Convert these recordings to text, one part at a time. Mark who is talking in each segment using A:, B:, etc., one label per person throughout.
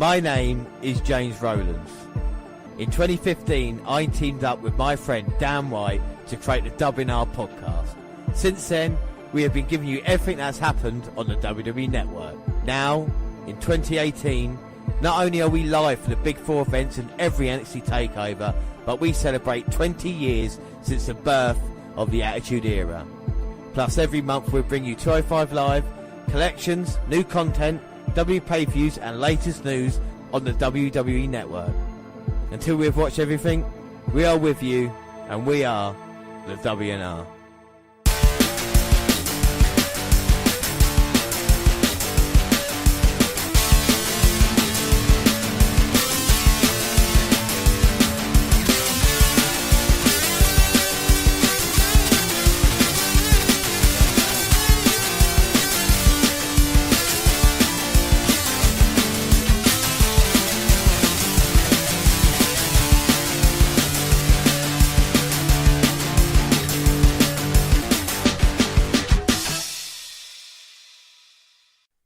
A: My name is James Rowlands. In 2015, I teamed up with my friend Dan White to create the WNR podcast. Since then, we have been giving you everything that's happened on the WWE Network. Now, in 2018, not only are we live for the Big Four events and every NXT Takeover, but we celebrate 20 years since the birth of the Attitude Era. Plus, every month we'll bring you 205 Live, collections, new content, W pay-per-views and latest news on the WWE Network. Until we have watched everything, we are with you, and we are the WNR.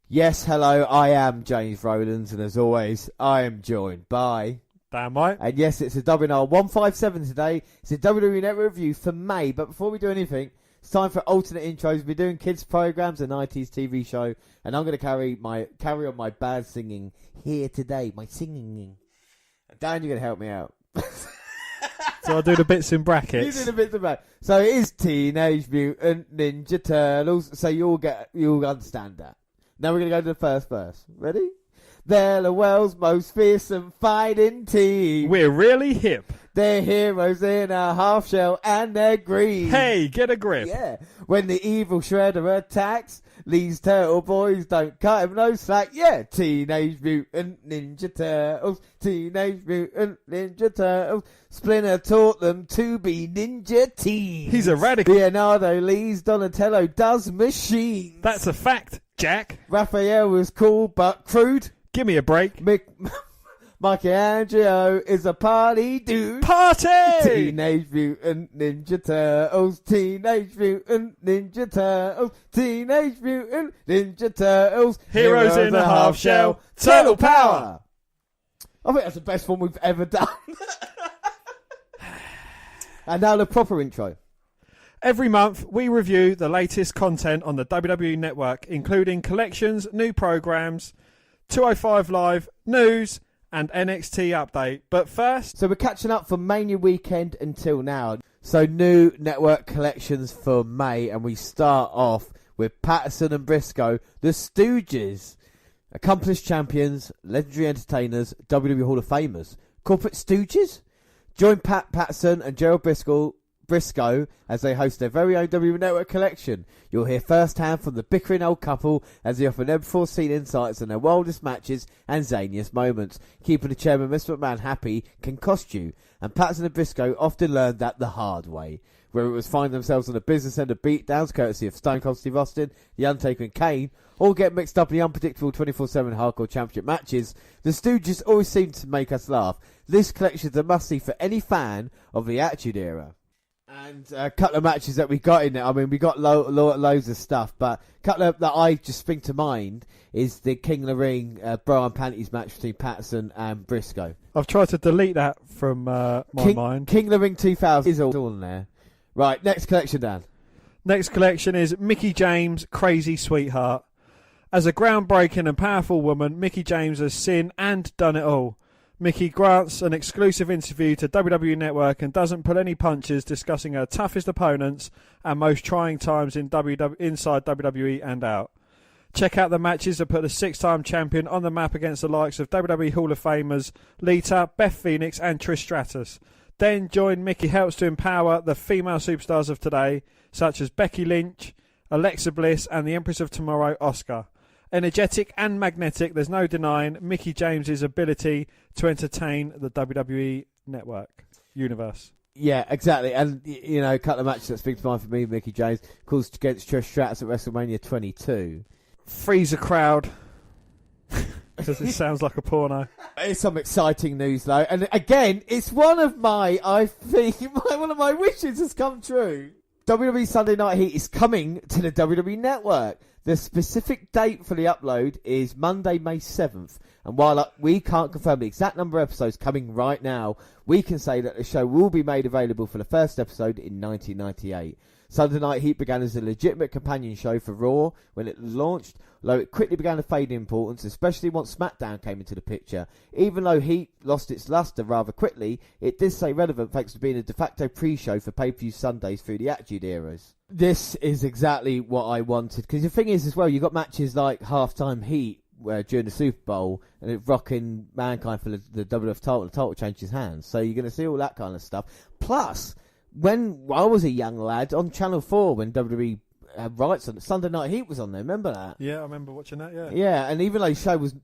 A: Yes, hello, I am James Rowlands, and as always, I am joined by...
B: Dan White.
A: And yes, it's a WNR157 today. It's a WWE Network review for May, but before we do anything, it's time for alternate intros. We're doing kids' programs, a 90s TV show, and I'm going to carry on my bad singing here today, my singing. Dan, you're going to help me out.
B: So I'll do the bits in brackets.
A: You do the bits in brackets. So it is Teenage Mutant Ninja Turtles, so you'll understand that. Now we're going to go to the first verse. Ready? They're the world's most fearsome fighting team.
B: We're really hip.
A: They're heroes in a half shell and they're green.
B: Hey, get a grip.
A: Yeah. When the evil Shredder attacks, these turtle boys don't cut him no slack. Yeah. Teenage Mutant Ninja Turtles. Teenage Mutant Ninja Turtles. Splinter taught them to be ninja teens.
B: He's a radical.
A: Leonardo leads, Donatello does machines.
B: That's a fact, Jack.
A: Raphael was cool but crude.
B: Give me a break.
A: Michelangelo is a party dude.
B: Party!
A: Teenage Mutant Ninja Turtles. Teenage Mutant Ninja Turtles. Teenage Mutant Ninja Turtles.
B: Heroes in a half shell.
A: Turtle power. I think that's the best one we've ever done. And now the proper intro.
B: Every month, we review the latest content on the WWE Network, including collections, new programs, 205 Live, news, and NXT update. But first...
A: So we're catching up from Mania weekend until now. So new network collections for May, and we start off with Patterson and Briscoe, the Stooges. Accomplished champions, legendary entertainers, WWE Hall of Famers. Corporate Stooges? Join Patterson and Gerald Briscoe as they host their very own WWE Network collection. You'll hear firsthand from the bickering old couple as they offer never-before-seen insights on their wildest matches and zaniest moments. Keeping the chairman, Mr. McMahon, happy can cost you, and Patterson and Briscoe often learned that the hard way. Whether it was finding themselves on the business end of beatdowns courtesy of Stone Cold Steve Austin, The Undertaker and Kane, or get mixed up in the unpredictable 24/7 hardcore championship matches, the Stooges always seem to make us laugh. This collection is a must-see for any fan of the Attitude Era. And a couple of matches that we got in there. I mean, we got loads of stuff, but a couple of that I just spring to mind is the King of the Ring bra and panties match between Patterson and Briscoe.
B: I've tried to delete that from my mind.
A: King of the Ring 2000 is all in there. Right, next collection, Dan.
B: Next collection is Mickie James, Crazy Sweetheart. As a groundbreaking and powerful woman, Mickie James has seen and done it all. Mickie grants an exclusive interview to WWE Network and doesn't pull any punches, discussing her toughest opponents and most trying times inside WWE and out. Check out the matches that put the six-time champion on the map against the likes of WWE Hall of Famers Lita, Beth Phoenix and Trish Stratus. Then join Mickie helps to empower the female superstars of today, such as Becky Lynch, Alexa Bliss and the Empress of Tomorrow, Asuka. Energetic and magnetic, there's no denying Mickie James' ability to entertain the WWE Network universe.
A: Yeah, exactly. And, you know, a couple of matches that speak to mind for me, Mickie James, calls against Trish Stratus at WrestleMania 22.
B: Freeze a crowd. Because it sounds like a porno.
A: It's some exciting news, though. And again, it's one of my wishes has come true. WWE Sunday Night Heat is coming to the WWE Network. The specific date for the upload is Monday, May 7th. And while we can't confirm the exact number of episodes coming right now, we can say that the show will be made available for the first episode in 1998. Sunday Night Heat began as a legitimate companion show for Raw when it launched, although it quickly began to fade in importance, especially once SmackDown came into the picture. Even though Heat lost its luster rather quickly, it did stay relevant thanks to being a de facto pre-show for pay-per-view Sundays through the Attitude Eras. This is exactly what I wanted, because the thing is as well, you got matches like Halftime Heat during the Super Bowl, and it rocking Mankind for the WWF title, the title changes hands, so you're going to see all that kind of stuff. Plus, when I was a young lad on Channel 4, when WWE had rights on it, Sunday Night Heat was on there, remember that?
B: Yeah, I remember watching that, yeah.
A: Yeah, and even though the show was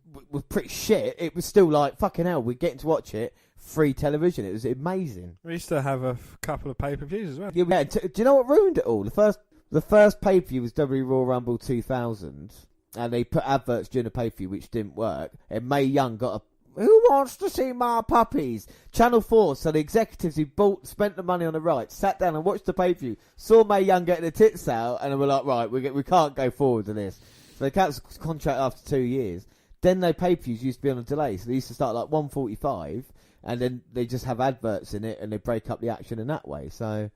A: pretty shit, it was still like, fucking hell, we're getting to watch it, free television, it was amazing.
B: We used to have a couple of pay-per-views as well.
A: Yeah, do you know what ruined it all? The first pay-per-view was WWE Royal Rumble 2000, and they put adverts during the pay-per-view which didn't work, and Mae Young got a "Who wants to see my puppies?" Channel 4, so the executives who spent the money on the rights, sat down and watched the pay-per-view, saw Mae Young getting the tits out, and they were like, right, we can't go forward with this. So they cancelled the contract after 2 years. Then their pay-per-views used to be on a delay, so they used to start like 1:45, and then they just have adverts in it, and they break up the action in that way. So,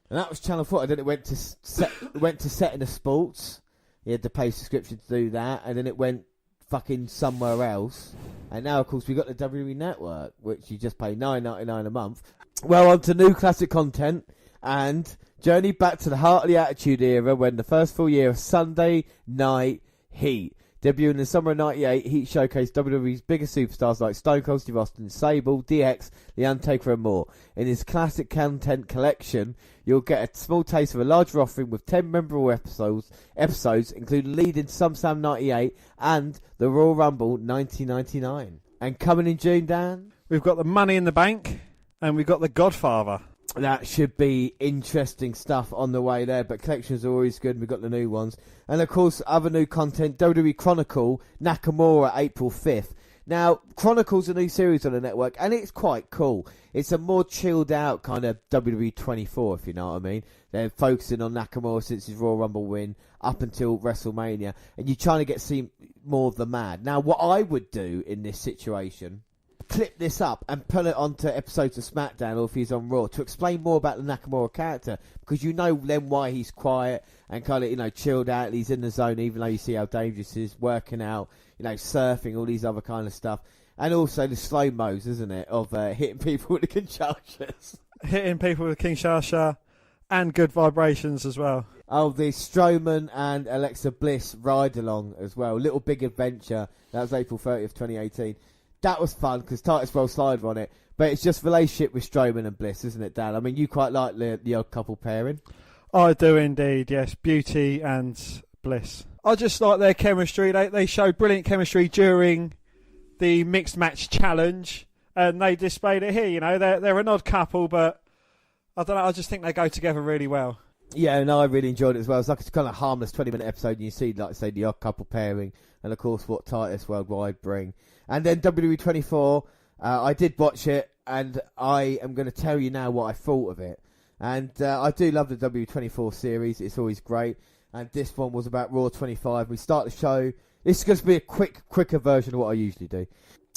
A: and that was Channel 4, and then it went to Setting the Sports. You had to pay subscription to do that, and then it went fucking somewhere else, and now of course we got the WWE Network, which you just pay $9.99 a month. Well, on to new classic content and journey back to the heart of the Attitude Era, when the first full year of Sunday Night Heat debuted in the summer of '98. Heat showcased WWE's biggest superstars like Stone Cold Steve Austin, Sable, DX, The Undertaker, and more. In his classic content collection, you'll get a small taste of a larger offering with 10 memorable episodes, including leading SummerSlam '98 and the Royal Rumble 1999. And coming in June, Dan,
B: we've got the Money in the Bank, and we've got the Godfather.
A: That should be interesting stuff on the way there, but collections are always good. We've got the new ones. And of course, other new content, WWE Chronicle, Nakamura, April 5th. Now, Chronicle's a new series on the network, and it's quite cool. It's a more chilled out kind of WWE 24, if you know what I mean. They're focusing on Nakamura since his Royal Rumble win up until WrestleMania, and you're trying to see more of the man. Now, what I would do in this situation, clip this up and put it onto episodes of SmackDown, or if he's on Raw, to explain more about the Nakamura character, because you know then why he's quiet and kind of, chilled out. He's in the zone, even though you see how dangerous he is, working out, surfing, all these other kind of stuff. And also the slow-mos, isn't it, of hitting people with the Kinshasas.
B: Hitting people with Kinshasa and good vibrations as well.
A: Oh, the Strowman and Alexa Bliss ride-along as well. Little Big Adventure. That was April 30th, 2018. That was fun because Titus World Slider on it, but it's just relationship with Strowman and Bliss, isn't it, Dan? I mean, you quite like the odd couple pairing.
B: I do indeed, yes. Beauty and Bliss. I just like their chemistry. They showed brilliant chemistry during the Mixed Match Challenge, and they displayed it here. They're an odd couple, but I don't know. I just think they go together really well.
A: Yeah, and I really enjoyed it as well. It's like a kind of harmless 20-minute episode, and you see, like I say, the odd couple pairing, and of course what Titus Worldwide bring. And then WWE 24, I did watch it, and I am going to tell you now what I thought of it. And I do love the WWE 24 series. It's always great. And this one was about Raw 25. We start the show. This is going to be a quicker version of what I usually do.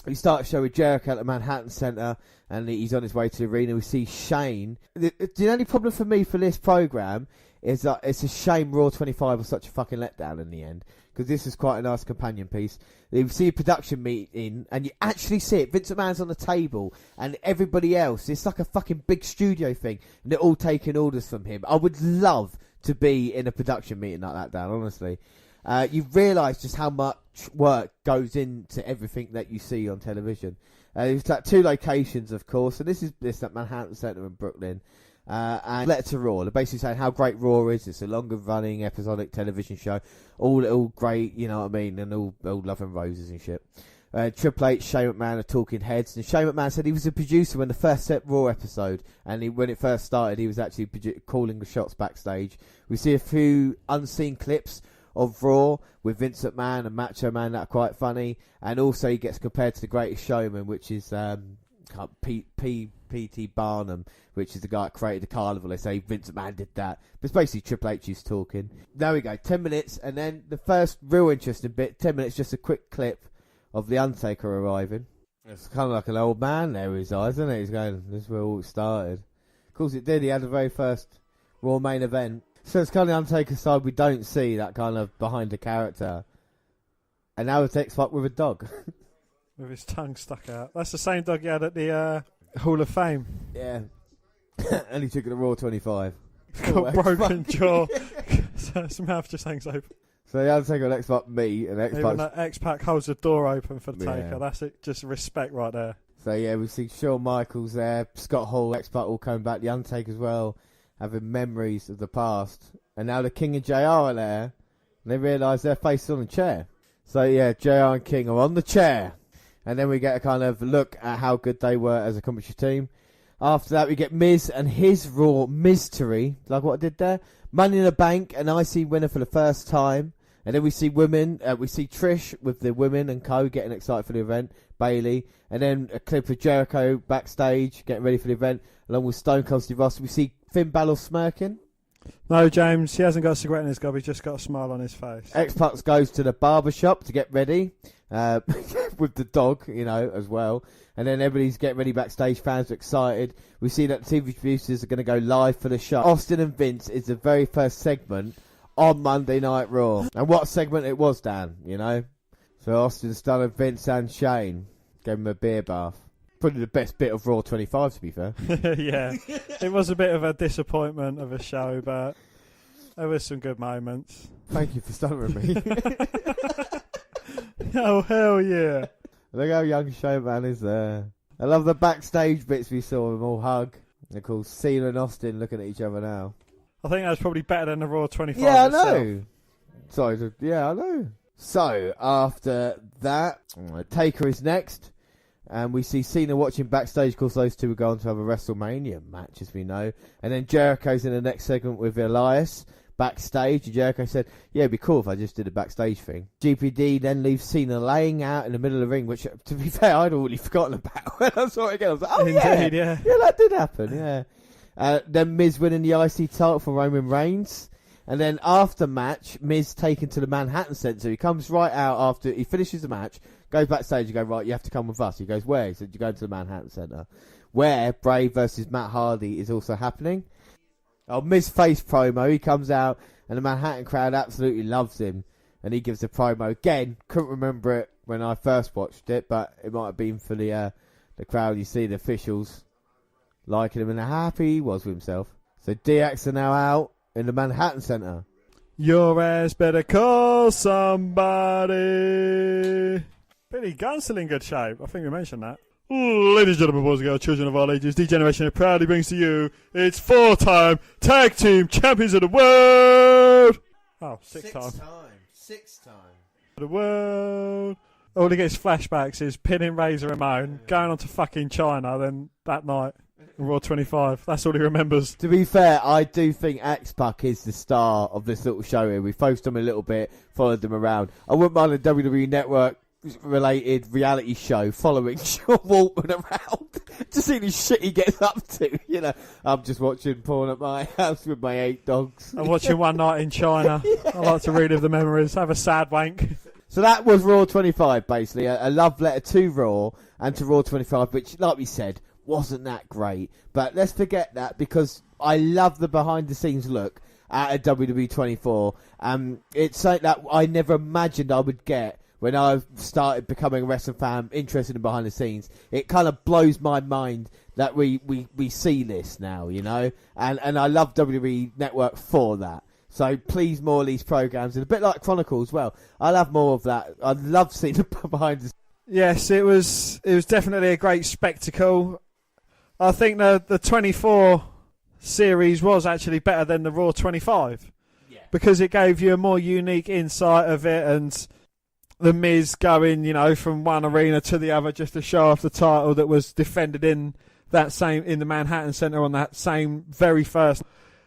A: We start the show with Jericho at the Manhattan Center, and he's on his way to the arena. We see Shane. The only problem for me for this program is that it's a shame Raw 25 was such a fucking letdown in the end, because this is quite a nice companion piece. You see a production meeting, and you actually see it. Vince McMahon's on the table, and everybody else. It's like a fucking big studio thing, and they're all taking orders from him. I would love to be in a production meeting like that, Dan, honestly. You realise just how much work goes into everything that you see on television. There's like 2 locations, of course, and this is at Manhattan Center in Brooklyn. And Letter to Raw. They're basically saying how great Raw is. It's a longer running episodic television show. All great, you know what I mean, and all love and roses and shit. Triple H, Shane McMahon are talking heads, and Shane McMahon said he was a producer when the first set Raw episode, and when it first started, he was actually calling the shots backstage. We see a few unseen clips of Raw with Vince McMahon and Macho Man that are quite funny, and also he gets compared to the Greatest Showman, which is P.T. Barnum, which is the guy that created the carnival. They say Vince McMahon did that, but it's basically Triple H who's talking. There we go, 10 minutes, and then the first real interesting bit, 10 minutes, just a quick clip of The Undertaker arriving. It's kind of like an old man there with his eyes, isn't it? He's going, this is where all it started. Of course it did. He had the very first Raw main event. So it's kind of the Undertaker side. We don't see that kind of behind the character. And now it's X-Pac with a dog.
B: With his tongue stuck out. That's the same dog he had at the Hall of Fame.
A: Yeah. And he took it to Raw 25.
B: He's got broken jaw. So his mouth just hangs open.
A: So the Undertaker and X-Pac meet, and
B: X-Pac holds the door open for the Taker.
A: Yeah.
B: That's it. Just respect right there.
A: So yeah, we see Shawn Michaels there, Scott Hall, X-Pac all coming back, the Undertaker as well, having memories of the past. And now the King and JR are there, and they realise they're faced on a chair. So yeah, JR and King are on the chair. And then we get a kind of look at how good they were as a commentary team. After that, we get Miz and his Raw mystery, like what I did there. Money in the Bank, an IC winner for the first time. And then we see women, we see Trish with the women and co getting excited for the event, Bayley. And then a clip of Jericho backstage getting ready for the event, along with Stone Cold Steve Austin. We see Finn Balor smirking.
B: No, James, he hasn't got a cigarette in his gob, he's just got a smile on his face.
A: X-Pac goes to the barber shop to get ready, with the dog, you know, as well. And then everybody's getting ready backstage, fans are excited. We see that the TV producers are going to go live for the show. Austin and Vince is the very first segment on Monday Night Raw. And what segment it was, Dan, you know? So Austin stunned Vince and Shane, gave him a beer bath. Probably the best bit of Raw 25, to be fair.
B: Yeah, it was a bit of a disappointment of a show, but there was some good moments.
A: Thank you for stunnering me.
B: Oh, hell yeah.
A: Look how young Showman is there. I love the backstage bits we saw them all hug. Of course, Cena and Austin looking at each other now.
B: I think that was probably better than the Raw 25
A: Yeah,
B: itself.
A: I know. Sorry, yeah, I know. So, after that, Taker is next. And we see Cena watching backstage. Of course, those two are going to have a WrestleMania match, as we know. And then Jericho's in the next segment with Elias backstage. And Jericho said, yeah, it'd be cool if I just did a backstage thing. GPD then leaves Cena laying out in the middle of the ring, which, to be fair, I'd already forgotten about. When I saw it again, I was like, oh,
B: Indeed,
A: yeah, that did happen, yeah. Then Miz winning the IC title for Roman Reigns. And then after match, Miz taken to the Manhattan Center. He comes right out after he finishes the match, goes backstage and go, right, you have to come with us. He goes, where? He said, you go to the Manhattan Center, where Bray versus Matt Hardy is also happening. Oh, Miz face promo. He comes out and the Manhattan crowd absolutely loves him. And he gives a promo. Again, couldn't remember it when I first watched it, but it might have been for the crowd. You see the officials liking him and how happy he was with himself. So DX are now out in the Manhattan Center.
B: Your ass better call somebody. Billy Gunn's still in good shape. I think we mentioned that. Ladies and gentlemen, boys and girls, children of all ages, D-Generation proudly brings to you its 4-time tag team champions of the world. Oh, sixth time.
A: Sixth time.
B: The world. All he gets flashbacks is pinning Razor Ramon, going on to fucking China, then that night, Raw 25. That's all he remembers.
A: To be fair, I do think X-Pac is the star of this little show here. We focused on him a little bit, followed him around. I wouldn't mind a WWE Network related reality show following Sean Waltman around to see the shit he gets up to. You know, I'm just watching porn at my house with my 8 dogs.
B: I'm watching One Night in China. Yeah. I like to relive the memories, have a sad wank.
A: So that was Raw 25, basically. A love letter to Raw and to Raw 25, which, like we said, wasn't that great. But let's forget that because I love the behind-the-scenes look at a WWE 24. It's something that I never imagined I would get when I started becoming a wrestling fan, interested in behind the scenes. It kind of blows my mind that we see this now, you know? And I love WWE Network for that. So please, more of these programs, and a bit like Chronicle as well. I'll have more of that. I'd love seeing the behind the scenes.
B: Yes, it was definitely a great spectacle. I think the 24 series was actually better than the Raw 25. Yeah. Because it gave you a more unique insight of it, and the Miz going, you know, from one arena to the other just to show off the title that was defended in the Manhattan Center on that same very first.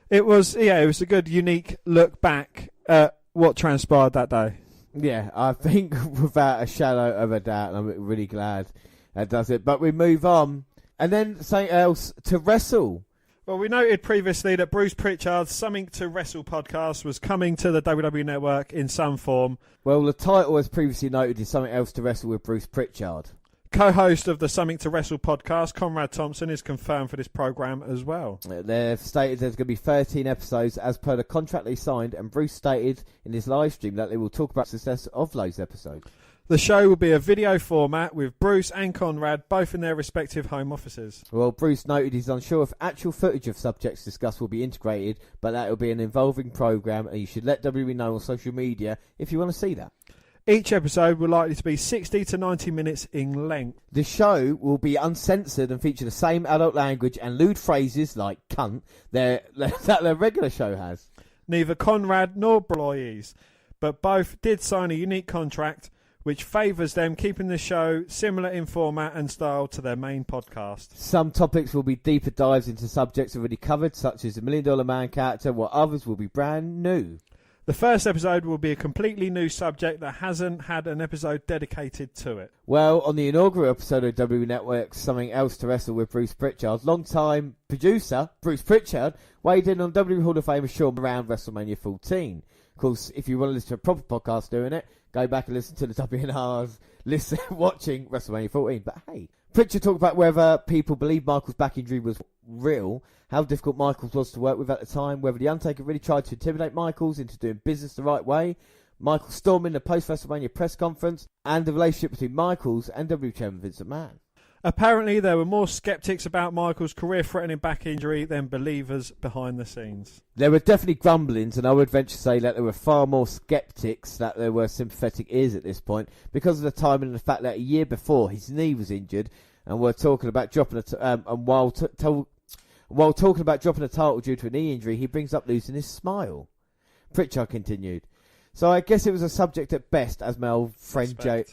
B: It was a good, unique look back at what transpired that day.
A: Yeah, I think without a shadow of a doubt, I'm really glad that does it. But we move on. And then something else to wrestle.
B: Well, we noted previously that Bruce Pritchard's Something to Wrestle podcast was coming to the WWE Network in some form.
A: Well, the title, as previously noted, is Something Else to Wrestle with Bruce Pritchard.
B: Co-host of the Something to Wrestle podcast, Conrad Thompson, is confirmed for this programme as well.
A: They've stated there's going to be 13 episodes as per the contract they signed, and Bruce stated in his live stream that they will talk about the success of those episodes.
B: The show will be a video format with Bruce and Conrad both in their respective home offices.
A: Well, Bruce noted he's unsure if actual footage of subjects discussed will be integrated, but that it will be an involving programme, and you should let WWE know on social media if you want to see that.
B: Each episode will likely to be 60 to 90 minutes in length.
A: The show will be uncensored and feature the same adult language and lewd phrases like cunt that their regular show has.
B: Neither Conrad nor employees, but both did sign a unique contract which favours them keeping the show similar in format and style to their main podcast.
A: Some topics will be deeper dives into subjects already covered, such as the $1 Million Man character, while others will be brand new.
B: The first episode will be a completely new subject that hasn't had an episode dedicated to it.
A: Well, on the inaugural episode of WWE Network's Something Else to Wrestle with Bruce Pritchard, long-time producer Bruce Pritchard weighed in on WWE Hall of Famer Shawn around WrestleMania 14. Of course, if you want to listen to a proper podcast doing it, go back and listen to the WNR's watching WrestleMania 14. But hey, Pritchard talked about whether people believe Michaels' back injury was real, how difficult Michaels was to work with at the time, whether The Undertaker really tried to intimidate Michaels into doing business the right way, Michaels storming the post-WrestleMania press conference, and the relationship between Michaels and WWE Chairman Vince McMahon.
B: Apparently, there were more sceptics about Michaels' career-threatening back injury than believers behind the scenes.
A: There were definitely grumblings, and I would venture to say that there were far more sceptics than there were sympathetic ears at this point, because of the timing and the fact that a year before his knee was injured, and we're talking about dropping while talking about dropping a title due to a knee injury, he brings up losing his smile. Pritchard continued. So I guess it was a subject at best, as my old friend Jay.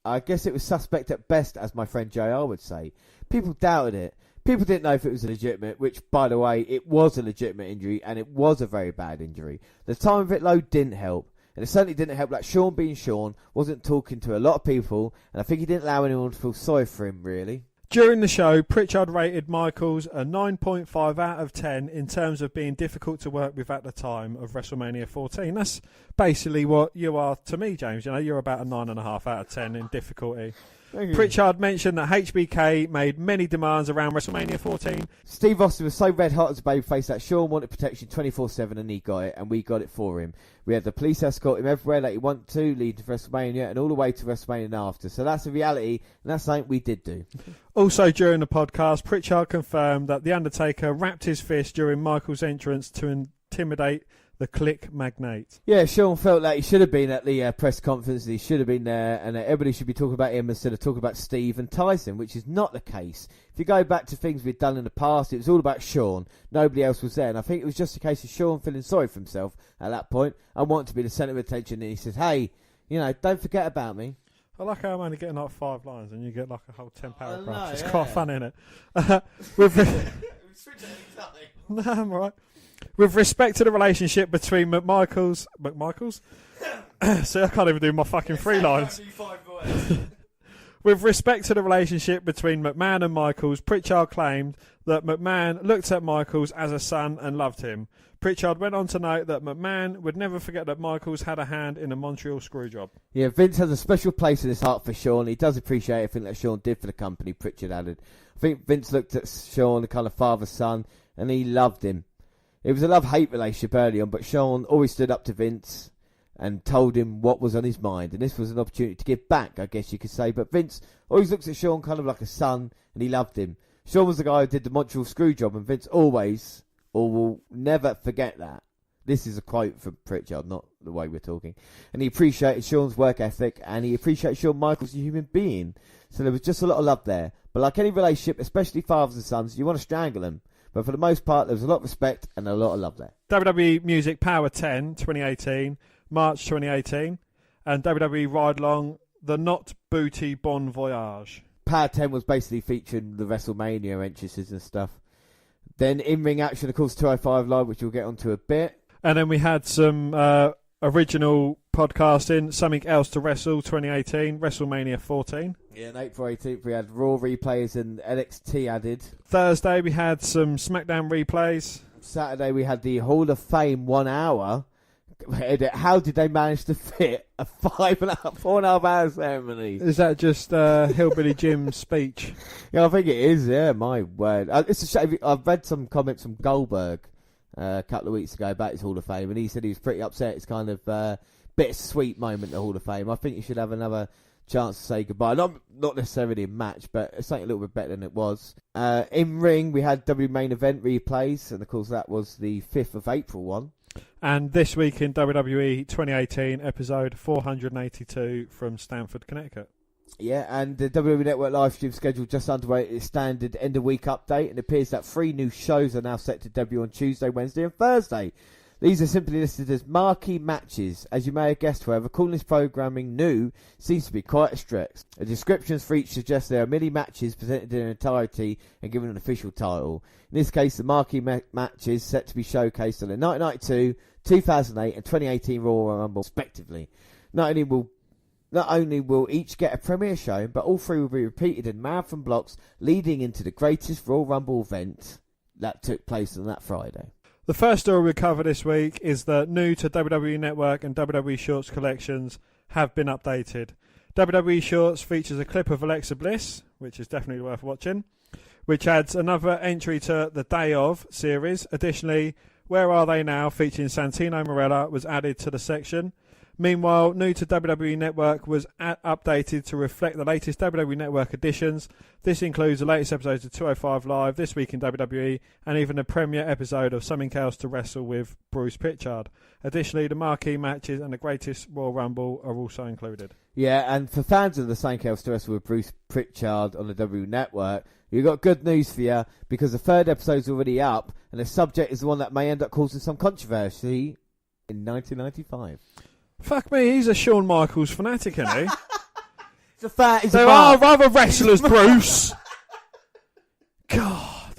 A: I guess it was suspect at best, as my friend JR would say. People doubted it. People didn't know if it was legitimate, which, by the way, it was a legitimate injury, and it was a very bad injury. The time of it, though, didn't help. And it certainly didn't help that Shawn being Shawn wasn't talking to a lot of people, and I think he didn't allow anyone to feel sorry for him, really.
B: During the show, Pritchard rated Michaels a 9.5 out of 10 in terms of being difficult to work with at the time of WrestleMania 14. That's basically what you are to me, James. You know, you're about a 9.5 out of 10 in difficulty. Pritchard mentioned that HBK made many demands around WrestleMania 14.
A: Steve Austin was so red hot as a babyface that Shawn wanted protection 24/7, and he got it, and we got it for him. We had the police escort him everywhere that he wanted to, leading to WrestleMania and all the way to WrestleMania and after. So that's a reality, and that's something we did do.
B: Also during the podcast, Pritchard confirmed that The Undertaker wrapped his fist during Michael's entrance to intimidate the click magnate.
A: Yeah, Shawn felt like he should have been at the press conference, he should have been there, and everybody should be talking about him instead of talking about Steve and Tyson, which is not the case. If you go back to things we've done in the past, it was all about Shawn. Nobody else was there, and I think it was just a case of Shawn feeling sorry for himself at that point. I want to be the centre of attention, and he says, hey, you know, don't forget about me.
B: I like how I'm only getting like 5 lines, and you get like a whole 10 paragraphs.
A: Know,
B: it's
A: yeah.
B: quite fun, isn't it? No, I'm all right. With respect to the relationship between McMichaels... See, I can't even do my fucking 3 lines. With respect to the relationship between McMahon and Michaels, Pritchard claimed that McMahon looked at Michaels as a son and loved him. Pritchard went on to note that McMahon would never forget that Michaels had a hand in a Montreal screwjob.
A: Yeah, Vince has a special place in his heart for Shawn. He does appreciate everything that Shawn did for the company, Pritchard added. I think Vince looked at Shawn, the kind of father-son, and he loved him. It was a love-hate relationship early on, but Shawn always stood up to Vince and told him what was on his mind. And this was an opportunity to give back, I guess you could say. But Vince always looks at Shawn kind of like a son, and he loved him. Shawn was the guy who did the Montreal Screwjob, and Vince always, or will never forget that. This is a quote from Pritchard, not the way we're talking. And he appreciated Shawn's work ethic, and he appreciated Shawn Michaels as a human being. So there was just a lot of love there. But like any relationship, especially fathers and sons, you want to strangle them. But for the most part, there was a lot of respect and a lot of love there.
B: WWE Music Power 10 2018, March 2018, and WWE Ride Along The Not Booty Bon Voyage.
A: Power 10 was basically featuring the WrestleMania entrances and stuff. Then in-ring action, of course, 205 Live, which we'll get onto a bit.
B: And then we had some original podcasting, Something Else to Wrestle 2018, WrestleMania 14.
A: Yeah, on April 18th we had Raw replays and NXT added.
B: Thursday we had some SmackDown replays.
A: Saturday we had the Hall of Fame 1 hour. How did they manage to fit a 4.5 hour ceremony?
B: Is that just Hillbilly Jim's speech?
A: Yeah, I think it is, yeah, my word. It's a shame. I've read some comments from Goldberg a couple of weeks ago about his Hall of Fame, and he said he was pretty upset. It's kind of bittersweet moment at the Hall of Fame. I think you should have another chance to say goodbye. Not necessarily a match, but something a little bit better than it was. In ring, we had W Main Event replays, and of course that was the 5th of April one.
B: And this week in WWE 2018, episode 482 from Stamford, Connecticut.
A: Yeah, and the WWE Network live stream schedule just underway its standard end of week update, and it appears that 3 new shows are now set to debut on Tuesday, Wednesday, and Thursday. These are simply listed as marquee matches. As you may have guessed, however, calling this programming new seems to be quite a stretch. The descriptions for each suggest there are many matches presented in their entirety and given an official title. In this case, the marquee matches set to be showcased on the 1992, 2008 and 2018 Royal Rumble respectively. Not only will each get a premiere show, but all 3 will be repeated in marathon blocks leading into the greatest Royal Rumble event that took place on that Friday.
B: The first story we cover this week is that new to WWE Network and WWE Shorts collections have been updated. WWE Shorts features a clip of Alexa Bliss, which is definitely worth watching, which adds another entry to the Day Of series. Additionally, Where Are They Now, featuring Santino Marella, was added to the section. Meanwhile, new to WWE Network was updated to reflect the latest WWE Network additions. This includes the latest episodes of 205 Live, This Week in WWE, and even a premiere episode of Something Else to Wrestle with Bruce Pritchard. Additionally, the marquee matches and the greatest Royal Rumble are also included.
A: Yeah, and for fans of the Something Else to Wrestle with Bruce Pritchard on the WWE Network, you've got good news for you, because the 3rd episode's already up, and the subject is the one that may end up causing some controversy in 1995.
B: Fuck me, he's a Shawn Michaels fanatic, isn't he?
A: There
B: are other wrestlers, Bruce. God.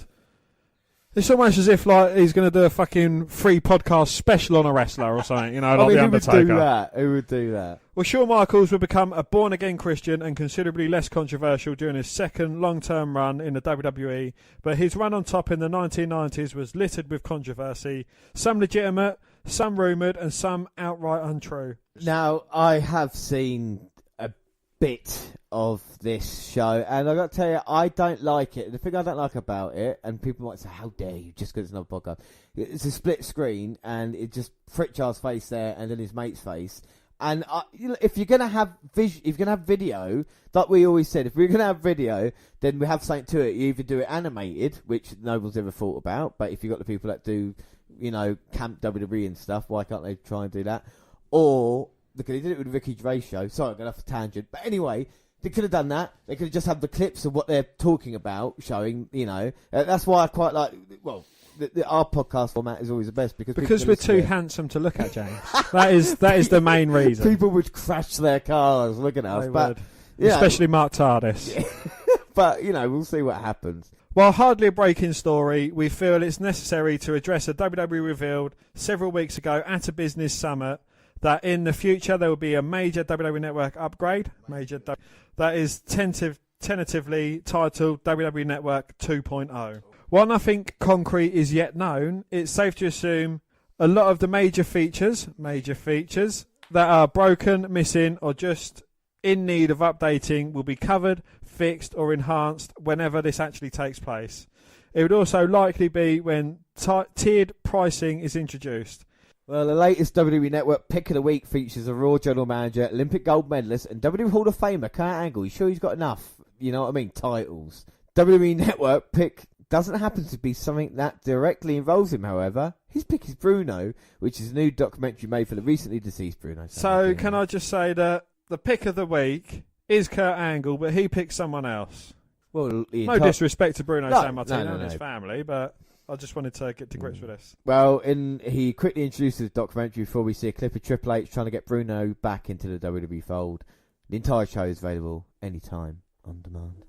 B: It's almost as if like he's going to do a fucking free podcast special on a wrestler or something, you know, like The Undertaker.
A: Who would do that?
B: Well, Shawn Michaels would become a born-again Christian and considerably less controversial during his second long-term run in the WWE, but his run on top in the 1990s was littered with controversy, some legitimate, some rumoured, and some outright untrue.
A: Now, I have seen a bit of this show, and I've got to tell you, I don't like it. The thing I don't like about it, and people might say, how dare you, just because it's another podcast, it's a split screen, and it's just Pritchard's face there, and then his mate's face. And if you're going to have video, like we always said, if we're going to have video, then we have something to it. You either do it animated, which no one's ever thought about, but if you've got the people that do, you know, Camp WWE and stuff, why can't they try and do that? Or, they did it with the Ricky Gervais show. Sorry, I'm going off a tangent. But anyway, they could have done that. They could have just had the clips of what they're talking about showing, you know. That's why I quite like, well, our podcast format is always the best. Because
B: we're too handsome to look at, James. that is the main reason.
A: People would crash their cars looking at us.
B: But, especially Mark Tardis.
A: Yeah. But, you know, we'll see what happens.
B: While hardly a breaking story, we feel it's necessary to address a WWE revealed several weeks ago at a business summit that in the future there will be a major WWE Network upgrade, that is tentatively titled WWE Network 2.0. While nothing concrete is yet known, it's safe to assume a lot of the major features that are broken, missing, or just in need of updating will be covered, fixed, or enhanced whenever this actually takes place. It would also likely be when tiered pricing is introduced.
A: Well, the latest WWE Network pick of the week features a Raw General Manager, Olympic gold medalist, and WWE Hall of Famer Kurt Angle. You sure he's got enough, you know what I mean, titles? WWE Network pick doesn't happen to be something that directly involves him, however. His pick is Bruno, which is a new documentary made for the recently deceased Bruno.
B: So, can I just say that the pick of the week is Kurt Angle, but he picked someone else?
A: Well,
B: no disrespect to Bruno Sammartino and his family, but I just wanted to get to grips with this.
A: Well, he quickly introduces the documentary before we see a clip of Triple H trying to get Bruno back into the WWE fold. The entire show is available anytime on demand.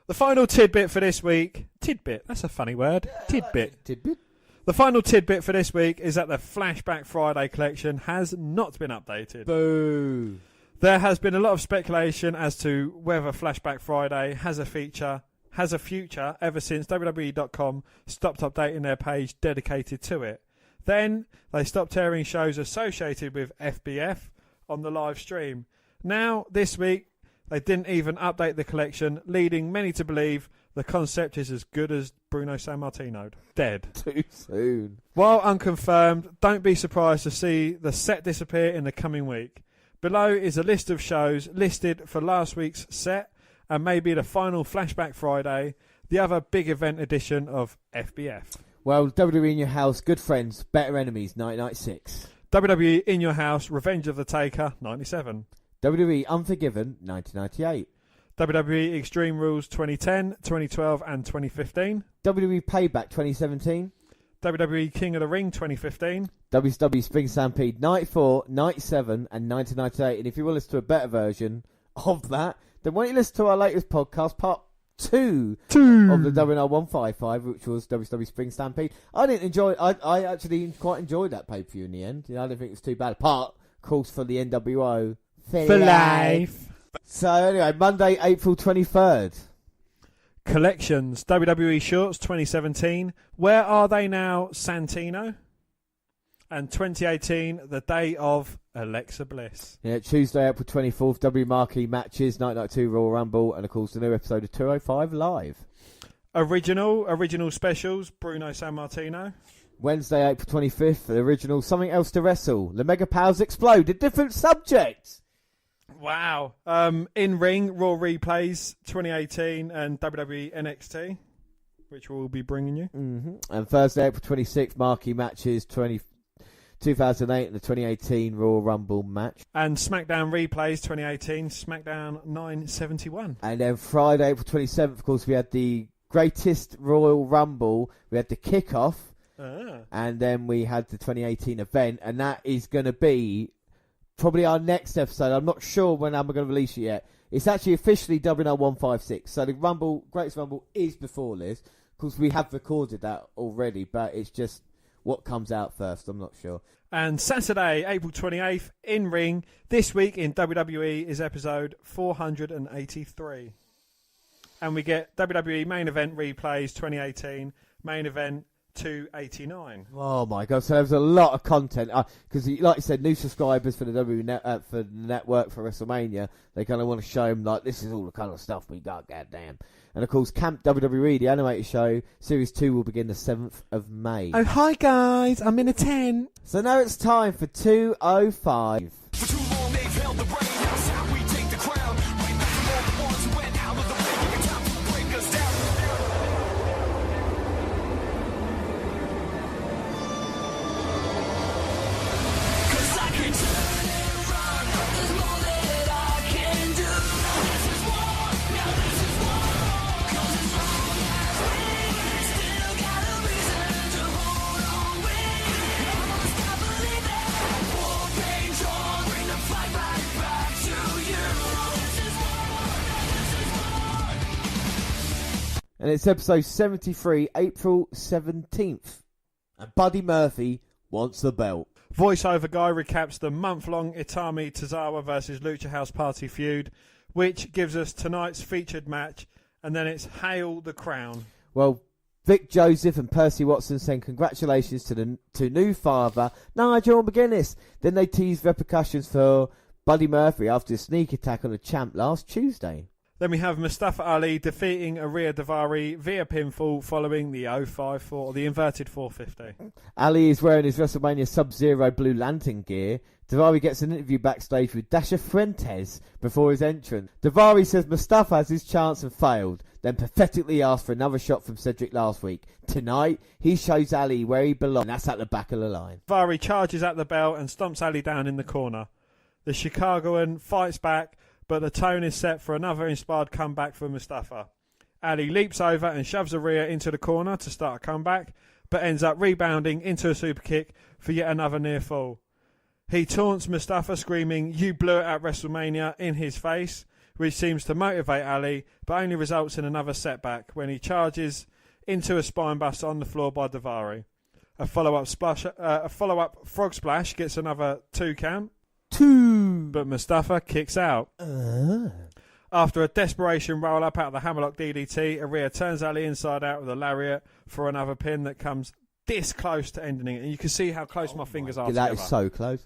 B: The final tidbit for this week... Tidbit, that's a funny word. Tidbit.
A: Tidbit?
B: The final tidbit for this week is that the Flashback Friday collection has not been updated.
A: Boo.
B: There has been a lot of speculation as to whether Flashback Friday has a future ever since WWE.com stopped updating their page dedicated to it. Then they stopped airing shows associated with FBF on the live stream. Now, this week, they didn't even update the collection, leading many to believe the concept is as good as Bruno Sammartino. Dead.
A: Too soon.
B: While unconfirmed, don't be surprised to see the set disappear in the coming week. Below is a list of shows listed for last week's set and maybe the final Flashback Friday, the other big event edition of FBF.
A: Well, WWE in Your House, Good Friends, Better Enemies, 1996.
B: WWE In Your House, Revenge of the Taker, 97.
A: WWE Unforgiven, 1998.
B: WWE Extreme Rules 2010, 2012 and 2015.
A: WWE Payback 2017.
B: WWE King of the Ring 2015.
A: WCW Spring Stampede 94, 97 and 1998. And if you want to listen to a better version of that, then why don't you listen to our latest podcast, part 2 of the WNR155, which was WCW Spring Stampede. I actually quite enjoyed that pay-per-view in the end. I didn't think it was too bad. Apart, of course, for the NWO.
B: For life.
A: So anyway, Monday, April 23rd.
B: Collections, WWE Shorts 2017. Where Are They Now, Santino? And 2018, the day of Alexa Bliss.
A: Yeah, Tuesday, April 24th, W Marquee Matches, 1992 Royal Rumble, and of course the new episode of 205 Live.
B: Original specials, Bruno Sammartino.
A: Wednesday, April 25th, the original Something Else to Wrestle. The Mega Powers Explode, a different subject.
B: Wow. In Ring, Raw Replays 2018 and WWE NXT, which we'll be bringing you.
A: Mm-hmm. And Thursday, April 26th, Marquee Matches 2008 and the 2018 Royal Rumble match.
B: And SmackDown Replays 2018, SmackDown 971.
A: And then Friday, April 27th, of course, we had the Greatest Royal Rumble. We had the kickoff. And then we had the 2018 event. And that is going to be probably our next episode. I'm not sure when I'm going to release it yet. It's actually officially WNR156. So the Greatest Rumble is before this. Of course, we have recorded that already, but it's just what comes out first. I'm not sure.
B: And Saturday, April 28th, in Ring. This week in WWE is episode 483. And we get WWE Main Event Replays 2018, Main Event 289.
A: Oh my god! So there was a lot of content because, like you said, new subscribers for the for the network for WrestleMania. They kind of want to show them like this is all the kind of stuff we got. Goddamn! And of course, Camp WWE, the animated show, Series 2 will begin the 7th of May.
B: Oh hi guys, I'm in a tent.
A: So now it's time for 205.
C: For too long they've held the reign. Now it's time we take the crown. Right back from all the ones who went out of the ring. It's time to break us down. Cause I can turn and run. There's more that I can do. This is war. Now this is war. Cause as long as we still got a reason to hold on with. I'm gonna stop believing. War, pain, joy, bring the fight right back to you. This is war. This is war.
A: And it's episode 73, April 17th. And Buddy Murphy wants the belt.
B: Voiceover guy recaps the month-long Itami Tozawa versus Lucha House Party feud, which gives us tonight's featured match, and then it's Hail the Crown.
A: Well, Vic Joseph and Percy Watson send congratulations to new father Nigel McGuinness. Then they tease repercussions for Buddy Murphy after a sneak attack on the champ last Tuesday.
B: Then we have Mustafa Ali defeating Arya Davari via pinfall following the 054, the inverted 450. Ali
A: is wearing his WrestleMania Sub-Zero Blue Lantern gear. Davari gets an interview backstage with Dasha Fuentes before his entrance. Davari says Mustafa has his chance and failed, then pathetically asks for another shot from Cedric last week. Tonight, he shows Ali where he belongs, and that's at the back of the line.
B: Davari charges at the bell and stomps Ali down in the corner. The Chicagoan fights back, but the tone is set for another inspired comeback for Mustafa. Ali leaps over and shoves Arya into the corner to start a comeback, but ends up rebounding into a super kick for yet another near fall. He taunts Mustafa, screaming, "You blew it at WrestleMania," in his face, which seems to motivate Ali, but only results in another setback when he charges into a spinebuster on the floor by Davari. A follow-up frog splash gets another 2 count.
A: 2.
B: But Mustafa kicks out. After a desperation roll-up out of the hammerlock DDT, Arya turns Ali inside out with a lariat for another pin that comes this close to ending it. And you can see how close my fingers are
A: That
B: together.
A: is so close.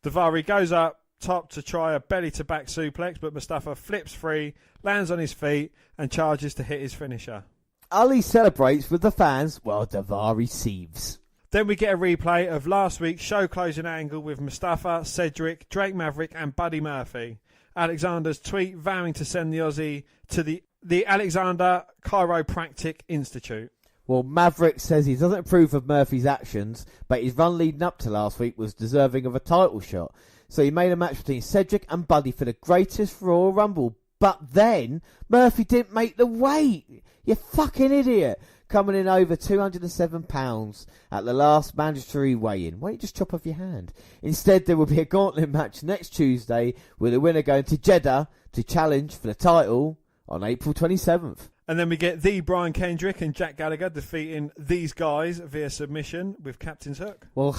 B: Daivari goes up top to try a belly-to-back suplex, but Mustafa flips free, lands on his feet, and charges to hit his finisher.
A: Ali celebrates with the fans while Daivari seethes.
B: Then we get a replay of last week's show-closing angle with Mustafa, Cedric, Drake Maverick, and Buddy Murphy. Alexander's tweet vowing to send the Aussie to the Alexander Chiropractic Institute.
A: Well, Maverick says he doesn't approve of Murphy's actions, but his run leading up to last week was deserving of a title shot. So he made a match between Cedric and Buddy for the greatest Royal Rumble. But then, Murphy didn't make the weight. You fucking idiot. Coming in over £207 at the last mandatory weigh-in. Why don't you just chop off your hand? Instead, there will be a gauntlet match next Tuesday with the winner going to Jeddah to challenge for the title on April 27th.
B: And then we get the Brian Kendrick and Jack Gallagher defeating these guys via submission with Captain's Hook.
A: Well,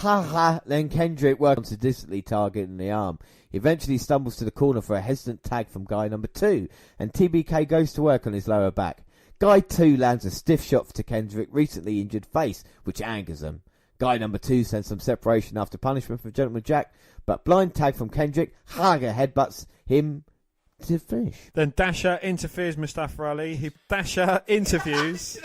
A: then Kendrick worked on sadistically targeting the arm. He eventually stumbles to the corner for a hesitant tag from guy number 2, and TBK goes to work on his lower back. Guy 2 lands a stiff shot to Kendrick's recently injured face, which angers him. Guy number 2 sends some separation after punishment from Gentleman Jack, but blind tag from Kendrick, Hager headbutts him to finish.
B: Then Dasher interferes Mustafa Ali. Dasher interviews.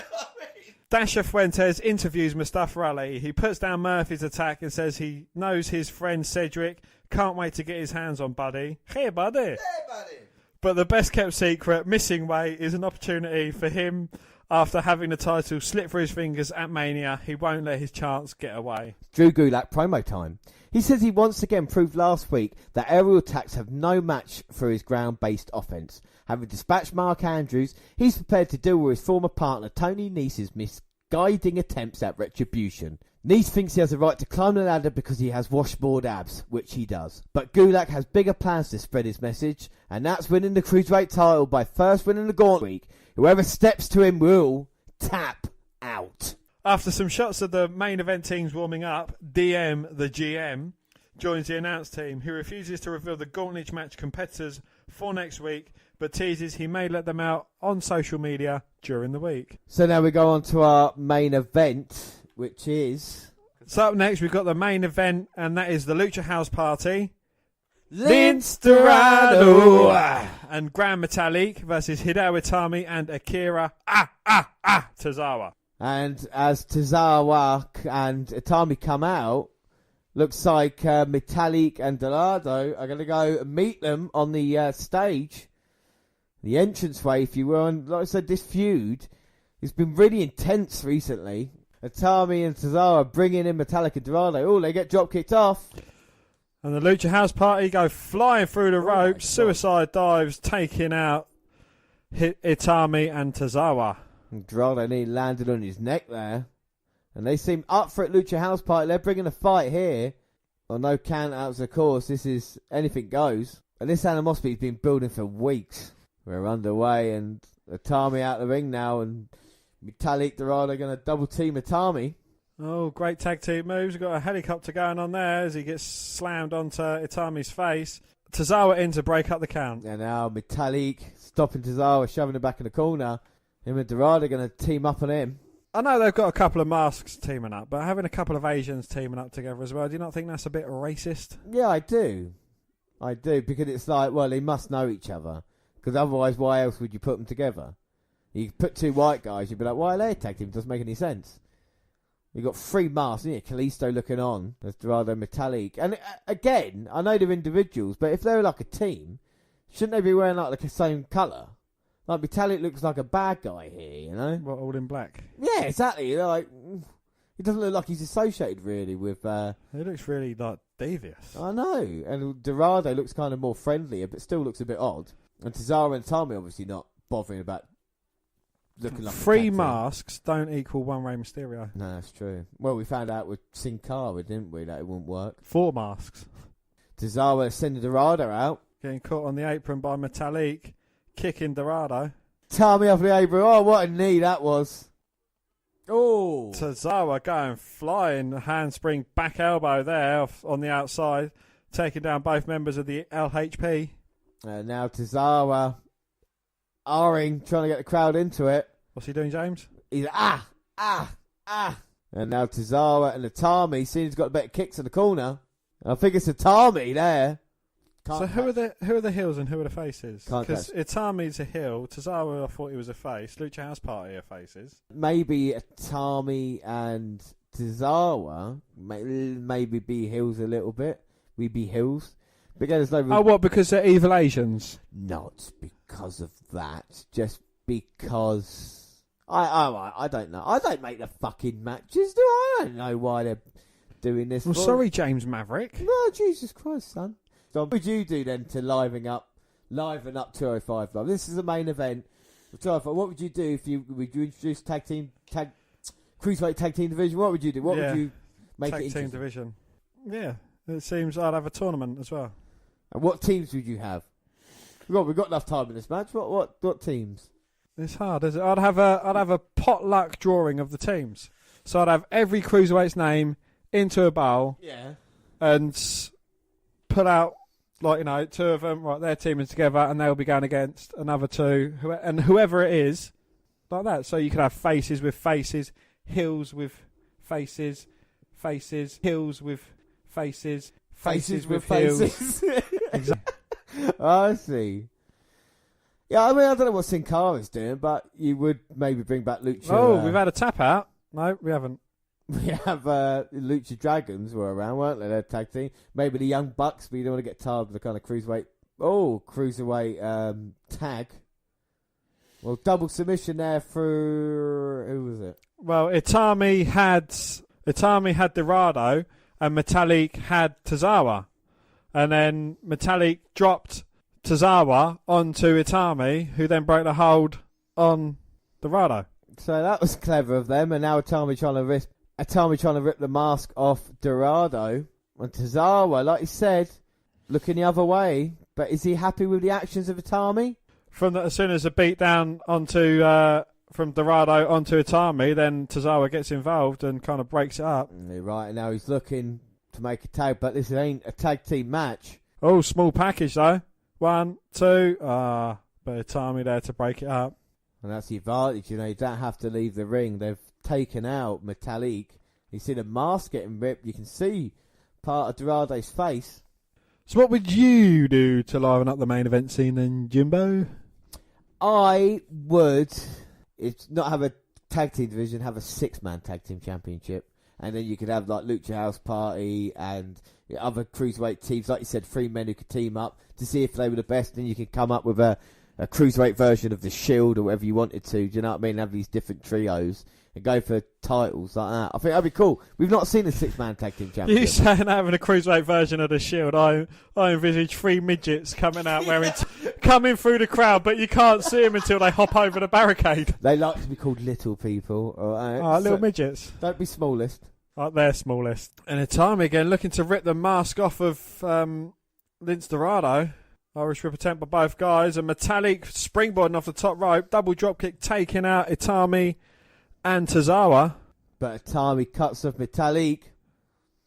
B: Dasher Fuentes interviews Mustafa Ali. He puts down Murphy's attack and says he knows his friend Cedric can't wait to get his hands on Buddy. Hey, buddy.
A: Hey, buddy.
B: But the best kept secret, missing weight, is an opportunity for him after having the title slip through his fingers at Mania. He won't let his chance get away.
A: Drew Gulak promo time. He says he once again proved last week that aerial attacks have no match for his ground-based offense. Having dispatched Mark Andrews, he's prepared to deal with his former partner Tony Nese's misguiding attempts at retribution. Nese thinks he has a right to climb the ladder because he has washboard abs, which he does. But Gulak has bigger plans to spread his message, and that's winning the Cruiserweight title by first winning the Gauntlet week. Whoever steps to him will tap out.
B: After some shots of the main event teams warming up, DM, the GM, joins the announce team, who refuses to reveal the Gauntlet match competitors for next week, but teases he may let them out on social media during the week.
A: So now we go on to our main event, which is...
B: So up next, we've got the main event, and that is the Lucha House Party.
A: Lince
B: Dorado and Grand Metalik versus Hideo Itami and Akira Tozawa.
A: And as Tozawa and Itami come out, looks like Metalik and Dorado are going to go meet them on the stage. The entranceway, if you will. And like I said, this feud has been really intense recently. Itami and Tozawa bringing in Metalik and Dorado. Oh, they get drop kicked off.
B: And the Lucha House Party go flying through the ropes, suicide dives, taking out Itami and Tozawa.
A: And Dorado nearly landed on his neck there. And they seem up for it, Lucha House Party. They're bringing a fight here. Well, no count-outs, of course. This is anything goes. And this animosity has been building for weeks. We're underway, and Itami out the ring now, and Metalik Dorado going to double team Itami.
B: Oh, great tag team moves. We've got a helicopter going on there as he gets slammed onto Itami's face. Tozawa in to break up the count.
A: And now Metalik stopping Tozawa, shoving him back in the corner. Him and Dorado going to team up on him.
B: I know they've got a couple of masks teaming up, but having a couple of Asians teaming up together as well, do you not think that's a bit racist?
A: Yeah, I do. I do, because it's like, well, they must know each other. Because otherwise, why else would you put them together? You put two white guys, you'd be like, why are they a tag team? It doesn't make any sense. You've got three masks, isn't it? Kalisto looking on. There's Dorado and Metalik. And again, I know they're individuals, but if they're like a team, shouldn't they be wearing like the same colour? Like Metalik looks like a bad guy here, you know?
B: What, all in black?
A: Yeah, exactly. Like, he doesn't look like he's associated really with...
B: He looks really like devious.
A: I know. And Dorado looks kind of more friendlier, but still looks a bit odd. And Tozawa and Itami obviously not bothering about looking like
B: Three masks don't equal one Rey Mysterio.
A: No, that's true. Well, we found out with Sin Cara, didn't we, that it wouldn't work.
B: 4 masks.
A: Tozawa sending Dorado out.
B: Getting caught on the apron by Metalik, kicking Dorado.
A: Itami off the apron. Oh, what a knee that was. Oh.
B: Tozawa going flying, handspring back elbow there on the outside. taking down both members of the LHP.
A: Now Tozawa, trying to get the crowd into it.
B: What's he doing, James?
A: He's ah. And now Tozawa and Itami, seeing he's got better kicks in the corner. I think it's Itami there.
B: So who are the heels and who are the faces? Because Itami's a heel. Tozawa, I thought he was a face. Lucha House Party are faces.
A: Maybe Itami and Tozawa maybe be heels a little bit. We be heels. But again, there's no...
B: Oh, what? Because they're evil Asians?
A: Not because of that. Just because... I don't know. I don't make the fucking matches, do I? I don't know why they're doing this.
B: Well, sorry, James Maverick.
A: No, Jesus Christ, son. So what would you do then to liven up 205 Live? This is the main event. What would you do if you introduce Cruiserweight tag team division? What would you do? What would you make
B: tag
A: it
B: team division? Yeah, it seems I'd have a tournament as well.
A: And what teams would you have? We've got enough time in this match. What teams?
B: It's hard, is it? I'd have a potluck drawing of the teams. So I'd have every Cruiserweight's name into a bowl.
A: Yeah.
B: And pull out, two of them, right, they're teaming together, and they'll be going against another two, and whoever it is, like that. So you could have faces with faces, heels with faces, heels with faces, faces with heels. Exactly.
A: I see. Yeah, I mean, I don't know what Sin Cara's doing, but you would maybe bring back Lucha.
B: Oh, we've had a tap out. No, we haven't.
A: We have Lucha Dragons were around, weren't they? Their tag team. Maybe the Young Bucks, but you don't want to get tired of the kind of cruiserweight tag. Well, double submission there for who was it?
B: Well, Itami had Dorado, and Metalik had Tozawa, and then Metalik dropped Tozawa onto Itami, who then broke the hold on Dorado.
A: So that was clever of them, and now Itami trying to rip the mask off Dorado. And Tozawa, like he said, looking the other way. But is he happy with the actions of Itami?
B: As soon as a beat down onto from Dorado onto Itami, then Tozawa gets involved and kind of breaks it up.
A: Right, now he's looking to make a tag, but this ain't a tag team match.
B: Oh, small package though. 1, 2. But Itami there to break it up.
A: And that's the advantage, you don't have to leave the ring. They've taken out Metalik. You see the mask getting ripped. You can see part of Dorado's face.
B: So what would you do to liven up the main event scene then, Jimbo?
A: I would, if not have a tag team division, have a 6-man tag team championship. And then you could have like Lucha House Party and other cruiserweight teams. Like you said, 3 men who could team up to see if they were the best. Then you could come up with a cruiserweight version of the Shield or whatever you wanted to. Do you know what I mean? Have these different trios and go for titles like that. I think that'd be cool. We've not seen a 6-man tag team championship.
B: You saying having a cruiserweight version of the Shield? I envisage 3 midgets coming out coming through the crowd, but you can't see them until they hop over the barricade.
A: They like to be called little people.
B: Little midgets.
A: Don't be smallest.
B: They're smallest. And Itami again looking to rip the mask off of Lince Dorado. Irish Rip attempt by both guys, and Metalik springboarding off the top rope, double dropkick taking out Itami and Tozawa.
A: But Itami cuts off Metalik.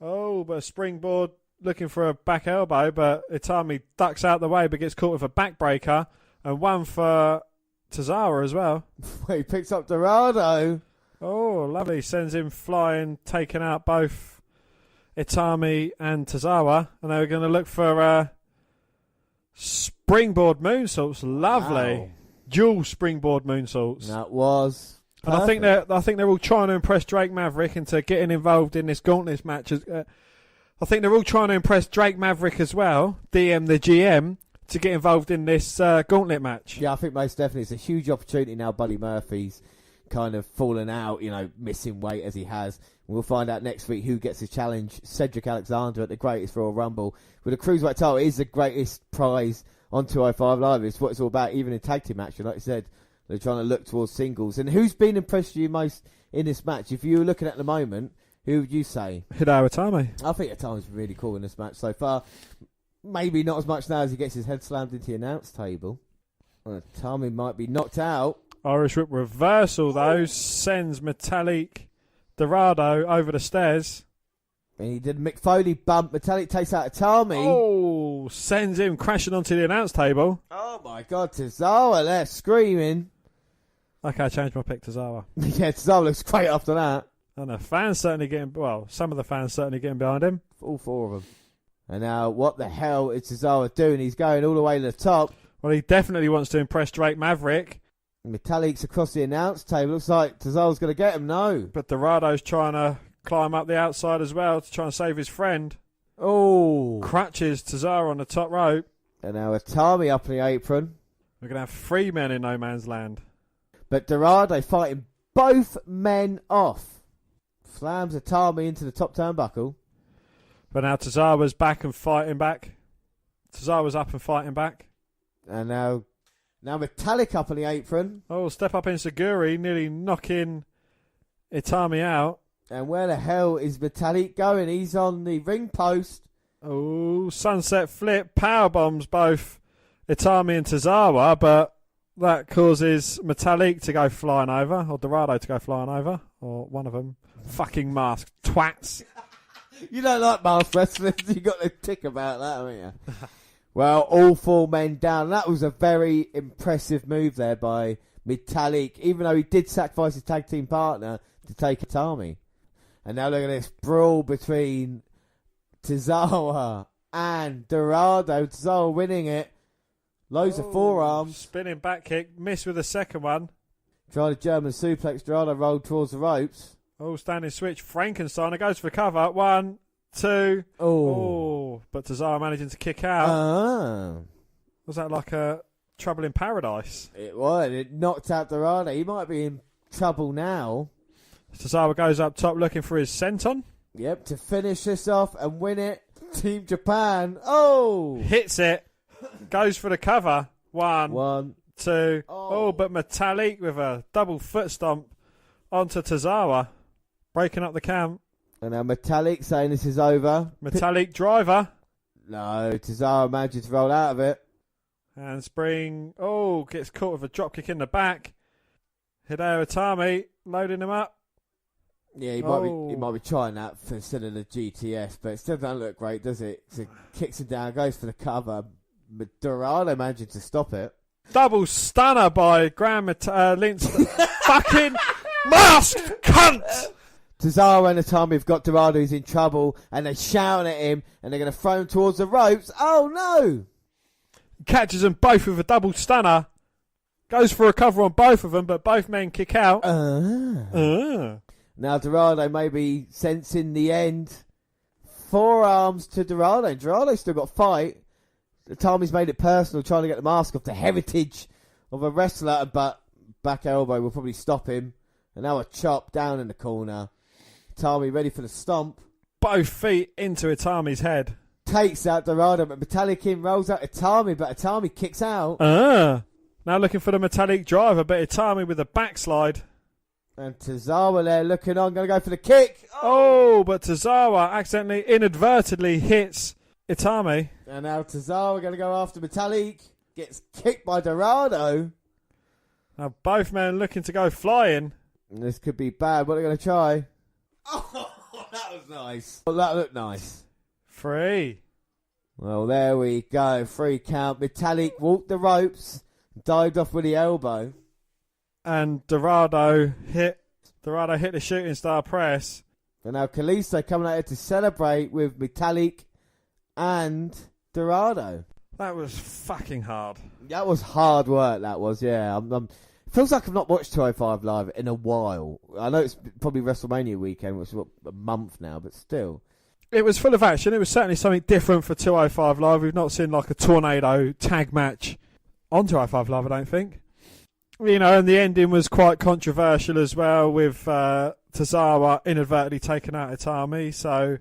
B: Oh, but a springboard looking for a back elbow, but Itami ducks out the way but gets caught with a backbreaker, and one for Tozawa as well.
A: He picks up Dorado.
B: Oh, lovely. Sends him flying, taking out both Itami and Tozawa, and they were going to look for springboard moonsaults. Lovely.
A: Wow.
B: Dual springboard moonsaults.
A: That was
B: perfect. And I think they're all trying to impress Drake Maverick into getting involved in this gauntlet match. I think they're all trying to impress Drake Maverick as well, DM the GM, to get involved in this gauntlet match.
A: Yeah, I think most definitely it's a huge opportunity now. Buddy Murphy's kind of fallen out, missing weight as he has. We'll find out next week who gets to challenge Cedric Alexander at the Greatest Royal Rumble. With a Cruiserweight title, it is the greatest prize on 205 Live. It's what it's all about, even in tag team action. Like I said, they're trying to look towards singles. And who's been impressed with you most in this match? If you were looking at the moment, who would you say?
B: Hideo Itami.
A: I think Itami's really cool in this match so far. Maybe not as much now as he gets his head slammed into the announce table. Itami might be knocked out.
B: Irish Whip reversal, though, sends Metalik Dorado over the stairs.
A: And he did a Mick Foley bump. Metallic takes out Itami.
B: Oh, sends him crashing onto the announce table.
A: Oh my God, Tozawa there screaming.
B: Okay, I changed my pick to Zawa.
A: Yeah, Tozawa looks great after that.
B: And the fans certainly getting, well, some of the fans certainly getting behind him.
A: All 4 of them. And now, what the hell is Tozawa doing? He's going all the way to the top.
B: Well, he definitely wants to impress Drake Maverick.
A: Metallic's across the announce table. Looks like Tozawa's going to get him. No.
B: But Dorado's trying to climb up the outside as well to try and save his friend.
A: Oh.
B: Crutches Tozawa on the top rope.
A: And now Itami up in the apron.
B: We're going to have 3 men in no man's land.
A: But Dorado fighting both men off. Slams Itami into the top turnbuckle.
B: But now Tozawa's back and fighting back. Tozawa's up and fighting back.
A: And now Metallic up on the apron.
B: Oh, step up in Seguri, nearly knocking Itami out.
A: And where the hell is Metallic going? He's on the ring post.
B: Oh, sunset flip, power bombs both Itami and Tozawa, but that causes Metallic to go flying over, or Dorado to go flying over, or one of them. Fucking masked twats.
A: You don't like masked wrestlers. You got to tick about that, haven't you? Well, all 4 men down. That was a very impressive move there by Metallic, even though he did sacrifice his tag team partner to take Itami. And now look at this brawl between Tozawa and Dorado. Tozawa winning it. Loads of forearms.
B: Spinning back kick, missed with the second one.
A: Tried a German suplex. Dorado rolled towards the ropes.
B: Oh, standing switch. Frankenstein goes for cover. 1, 2. Oh, but Tozawa managing to kick out. Was that like a trouble in paradise?
A: It was. It knocked out Dorado. He might be in trouble now.
B: Tozawa goes up top looking for his senton.
A: Yep, to finish this off and win it. Team Japan. Oh!
B: Hits it. Goes for the cover.
A: 1,
B: 2. Oh, but Metallic with a double foot stomp onto Tozawa. Breaking up the count.
A: And now Metallic saying this is over.
B: Metallic driver.
A: No, Tozawa managed to roll out of it.
B: And Spring. Oh, gets caught with a dropkick in the back. Hideo Itami loading him up.
A: Yeah, he might be trying that instead of the GTS, but it still doesn't look great, does it? So kicks him down, goes for the cover. Dorado managing to stop it.
B: Double stunner by Graham Lynch. Fucking masked cunt!
A: Tozawa and Itami have got Dorado who's in trouble, and they're shouting at him, and they're going to throw him towards the ropes. Oh no!
B: Catches them both with a double stunner. Goes for a cover on both of them, but both men kick out.
A: Now Dorado may be sensing the end. Forearms to Dorado. Dorado's still got fight. Itami's made it personal, trying to get the mask off the heritage of a wrestler, but back elbow will probably stop him. And now a chop down in the corner. Itami ready for the stomp.
B: Both feet into Itami's head.
A: Takes out Dorado, but Metallic in rolls out Itami, but Itami kicks out.
B: Now looking for the Metallic driver, but Itami with a backslide.
A: And Tozawa there looking on, going to go for the kick.
B: Oh, but Tozawa accidentally, inadvertently hits Itami.
A: And now Tozawa going to go after Metallic. Gets kicked by Dorado.
B: Now both men looking to go flying.
A: And this could be bad. What are they going to try? Oh, that was nice. Well, that looked nice.
B: 3.
A: Well, there we go. 3 count. Metallic walked the ropes. Dived off with the elbow.
B: And Dorado hit the shooting star press.
A: And now Kalisto coming out here to celebrate with Metallic and Dorado.
B: That was fucking hard.
A: That was hard work, that was, yeah. It feels like I've not watched 205 Live in a while. I know it's probably WrestleMania weekend, which is a month now, but still.
B: It was full of action. It was certainly something different for 205 Live. We've not seen like a tornado tag match on 205 Live, I don't think. You know, and the ending was quite controversial as well, with Tozawa inadvertently taking out Itami. So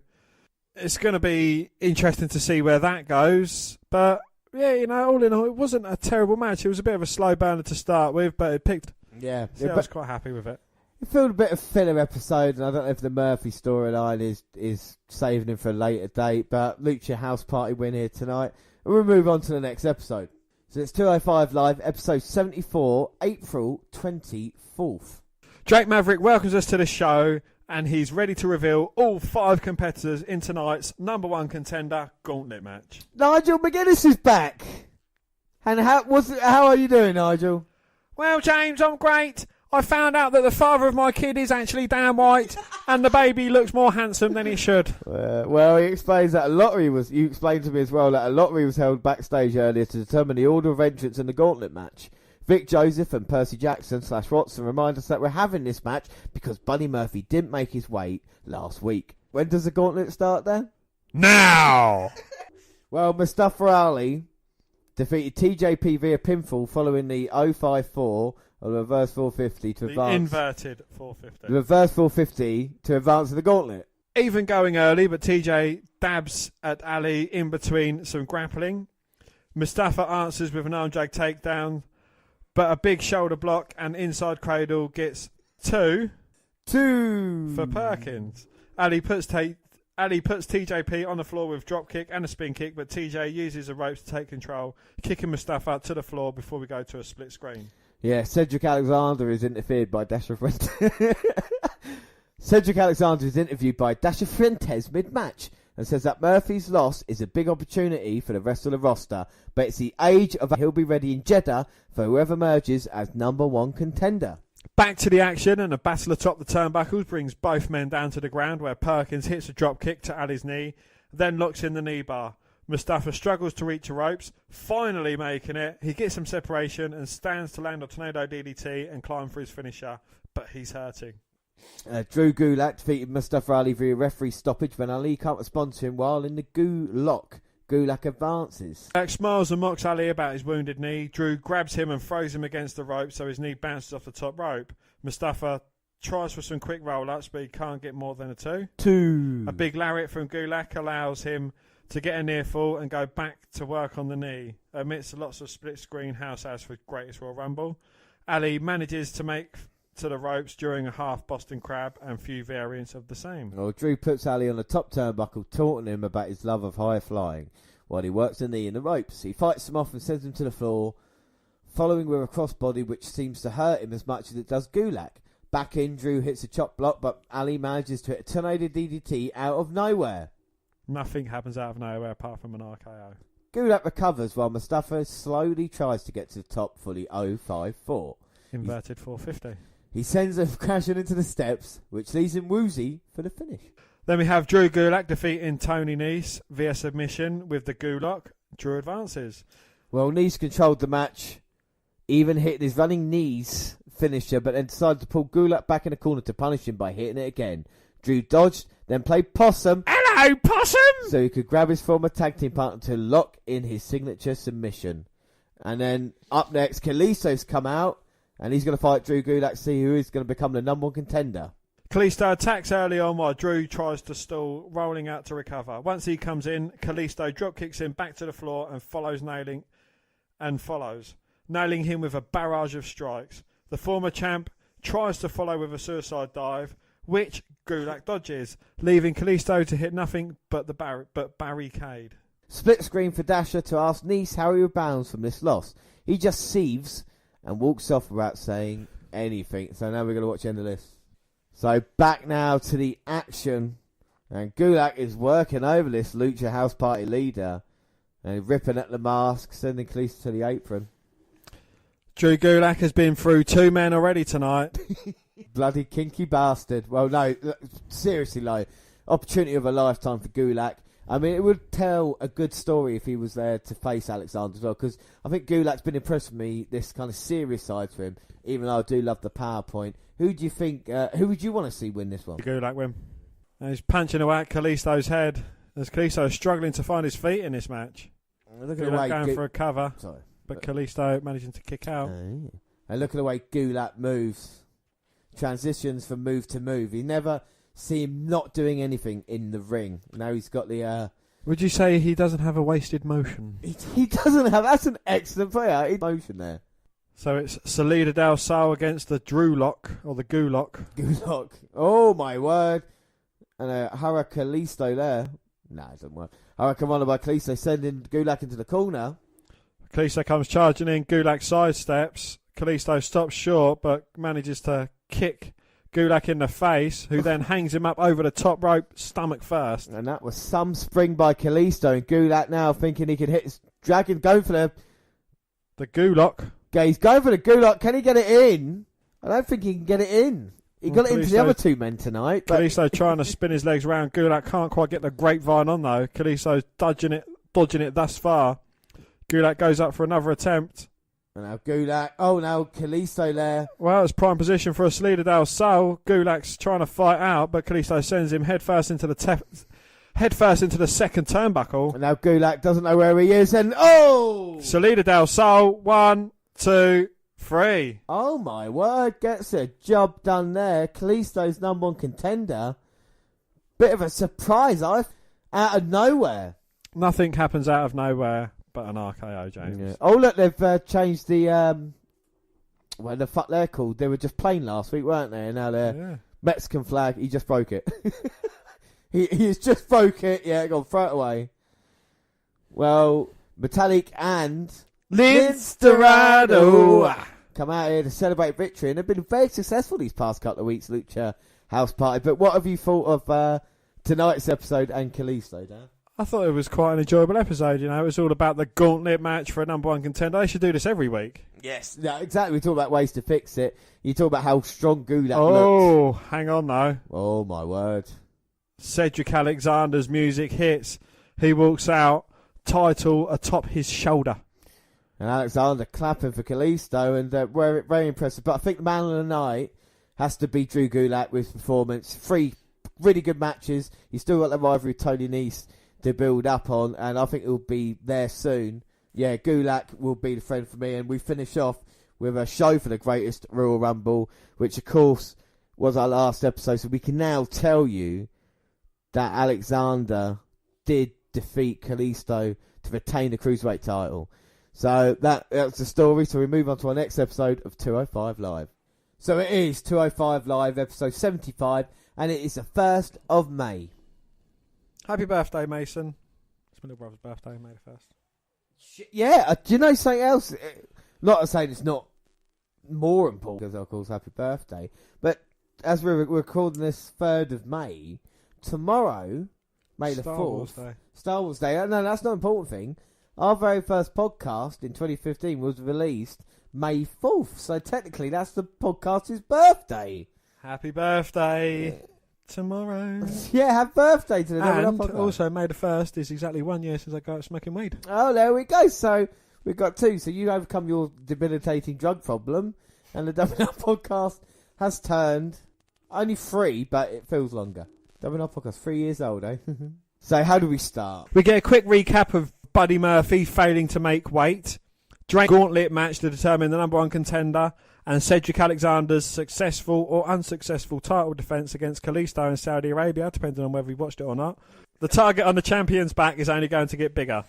B: it's going to be interesting to see where that goes. But yeah, you know, all in all, it wasn't a terrible match. It was a bit of a slow burner to start with, but it picked.
A: Yeah,
B: So I was quite happy with it.
A: It felt a bit of filler episode, and I don't know if the Murphy storyline is saving him for a later date. But Lucha House Party win here tonight, and we'll move on to the next episode. So it's 205 Live, episode 74, April 24th.
B: Drake Maverick welcomes us to the show, and he's ready to reveal all 5 competitors in tonight's number 1 contender gauntlet match.
A: Nigel McGuinness is back. And how are you doing, Nigel?
B: Well, James, I'm great. I found out that the father of my kid is actually Dan White, and the baby looks more handsome than he should.
A: Well, he explains that you explained to me as well that a lottery was held backstage earlier to determine the order of entrance in the gauntlet match. Vic Joseph and Percy Jackson / Watson remind us that we're having this match because Buddy Murphy didn't make his weight last week. When does the gauntlet start then?
B: Now!
A: Well, Mustafa Ali defeated TJP via pinfall following the 054 or reverse 450 to advance.
B: The inverted 450.
A: The reverse 450 to advance to the gauntlet.
B: Even going early, but TJ dabs at Ali in between some grappling. Mustafa answers with an arm drag takedown, but a big shoulder block and inside cradle gets 2 for Perkins. Ali puts TJP on the floor with drop kick and a spin kick, but TJ uses the ropes to take control, kicking Mustafa to the floor before we go to a split screen.
A: Yeah, Cedric Alexander is interviewed by Dasher Fuentes. Cedric Alexander is interviewed by Dasher Fuentes mid-match and says that Murphy's loss is a big opportunity for the rest of the roster, but it's the age of he'll be ready in Jeddah for whoever emerges as number 1 contender.
B: Back to the action, and a battle atop the turnbuckles brings both men down to the ground, where Perkins hits a drop kick to Ali's knee, then locks in the knee bar. Mustafa struggles to reach the ropes, finally making it. He gets some separation and stands to land a tornado DDT and climb for his finisher, but he's hurting.
A: Drew Gulak defeated Mustafa Ali via referee stoppage when Ali can't respond to him while in the Gulak. Gulak advances.
B: Gulak smiles and mocks Ali about his wounded knee. Drew grabs him and throws him against the rope so his knee bounces off the top rope. Mustafa tries for some quick roll-ups, but he can't get more than a 2. A big lariat from Gulak allows him to get a near fall and go back to work on the knee. Amidst lots of split-screen house ads for Greatest Royal Rumble, Ali manages to make to the ropes during a half Boston Crab and few variants of the same.
A: Well, Drew puts Ali on the top turnbuckle, taunting him about his love of high flying, while he works the knee in the ropes. He fights him off and sends him to the floor, following with a crossbody which seems to hurt him as much as it does Gulak. Back in, Drew hits a chop block, but Ali manages to hit a tornado DDT out of nowhere.
B: Nothing happens out of nowhere apart from an RKO.
A: Gulak recovers while Mustafa slowly tries to get to the top for the 054.
B: Inverted 450.
A: He sends him crashing into the steps, which leaves him woozy for the finish.
B: Then we have Drew Gulak defeating Tony Nese via submission with the Gulak. Drew advances.
A: Well, Nese controlled the match, even hit his running knees finisher, but then decided to pull Gulak back in the corner to punish him by hitting it again. Drew dodged, then played possum.
B: Hello, possum!
A: So he could grab his former tag team partner to lock in his signature submission. And then up next, Kalisto's come out, and he's going to fight Drew Gulak to see who is going to become the number 1 contender.
B: Kalisto attacks early on while Drew tries to stall, rolling out to recover. Once he comes in, Kalisto drop kicks him back to the floor and follows, nailing him with a barrage of strikes. The former champ tries to follow with a suicide dive, which Gulak dodges, leaving Kalisto to hit nothing but the barricade.
A: Split screen for Dasher to ask Nese how he rebounds from this loss. He just seethes and walks off without saying anything. So now we're going to watch the end of this. So back now to the action. And Gulak is working over this Lucha House Party leader. And ripping at the mask, sending Kalisto to the apron.
B: Drew Gulak has been through 2 men already tonight.
A: Bloody kinky bastard. Well, no, seriously, like, opportunity of a lifetime for Gulak. I mean, it would tell a good story if he was there to face Alexander as well, because I think Gulak's been impressed with me, this kind of serious side to him, even though I do love the PowerPoint. Who do you think, who would you want to see win this one?
B: Gulak win. And he's punching away at Kalisto's head, as Kalisto is struggling to find his feet in this match.
A: Look at
B: Gulak
A: the way
B: going for a cover,
A: Sorry.
B: but Kalisto managing to kick out.
A: And look at the way Gulak moves. Transitions from move to move. You never see him not doing anything in the ring. Now he's got the...
B: Would you say he doesn't have a wasted motion?
A: He doesn't have... That's an excellent player. He's motion there.
B: So it's Salida Del Sol against the Drew Lock, or the Gulak.
A: Gulak. Oh, my word. And Hara Kalisto there. No, it doesn't work. Hurricane by Kalisto sending Gulak into the corner.
B: Kalisto comes charging in. Gulak sidesteps. Kalisto stops short, but manages to kick Gulak in the face, who then hangs him up over the top rope, stomach first.
A: And that was some spring by Kalisto. And Gulak now thinking he can hit his dragon, going for
B: the Gulak.
A: He's going for the Gulak. Can he get it in? I don't think he can get it in. He got it into the other two men tonight.
B: Kalisto trying to spin his legs around. Gulak can't quite get the grapevine on though. Kalisto's dodging it thus far. Gulak goes up for another attempt.
A: And now Gulak. Oh, now Kalisto there.
B: Well, it's prime position for a Salida del Sol. Gulak's trying to fight out, but Kalisto sends him headfirst into the second turnbuckle.
A: And now Gulak doesn't know where he is. And
B: Salida del Sol, 1, 2, 3.
A: Oh my word, gets a job done there. Kalisto's #1 contender. Bit of a surprise, out of nowhere.
B: Nothing happens out of nowhere but an RKO, James.
A: Yeah. Oh look, they've changed the what the fuck they're called. They were just plain last week, weren't they? And now they're Mexican flag. He just broke it. He's just broke it. Yeah, go on, throw it away. Well, Metallic and
B: Lince Dorado
A: come out here to celebrate victory, and they've been very successful these past couple of weeks, Lucha House Party. But what have you thought of tonight's episode and Kalisto, Dan?
B: I thought it was quite an enjoyable episode. You know, it was all about the gauntlet match for a #1 contender. They should do this every week.
A: Yes, yeah, exactly. We talk about ways to fix it. You talk about how strong Gulak looks.
B: Oh, hang on though.
A: Oh my word!
B: Cedric Alexander's music hits. He walks out, title atop his shoulder.
A: And Alexander clapping for Kalisto, and very, very impressive. But I think the man of the night has to be Drew Gulak with his performance. 3 really good matches. He's still got the rivalry with Tony Nese to build up on, and I think he'll be there soon. Yeah, Gulak will be the friend for me, and we finish off with a show for the greatest Royal Rumble, which of course was our last episode, so we can now tell you that Alexander did defeat Kalisto to retain the Cruiserweight title. So that's the story, so we move on to our next episode of 205 Live. So it is 205 Live, episode 75, and it is the 1st of May.
B: Happy birthday, Mason. It's my little brother's birthday, May the 1st.
A: Yeah, do you know something else? Not saying it's not more important, because of course, happy birthday. But as we're recording this 3rd of May, tomorrow, May the 4th, Star Wars Day. No, that's not an important thing. Our very first podcast in 2015 was released May 4th. So technically, that's the podcast's birthday.
B: Happy birthday. Tomorrow.
A: Yeah, happy birthday to the
B: And also, May the 1st is exactly 1 year since I got smoking weed.
A: Oh, there we go. So we've got 2. So you overcome your debilitating drug problem, and the WNR podcast has turned only 3, but it feels longer. WNR podcast 3 years old, eh? So how do we start?
B: We get a quick recap of Buddy Murphy failing to make weight, Drake's gauntlet match to determine the #1 contender, and Cedric Alexander's successful or unsuccessful title defence against Kalisto in Saudi Arabia, depending on whether you watched it or not. The target on the champion's back is only going to get bigger.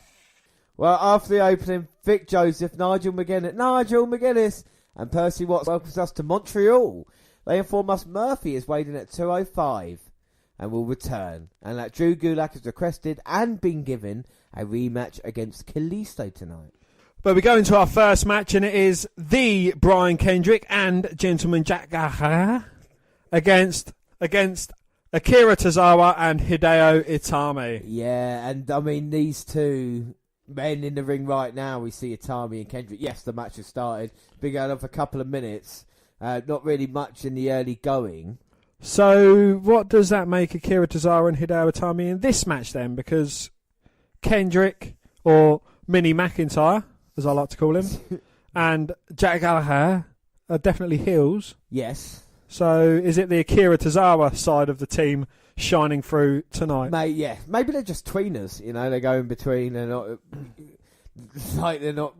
A: Well, after the opening, Vic Joseph, Nigel McGuinness, and Percy Watts welcomes us to Montreal. They inform us Murphy is waiting at 205 and will return, and that Drew Gulak has requested and been given a rematch against Kalisto tonight.
B: But we go into our first match, and it is the Brian Kendrick and Gentleman Jack Gallagher against Akira Tozawa and Hideo Itami.
A: Yeah, and I mean, these two men in the ring right now, we see Itami and Kendrick. Yes, the match has started. Been going on for a couple of minutes. Not really much in the early going.
B: So what does that make Akira Tozawa and Hideo Itami in this match then? Because Kendrick, or Mini McIntyre, as I like to call him, and Jack Gallagher are definitely heels.
A: Yes.
B: So is it the Akira Tozawa side of the team shining through tonight?
A: Yeah. Maybe they're just tweeners, you know, they go in between, they're not like they're not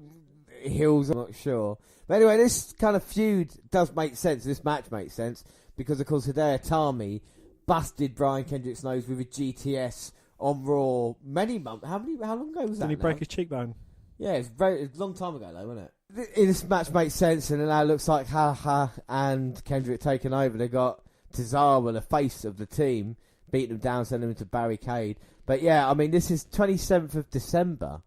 A: heels, I'm not sure. But anyway, this kind of feud does make sense, this match makes sense, because of course Hideo Itami busted Brian Kendrick's nose with a GTS on Raw many months. How long ago was that?
B: Didn't he break his cheekbone?
A: Yeah, it's a long time ago though, wasn't it? This match makes sense, and it now looks like Ha and Kendrick taking over. They got Tozawa, the face of the team, beating them down, sending them into barricade. But yeah, I mean, this is 27th of December,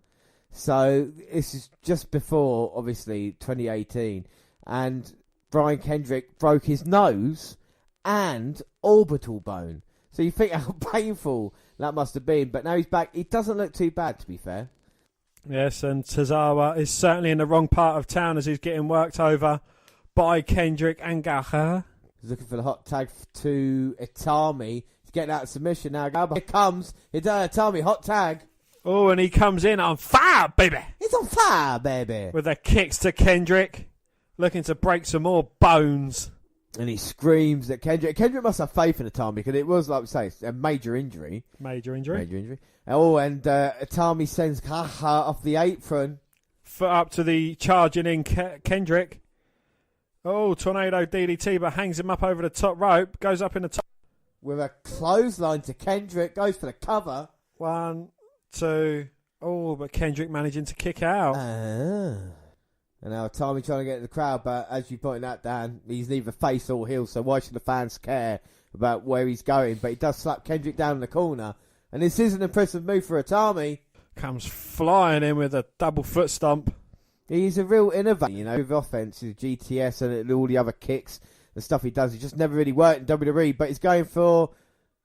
A: so this is just before, obviously, 2018, and Brian Kendrick broke his nose and orbital bone. So you think how painful that must have been. But now he's back. He doesn't look too bad, to be fair.
B: Yes, and Tozawa is certainly in the wrong part of town as he's getting worked over by Kendrick and Gallagher.
A: He's looking for the hot tag to Itami. He's getting out of submission now. Here comes Itami, hot tag.
B: Oh, and he comes in on fire, baby.
A: He's on fire, baby.
B: With the kicks to Kendrick, looking to break some more bones.
A: And he screams at Kendrick. Kendrick must have faith in Itami because it was, like we say, a major injury.
B: Major injury.
A: Oh, and Itami sends Kaha off the apron.
B: Foot up to the charging in Kendrick. Oh, tornado DDT, but hangs him up over the top rope. Goes up in the top.
A: With a clothesline to Kendrick. Goes for the cover.
B: 1, 2. Oh, but Kendrick managing to kick out.
A: And now Itami trying to get to the crowd, but as you pointed out, Dan, he's neither face or heel, so why should the fans care about where he's going? But he does slap Kendrick down in the corner. And this is an impressive move for Itami.
B: Comes flying in with a double foot stomp.
A: He's a real innovator, you know, with offense, his GTS and all the other kicks and stuff he does. He just never really worked in WWE, but he's going for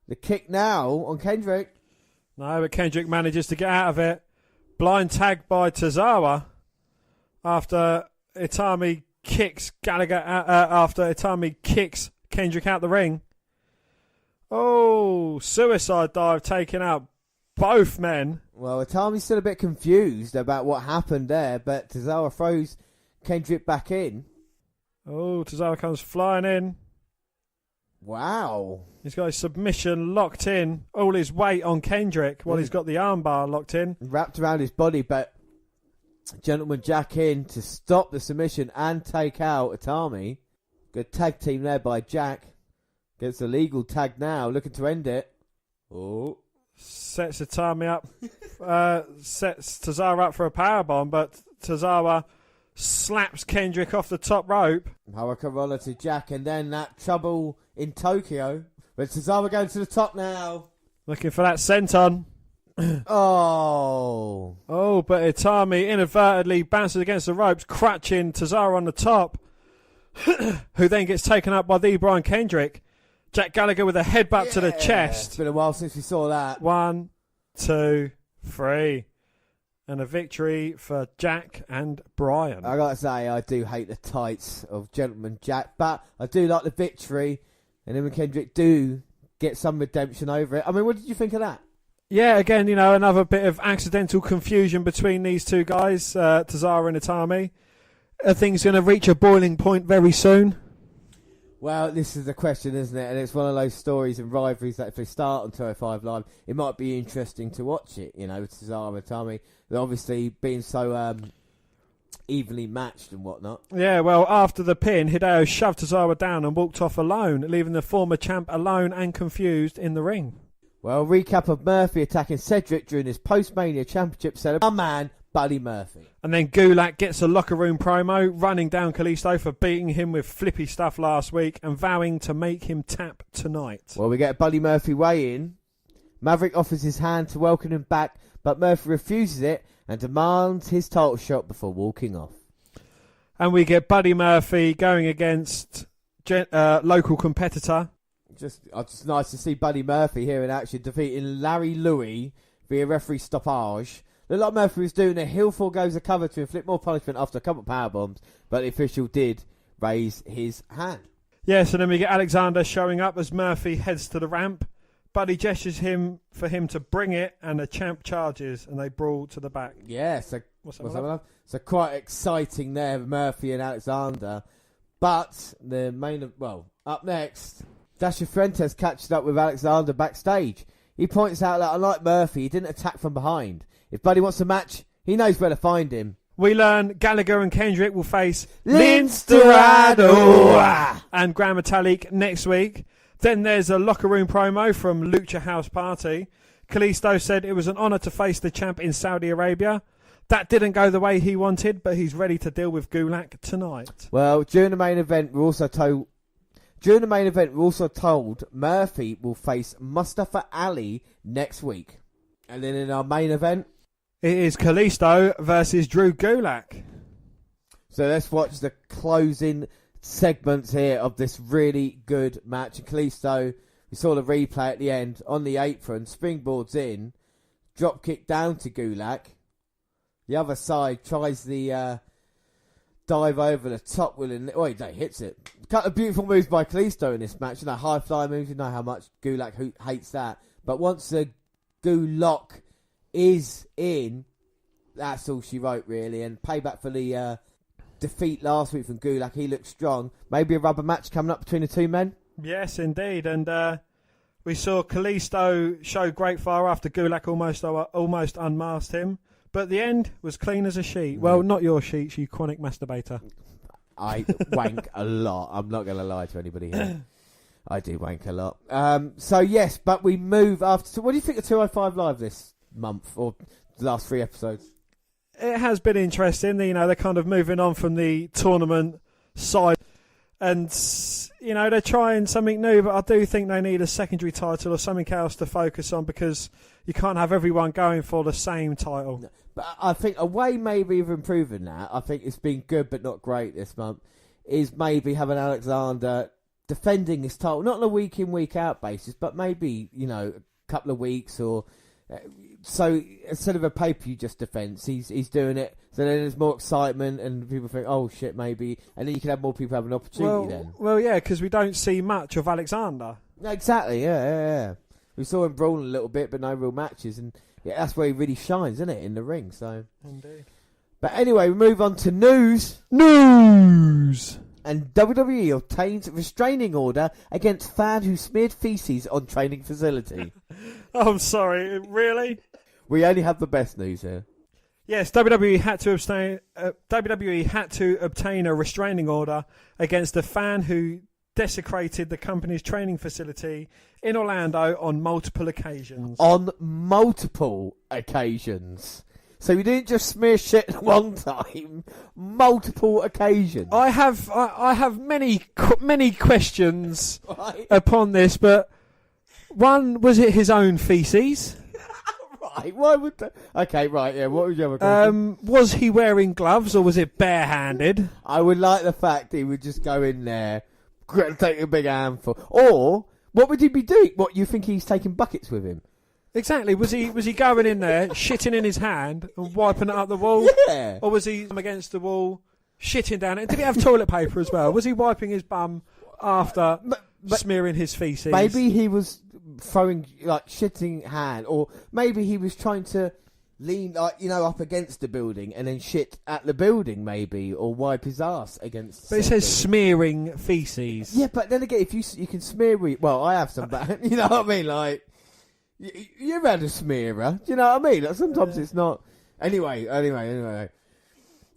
A: the kick now on Kendrick.
B: No, but Kendrick manages to get out of it. Blind tag by Tozawa after Itami kicks Gallagher after Itami kicks Kendrick out the ring. Oh, suicide dive taking out both men.
A: Well, Itami's still a bit confused about what happened there, but Tozawa throws Kendrick back in.
B: Oh, Tozawa comes flying in.
A: Wow.
B: He's got his submission locked in, all his weight on Kendrick while he's got the armbar locked in.
A: Wrapped around his body, but Gentleman Jack in to stop the submission and take out Itami. Good tag team there by Jack. Gets a legal tag now, looking to end it. Oh.
B: Sets Itami up. Sets Tozawa up for a powerbomb, but Tozawa slaps Kendrick off the top rope.
A: Hurricane to Jack, and then that trouble in Tokyo. But Tozawa going to the top now.
B: Looking for that senton.
A: Oh,
B: but Itami inadvertently bounces against the ropes, crutching Tozawa on the top, who then gets taken up by the Brian Kendrick. Jack Gallagher with a headbutt to the chest.
A: It's been a while since we saw that.
B: 1, 2, 3. And a victory for Jack and Brian.
A: I gotta say, I do hate the tights of Gentleman Jack, but I do like the victory. And him and Kendrick do get some redemption over it. I mean, what did you think of that?
B: Yeah, again, you know, another bit of accidental confusion between these two guys, Tozawa and Itami. Are things going to reach a boiling point very soon?
A: Well, this is the question, isn't it? And it's one of those stories and rivalries that if they start on 205 Live, it might be interesting to watch it, you know, with Tozawa and Itami. They're obviously being so evenly matched and whatnot.
B: Yeah, well, after the pin, Hideo shoved Tozawa down and walked off alone, leaving the former champ alone and confused in the ring.
A: Well, recap of Murphy attacking Cedric during his post-Mania Championship celebration. Our man, Buddy Murphy.
B: And then Gulak gets a locker room promo, running down Kalisto for beating him with flippy stuff last week and vowing to make him tap tonight.
A: Well, we get Buddy Murphy weigh-in. Maverick offers his hand to welcome him back, but Murphy refuses it and demands his title shot before walking off.
B: And we get Buddy Murphy going against local competitor.
A: Just nice to see Buddy Murphy here in action, defeating Larry Louie via referee stoppage. Looked like Murphy was doing a heel foregoes a cover to inflict more punishment after a couple of powerbombs, but the official did raise his hand.
B: Yes, and then we get Alexander showing up as Murphy heads to the ramp. Buddy gestures for him to bring it, and the champ charges, and they brawl to the back.
A: Yeah, so
B: What's that?
A: So quite exciting there, Murphy and Alexander. But the up next, Dasher Fuentes catches up with Alexander backstage. He points out that unlike Murphy, he didn't attack from behind. If Buddy wants a match, he knows where to find him.
B: We learn Gallagher and Kendrick will face
A: Lince Dorado
B: and Gran Metalik next week. Then there's a locker room promo from Lucha House Party. Kalisto said it was an honour to face the champ in Saudi Arabia. That didn't go the way he wanted, but he's ready to deal with Gulak tonight.
A: Well, during the main event, we're also told Murphy will face Mustafa Ali next week. And then in our main event,
B: it is Kalisto versus Drew Gulak.
A: So let's watch the closing segments here of this really good match. And Kalisto, we saw the replay at the end on the apron, springboards in, drop kick down to Gulak. The other side tries the dive over the top. He hits it. A couple of beautiful moves by Kalisto in this match. High fly moves. You know how much Gulak hates that. But once the Gulak is in, that's all she wrote, really. And payback for the defeat last week from Gulak. He looks strong. Maybe a rubber match coming up between the two men.
B: Yes, indeed. And we saw Kalisto show great fire after Gulak almost unmasked him. But the end was clean as a sheet. Well, not your sheets, you chronic masturbator.
A: I wank a lot. I'm not going to lie to anybody here. I do wank a lot. So, yes, but we move after... So what do you think of 205 Live this month, or the last 3 episodes?
B: It has been interesting. They're kind of moving on from the tournament side. And, they're trying something new, but I do think they need a secondary title or something else to focus on, because you can't have everyone going for the same title.
A: No, but I think a way maybe of improving that, I think it's been good but not great this month, is maybe having Alexander defending his title, not on a week in, week out basis, but maybe, a couple of weeks or... So instead of a pay-per-view just defence, he's doing it. So then there's more excitement, and people think, "Oh shit, maybe," and then you can have more people have an opportunity.
B: Well, yeah, because we don't see much of Alexander.
A: Exactly, yeah. We saw him brawling a little bit, but no real matches, and that's where he really shines, isn't it, in the ring? So,
B: indeed.
A: But anyway, we move on to news. And WWE obtains restraining order against fan who smeared feces on training facility.
B: I'm sorry, really?
A: We only have the best news here.
B: Yes, WWE had to obtain a restraining order against a fan who desecrated the company's training facility in Orlando on multiple occasions.
A: On multiple occasions. So we didn't just smear shit one time, multiple occasions.
B: I have many questions upon this, but one, was it his own feces?
A: Right, why would that? Okay, right, yeah, what was your other question?
B: Was he wearing gloves or was it barehanded?
A: I would like the fact he would just go in there, take a big handful. Or, what would he be doing? What, you think he's taking buckets with him?
B: Exactly. Was he going in there, shitting in his hand and wiping it up the wall?
A: Yeah.
B: Or was he against the wall, shitting down it? Did he have toilet paper as well? Was he wiping his bum after smearing his feces?
A: Maybe he was throwing, shitting hand, or maybe he was trying to lean, up against the building and then shit at the building, maybe, or wipe his ass against.
B: But it says smearing feces.
A: Yeah, but then again, if you can smear, well, I have some bad, you know what I mean, You've had a smearer, do you know what I mean? Sometimes it's not. Anyway.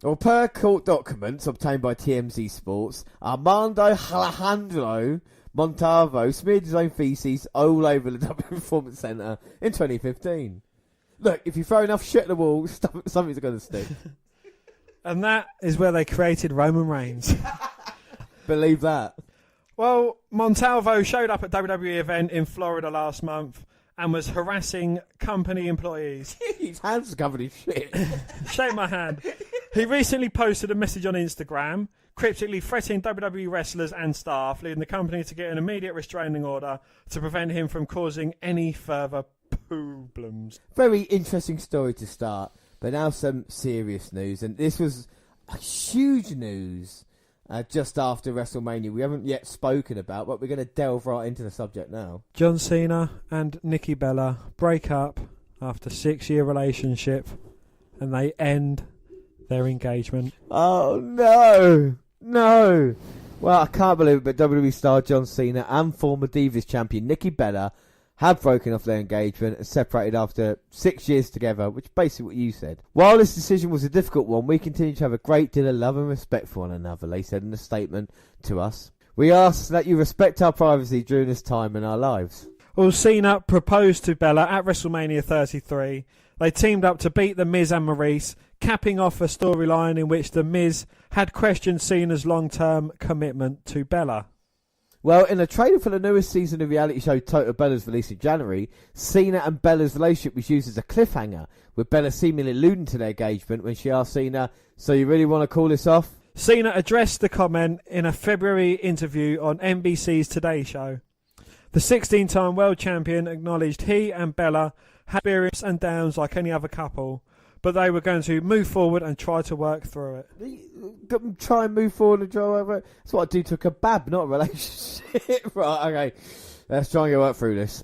A: Well, per court documents obtained by TMZ Sports, Armando Alejandro Montalvo smeared his own feces all over the W Performance Center in 2015. Look, if you throw enough shit at the wall, something's going to stick.
B: And that is where they created Roman Reigns.
A: Believe that.
B: Well, Montalvo showed up at WWE event in Florida last month and was harassing company employees.
A: His hands are covered in shit.
B: Shake my hand. He recently posted a message on Instagram, cryptically threatening WWE wrestlers and staff, leading the company to get an immediate restraining order to prevent him from causing any further problems.
A: Very interesting story to start, but now some serious news. And this was a huge news just after WrestleMania. We haven't yet spoken about, but we're going to delve right into the subject now.
B: John Cena and Nikki Bella break up after a 6-year relationship, and they end their engagement.
A: Oh, no. Well, I can't believe it, but WWE star John Cena and former Divas champion Nikki Bella have broken off their engagement and separated after 6 years together, which is basically what you said. While this decision was a difficult one, we continue to have a great deal of love and respect for one another, they said in a statement to us. We ask that you respect our privacy during this time in our lives.
B: Well, Cena proposed to Bella at WrestleMania 33. They teamed up to beat The Miz and Maurice, capping off a storyline in which The Miz had questioned Cena's long-term commitment to Bella.
A: Well, in a trailer for the newest season of reality show Total Bella's released in January, Cena and Bella's relationship was used as a cliffhanger, with Bella seemingly alluding to their engagement when she asked Cena, "So you really want to call this off?"
B: Cena addressed the comment in a February interview on NBC's Today Show. The 16-time world champion acknowledged he and Bella had experience and downs like any other couple, but they were going to move forward and try to work through it.
A: Try and move forward and try over it. That's what I do to a kebab, not a relationship. Right, okay. Let's try and work through this.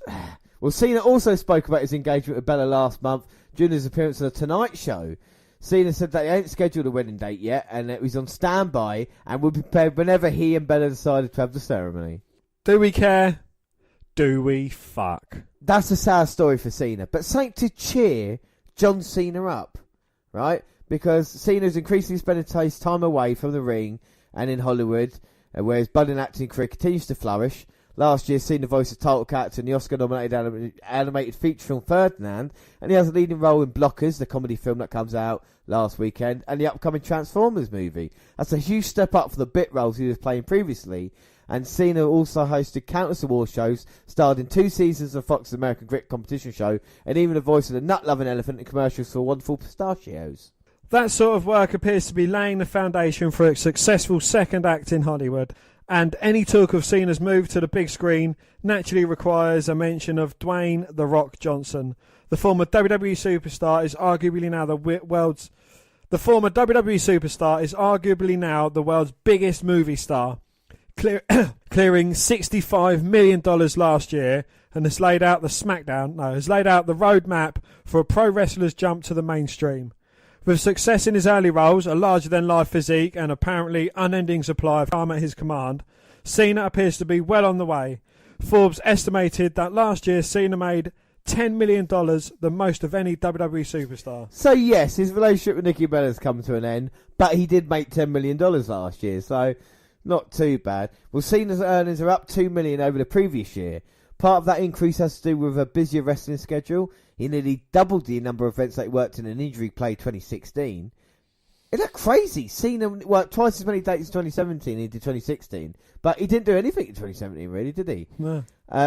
A: Well, Cena also spoke about his engagement with Bella last month during his appearance on The Tonight Show. Cena said that he ain't scheduled a wedding date yet and that he's on standby and would be prepared whenever he and Bella decided to have the ceremony.
B: Do we care? Do we fuck?
A: That's a sad story for Cena, but something to cheer John Cena up, right? Because Cena's increasingly spending his time away from the ring and in Hollywood, where his budding acting career continues to flourish. Last year, Cena voiced the title character in the Oscar-nominated animated feature film Ferdinand, and he has a leading role in Blockers, the comedy film that comes out last weekend, and the upcoming Transformers movie. That's a huge step up for the bit roles he was playing previously. And Cena also hosted countless award shows, starred in 2 seasons of Fox's American Grit competition show, and even the voice of the nut-loving elephant in commercials for Wonderful Pistachios.
B: That sort of work appears to be laying the foundation for a successful second act in Hollywood, and any talk of Cena's move to the big screen naturally requires a mention of Dwayne "The Rock" Johnson. The former WWE superstar is arguably now the world's biggest movie star, clearing $65 million last year, and has laid out the roadmap for a pro wrestler's jump to the mainstream. With success in his early roles, a larger-than-life physique, and apparently unending supply of time at his command, Cena appears to be well on the way. Forbes estimated that last year Cena made $10 million, the most of any WWE superstar.
A: So yes, his relationship with Nikki Bella's come to an end, but he did make $10 million last year, so not too bad. Well, Cena's earnings are up $2 million over the previous year. Part of that increase has to do with a busier wrestling schedule. He nearly doubled the number of events that he worked in an injury play 2016. Isn't that crazy? Cena worked twice as many dates in 2017 as he did 2016. But he didn't do anything in 2017, really, did he?
B: No.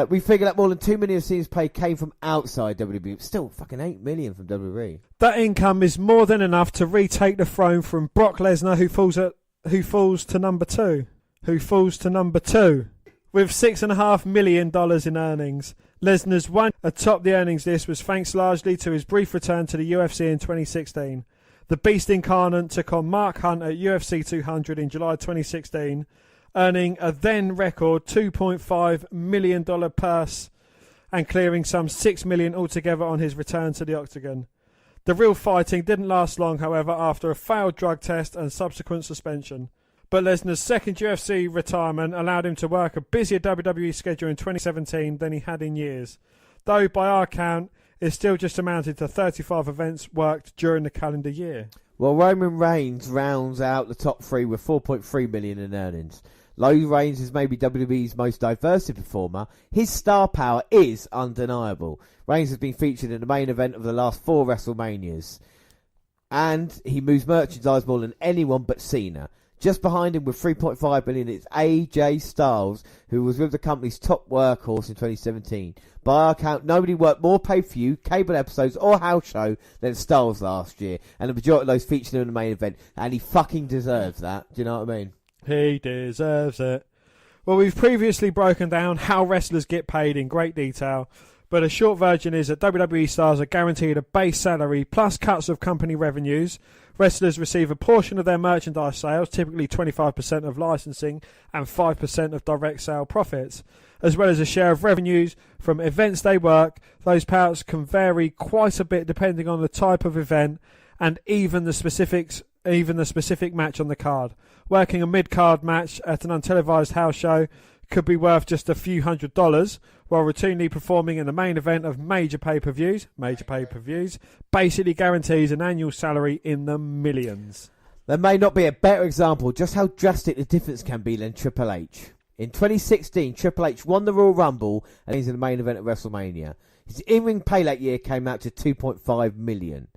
A: We figured that more than $2 million of Cena's pay came from outside WWE. Still, fucking $8 million from WWE.
B: That income is more than enough to retake the throne from Brock Lesnar, who falls to number two. With $6.5 million in earnings. Lesnar's one atop the earnings list was thanks largely to his brief return to the UFC in 2016. The Beast Incarnate took on Mark Hunt at UFC 200 in July 2016, earning a then record $2.5 million purse and clearing some $6 million altogether on his return to the octagon. The real fighting didn't last long, however, after a failed drug test and subsequent suspension. But Lesnar's second UFC retirement allowed him to work a busier WWE schedule in 2017 than he had in years, though by our count it still just amounted to 35 events worked during the calendar year.
A: Well, Roman Reigns rounds out the top 3 with $4.3 million in earnings. Though Reigns is maybe WWE's most diverse performer, his star power is undeniable. Reigns has been featured in the main event of the last 4 WrestleManias, and he moves merchandise more than anyone but Cena. Just behind him with $3.5 million is AJ Styles, who was with the company's top workhorse in 2017. By our count, nobody worked more pay-per-view, cable episodes or house show than Styles last year, and the majority of those featured in the main event, and he fucking deserves that. Do you know what I mean?
B: He deserves it. Well, we've previously broken down how wrestlers get paid in great detail, but a short version is that WWE stars are guaranteed a base salary plus cuts of company revenues. Wrestlers receive a portion of their merchandise sales, typically 25% of licensing and 5% of direct sale profits, as well as a share of revenues from events they work. Those payouts can vary quite a bit depending on the type of event and even the specific match on the card. Working a mid-card match at an untelevised house show could be worth just a few $100s, while routinely performing in the main event of major pay-per-views basically guarantees an annual salary in the millions.
A: There may not be a better example just how drastic the difference can be than Triple H. In 2016, Triple H won the Royal Rumble and he's in the main event of WrestleMania. His in-ring pay that year came out to $2.5 million.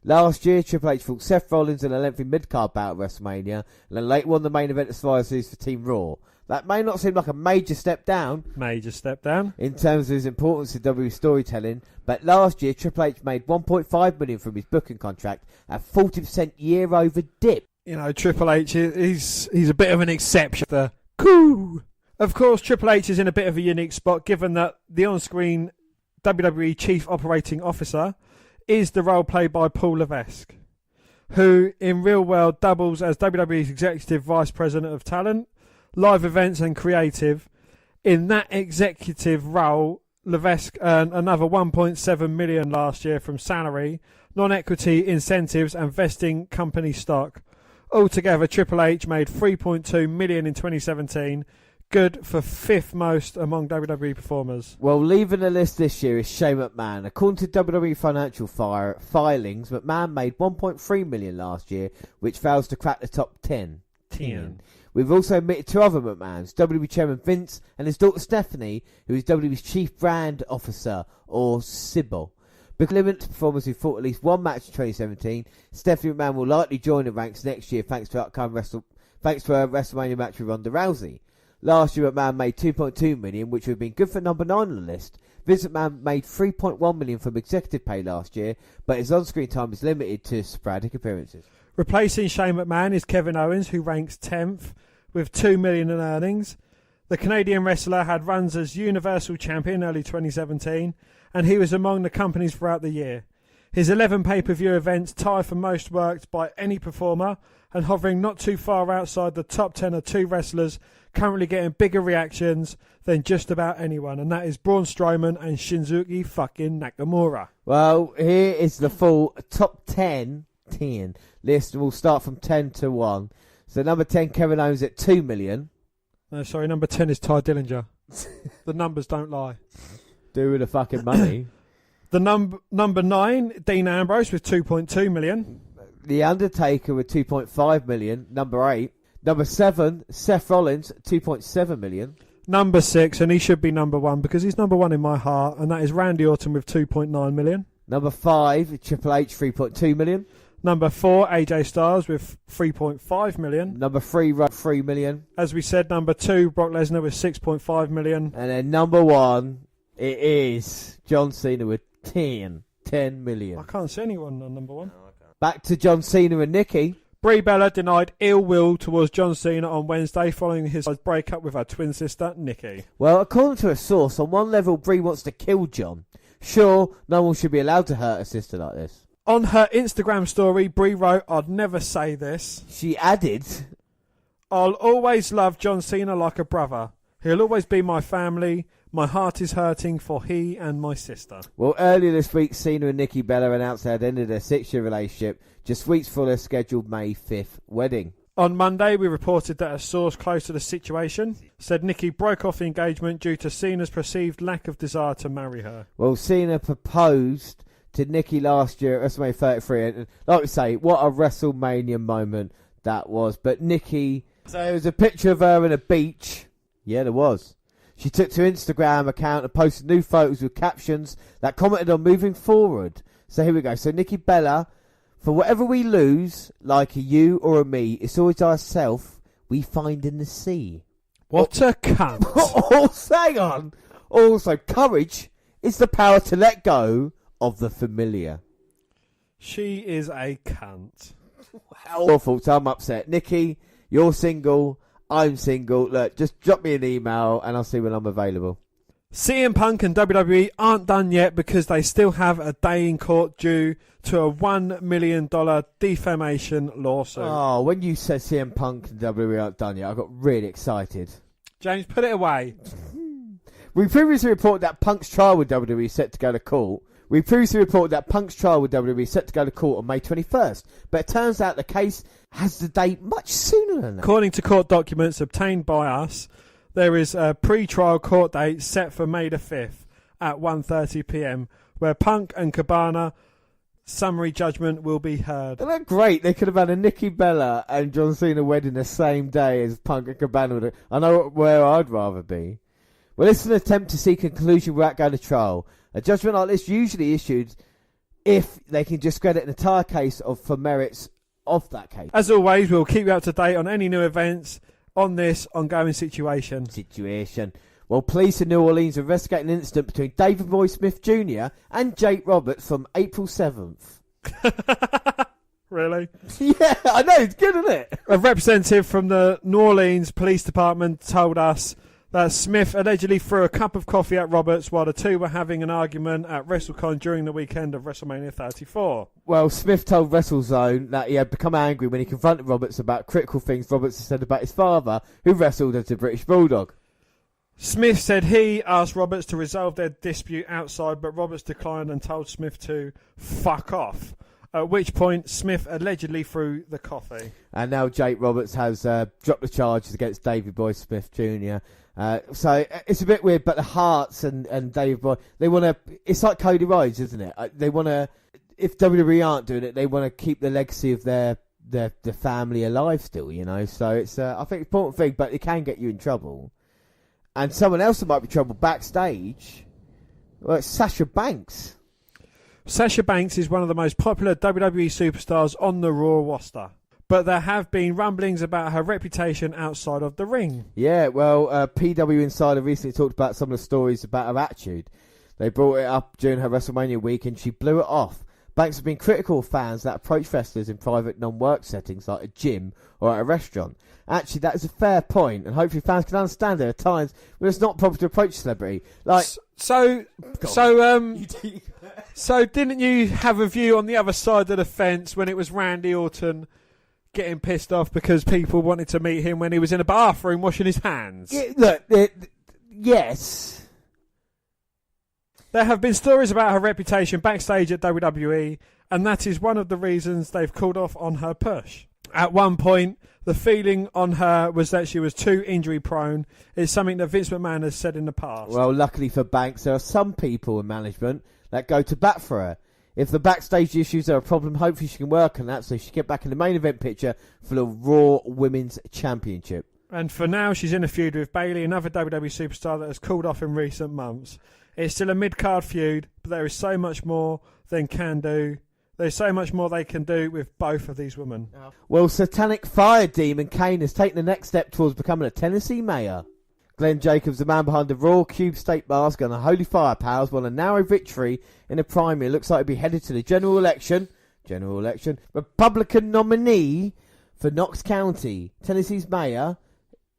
A: Last year, Triple H fought Seth Rollins in a lengthy mid-card bout at WrestleMania and then later won the main event of Survivor Series for Team Raw. That may not seem like a major step down in terms of his importance in WWE storytelling, but last year Triple H made $1.5 million from his booking contract, a 40% year-over dip.
B: You know, Triple H, he's a bit of an exception. The cool. Of course, Triple H is in a bit of a unique spot, given that the on-screen WWE Chief Operating Officer is the role played by Paul Levesque, who in real world doubles as WWE's Executive Vice President of Talent, Live Events and Creative. In that executive role, Levesque earned another $1.7 million last year from salary, non-equity incentives and vesting company stock. Altogether, Triple H made $3.2 million in 2017, good for fifth most among WWE performers.
A: Well, leaving the list this year is Shane McMahon. According to WWE financial filings, McMahon made $1.3 million last year, which fails to crack the top 10. We've also admitted two other McMahons, WWE Chairman Vince and his daughter Stephanie, who is WWE's Chief Brand Officer, or Sybil. Because limited performers who fought at least one match in 2017, Stephanie McMahon will likely join the ranks next year thanks to a WrestleMania match with Ronda Rousey. Last year McMahon made $2.2 million, which would have been good for number 9 on the list. Vince McMahon made $3.1 million from executive pay last year, but his on-screen time is limited to sporadic appearances.
B: Replacing Shane McMahon is Kevin Owens, who ranks 10th with $2 million in earnings. The Canadian wrestler had runs as Universal Champion early 2017, and he was among the companies throughout the year. His 11 pay-per-view events tie for most worked by any performer, and hovering not too far outside the top 10 are two wrestlers currently getting bigger reactions than just about anyone, and that is Braun Strowman and Shinsuke fucking Nakamura.
A: Well, here is the full top 10 list, and we'll start from 10 to 1. So number 10, Kevin Owens at $2 million.
B: No, sorry, number 10 is Ty Dillinger. The numbers don't lie.
A: Do with the fucking money.
B: The number 9, Dean Ambrose with $2.2 million.
A: The Undertaker with $2.5 million. Number 8. Number 7, Seth Rollins, $2.7 million.
B: Number 6, and he should be number 1 because he's number 1 in my heart, and that is Randy Orton with $2.9 million.
A: Number 5, Triple H, $3.2 million.
B: Number 4, AJ Styles with $3.5 million.
A: Number 3, $3 million.
B: As we said, number 2, Brock Lesnar with $6.5 million.
A: And then number 1, it is John Cena with $10 million.
B: I can't see anyone on number 1.
A: Back to John Cena and Nikki.
B: Brie Bella denied ill will towards John Cena on Wednesday following his breakup with her twin sister, Nikki.
A: Well, according to a source, on one level, Brie wants to kill John. Sure, no one should be allowed to hurt a sister like this.
B: On her Instagram story, Brie wrote, "I'd never say this."
A: She added,
B: "I'll always love John Cena like a brother. He'll always be my family. My heart is hurting for he and my sister."
A: Well, earlier this week, Cena and Nikki Bella announced they had ended their 6-year relationship just weeks before their scheduled May 5th wedding.
B: On Monday, we reported that a source close to the situation said Nikki broke off the engagement due to Cena's perceived lack of desire to marry her.
A: Well, Cena proposed to Nikki last year at WrestleMania 33, and like we say, what a WrestleMania moment that was. But Nikki, so there was a picture of her in a beach. Yeah, there was. She took to her Instagram account and posted new photos with captions that commented on moving forward. So here we go. So Nikki Bella, for whatever we lose, like a you or a me, it's always ourself we find in the sea.
B: What a cunt.
A: Also, hang on. Also, courage is the power to let go of the familiar.
B: She is a cunt.
A: Awful, so I'm upset. Nikki, you're single. I'm single. Look, just drop me an email and I'll see when I'm available.
B: CM Punk and WWE aren't done yet because they still have a day in court due to a $1 million defamation lawsuit.
A: Oh, when you said CM Punk and WWE aren't done yet, I got really excited.
B: James, put it away.
A: We previously reported that Punk's trial with WWE is set to go to court. On May 21st, but it turns out the case has the date much sooner than that.
B: According to court documents obtained by us, there is a pre-trial court date set for May the 5th at 1:30 p.m, where Punk and Cabana summary judgment will be heard.
A: Isn't that great? They could have had a Nikki Bella and John Cena wedding the same day as Punk and Cabana. I know where I'd rather be. Well, this is an attempt to seek a conclusion without going to trial. A judgment like this usually issued if they can discredit an entire case for merits of that case.
B: As always, we'll keep you up to date on any new events on this ongoing situation.
A: Well, police in New Orleans investigate an incident between David Boy Smith Jr. and Jake Roberts from April 7th.
B: Really?
A: Yeah, I know, it's good, isn't it?
B: A representative from the New Orleans Police Department told us that Smith allegedly threw a cup of coffee at Roberts while the two were having an argument at WrestleCon during the weekend of WrestleMania 34.
A: Well, Smith told WrestleZone that he had become angry when he confronted Roberts about critical things Roberts had said about his father, who wrestled as a British Bulldog.
B: Smith said he asked Roberts to resolve their dispute outside, but Roberts declined and told Smith to fuck off. At which point, Smith allegedly threw the coffee.
A: And now Jake Roberts has dropped the charges against Davey Boy Smith Jr. So it's a bit weird, but the Hearts and Davey Boy, they want to... It's like Cody Rhodes, isn't it? They want to... If WWE aren't doing it, they want to keep the legacy of their family alive still, you know? So it's, I think, an important thing, but it can get you in trouble. And someone else that might be in trouble backstage, well, it's Sasha Banks.
B: Sasha Banks is one of the most popular WWE superstars on the Raw roster, but there have been rumblings about her reputation outside of the ring.
A: Yeah, well, PW Insider recently talked about some of the stories about her attitude. They brought it up during her WrestleMania week and she blew it off. Banks has been critical of fans that approach wrestlers in private non-work settings like a gym or at a restaurant. Actually, that is a fair point, and hopefully fans can understand there are times when it's not proper to approach a celebrity. Like,
B: So didn't you have a view on the other side of the fence when it was Randy Orton getting pissed off because people wanted to meet him when he was in a bathroom washing his hands?
A: yeah, look, yes.
B: There have been stories about her reputation backstage at WWE, and that is one of the reasons they've called off on her push. At one point, the feeling on her was that she was too injury prone. It's something that Vince McMahon has said in the past.
A: Well, luckily for Banks, there are some people in management that go to bat for her. If the backstage issues are a problem, hopefully she can work on that so she can get back in the main event picture for the Raw Women's Championship.
B: And for now, she's in a feud with Bayley, another WWE superstar that has cooled off in recent months. It's still a mid-card feud, but there is so much more they can do. There's so much more they can do with both of these women.
A: Well, Satanic Fire Demon Kane has taken the next step towards becoming a Tennessee mayor. Glenn Jacobs, the man behind the Royal Cube State Mask and the Holy Fire Powers, won a narrow victory in the primary. Looks like he'll be headed to the general election, Republican nominee for Knox County, Tennessee's mayor,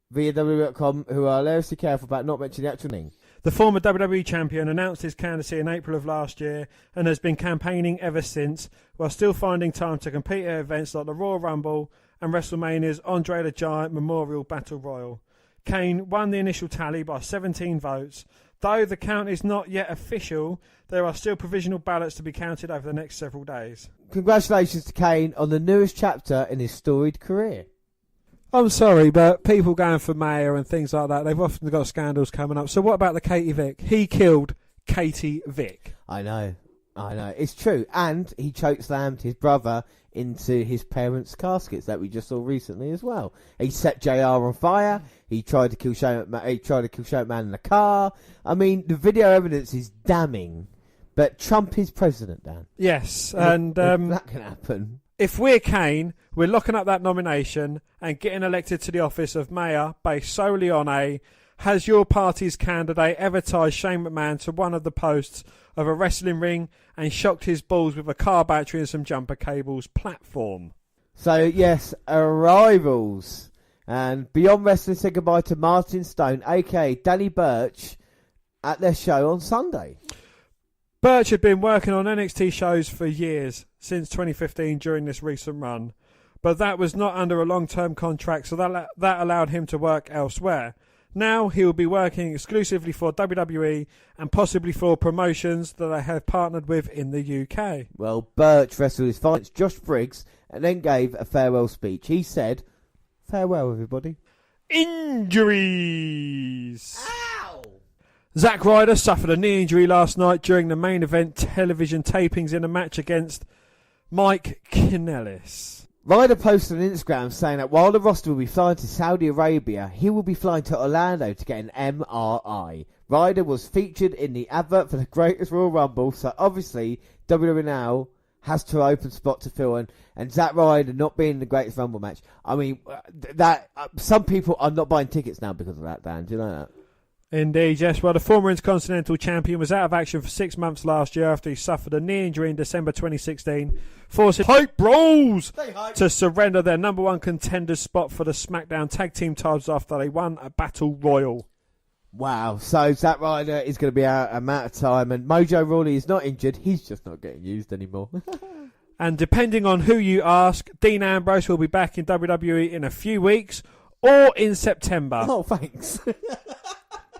A: via WWE.com, who are hilariously careful about not mentioning the actual name.
B: The former WWE champion announced his candidacy in April of last year and has been campaigning ever since, while still finding time to compete at events like the Royal Rumble and WrestleMania's Andre the Giant Memorial Battle Royal. Kane won the initial tally by 17 votes. Though the count is not yet official, there are still provisional ballots to be counted over the next several days.
A: Congratulations to Kane on the newest chapter in his storied career.
B: I'm sorry, but people going for mayor and things like that, they've often got scandals coming up. So what about the Katie Vick? He killed Katie Vick.
A: I know. It's true. And he chokeslammed his brother into his parents' caskets that we just saw recently as well. He set JR on fire. He tried to kill Shane McMahon in the car. I mean, the video evidence is damning. But Trump is president, Dan.
B: Yes,
A: and if that can happen.
B: If we're Kane, we're locking up that nomination and getting elected to the office of mayor based solely on has your party's candidate ever tied Shane McMahon to one of the posts of a wrestling ring and shocked his balls with a car battery and some jumper cables platform?
A: So, yes, arrivals. And Beyond Wrestling said goodbye to Martin Stone, a.k.a. Danny Burch, at their show on Sunday.
B: Burch had been working on NXT shows for years, since 2015 during this recent run. But that was not under a long-term contract, so that allowed him to work elsewhere. Now he will be working exclusively for WWE and possibly for promotions that they have partnered with in the UK.
A: Well, Burch wrestled his fight against Josh Briggs and then gave a farewell speech. He said, "Farewell, everybody."
B: Injuries!
A: Ow!
B: Zack Ryder suffered a knee injury last night during the main event television tapings in a match against Mike Kanellis.
A: Ryder posted on Instagram saying that while the roster will be flying to Saudi Arabia, he will be flying to Orlando to get an MRI. Ryder was featured in the advert for the Greatest Royal Rumble, so obviously WWE now has to open spot to fill, and Zack Ryder not being in the Greatest Rumble match. I mean, that some people are not buying tickets now because of that, Dan. Do you know that?
B: Indeed, yes. Well, the former Intercontinental Champion was out of action for 6 months last year after he suffered a knee injury in December 2016, forcing Hype Bros to surrender their number one contender spot for the SmackDown Tag Team titles after they won a Battle Royal.
A: Wow, so Zack Ryder is going to be out a matter of time, and Mojo Rawley is not injured, he's just not getting used anymore.
B: And depending on who you ask, Dean Ambrose will be back in WWE in a few weeks or in September.
A: Oh, thanks.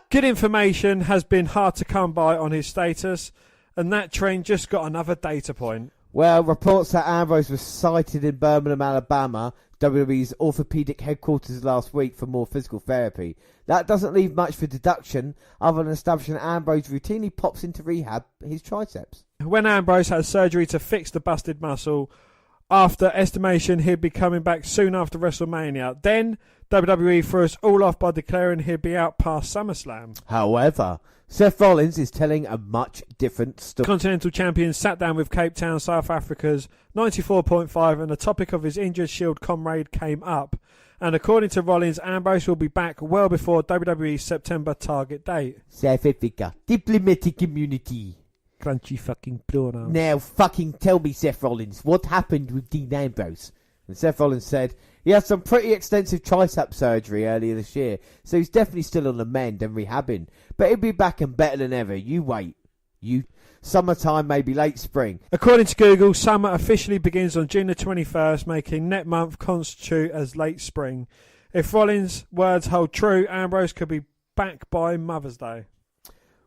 B: Good information has been hard to come by on his status, and that trend just got another data point.
A: Well, reports that Ambrose was sighted in Birmingham, Alabama, WWE's orthopedic headquarters last week for more physical therapy. That doesn't leave much for deduction other than establishing that Ambrose routinely pops into rehab his triceps.
B: When Ambrose had surgery to fix the busted muscle, after estimation he'd be coming back soon after WrestleMania. Then WWE threw us all off by declaring he'd be out past SummerSlam.
A: However, Seth Rollins is telling a much different story.
B: Continental Champion sat down with Cape Town, South Africa's 94.5, and the topic of his injured Shield comrade came up. And according to Rollins, Ambrose will be back well before WWE's September target date.
A: South Africa, diplomatic community.
B: Crunchy fucking pronouns.
A: Now fucking tell me, Seth Rollins, what happened with Dean Ambrose? And Seth Rollins said he had some pretty extensive tricep surgery earlier this year, so he's definitely still on the mend and rehabbing. But he'll be back and better than ever. You wait. Summertime, maybe late spring.
B: According to Google, summer officially begins on June the 21st, making next month constitute as late spring. If Rollins' words hold true, Ambrose could be back by Mother's Day.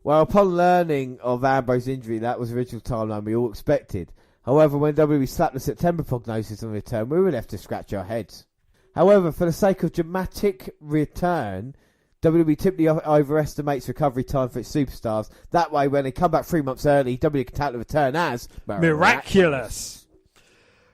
A: Well, upon learning of Ambrose's injury, that was the original timeline we all expected. However, when WWE slapped the September prognosis on return, we were left to scratch our heads. However, for the sake of dramatic return, WWE typically overestimates recovery time for its superstars. That way, when they come back 3 months early, WWE can tout the return as
B: miraculous.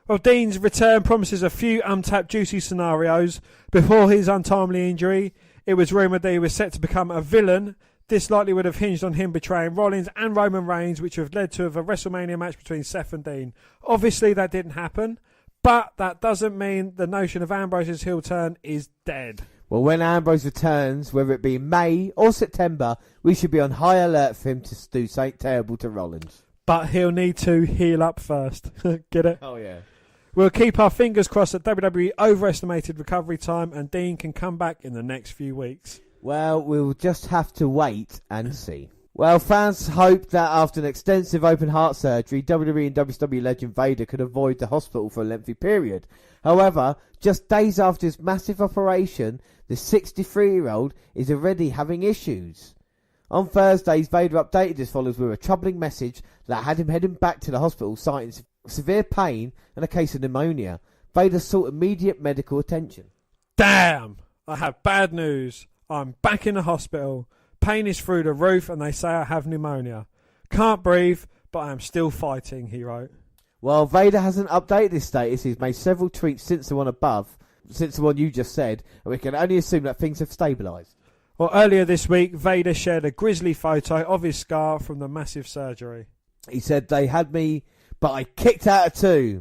B: Well, Dean's return promises a few untapped juicy scenarios. Before his untimely injury, it was rumoured that he was set to become a villain. This likely would have hinged on him betraying Rollins and Roman Reigns, which would have led to a WrestleMania match between Seth and Dean. Obviously, that didn't happen, but that doesn't mean the notion of Ambrose's heel turn is dead.
A: Well, when Ambrose returns, whether it be May or September, we should be on high alert for him to do something terrible to Rollins.
B: But he'll need to heal up first. Get it?
A: Oh, yeah.
B: We'll keep our fingers crossed that WWE overestimated recovery time and Dean can come back in the next few weeks.
A: Well, we'll just have to wait and see. Well, fans hope that after an extensive open heart surgery, WWE and WCW legend Vader could avoid the hospital for a lengthy period. However, just days after his massive operation, the 63-year-old is already having issues. On Thursdays, Vader updated his followers with a troubling message that had him heading back to the hospital citing severe pain and a case of pneumonia. Vader sought immediate medical attention.
B: Damn! I have bad news. I'm back in the hospital. Pain is through the roof and they say I have pneumonia. Can't breathe, but I am still fighting, he wrote.
A: Well, Vader hasn't updated his status. He's made several tweets since the one you just said, and we can only assume that things have stabilised.
B: Well, earlier this week, Vader shared a grisly photo of his scar from the massive surgery.
A: He said, they had me, but I kicked out of two.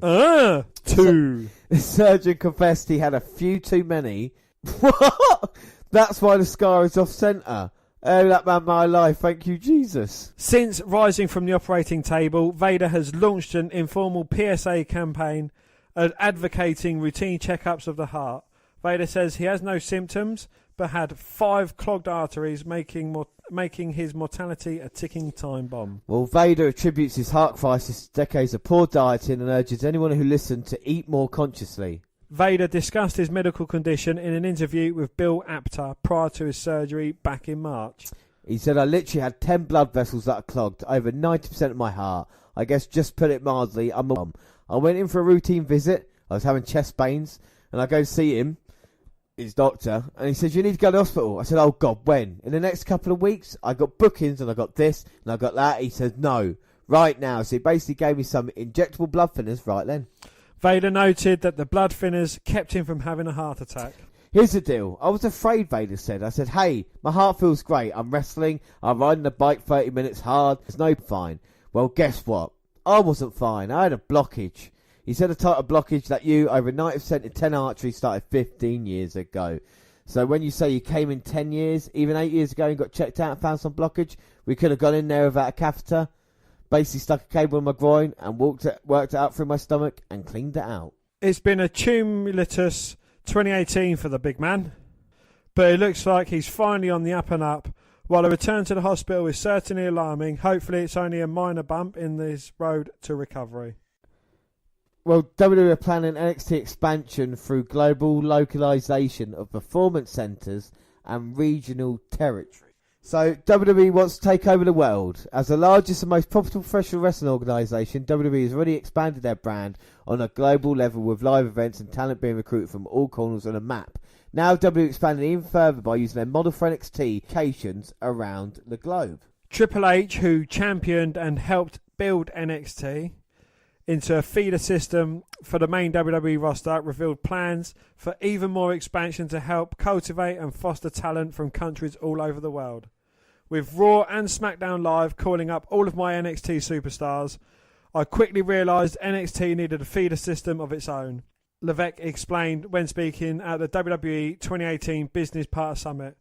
B: Two.
A: The surgeon confessed he had a few too many. What? That's why the scar is off-centre. Oh, that man, my life. Thank you, Jesus.
B: Since rising from the operating table, Vader has launched an informal PSA campaign advocating routine checkups of the heart. Vader says he has no symptoms, but had 5 clogged arteries, making his mortality a ticking time bomb.
A: Well, Vader attributes his heart crisis to decades of poor dieting and urges anyone who listened to eat more consciously.
B: Vader discussed his medical condition in an interview with Bill Apter prior to his surgery back in March.
A: He said, I literally had 10 blood vessels that are clogged, over 90% of my heart. I guess just put it mildly, I'm a bomb. I went in for a routine visit. I was having chest pains, and I go to see him, his doctor, and he says, you need to go to the hospital. I said, oh God, when? In the next couple of weeks? I got bookings, and I got this, and I got that. He said, no, right now. So he basically gave me some injectable blood thinners right then.
B: Vader noted that the blood thinners kept him from having a heart attack.
A: Here's the deal. I was afraid, Vader said. I said, hey, my heart feels great. I'm wrestling. I'm riding the bike 30 minutes hard. There's no fine. Well, guess what? I wasn't fine. I had a blockage. He said a type of blockage that you, over 90% in 10 arteries, started 15 years ago. So when you say you came in 10 years, even 8 years ago and got checked out and found some blockage, we could have gone in there without a catheter, basically stuck a cable in my groin and worked it out through my stomach and cleaned it out.
B: It's been a tumultuous 2018 for the big man, but it looks like he's finally on the up and up. While a return to the hospital is certainly alarming, hopefully it's only a minor bump in this road to recovery.
A: Well, WWE are planning NXT expansion through global localization of performance centers and regional territory. So WWE wants to take over the world. As the largest and most profitable professional wrestling organisation, WWE has already expanded their brand on a global level with live events and talent being recruited from all corners on a map. Now WWE expanded even further by using their model for NXT locations around the globe.
B: Triple H, who championed and helped build NXT into a feeder system for the main WWE roster, revealed plans for even more expansion to help cultivate and foster talent from countries all over the world. With Raw and SmackDown Live calling up all of my NXT superstars, I quickly realised NXT needed a feeder system of its own. Levesque explained when speaking at the WWE 2018 Business Partner Summit.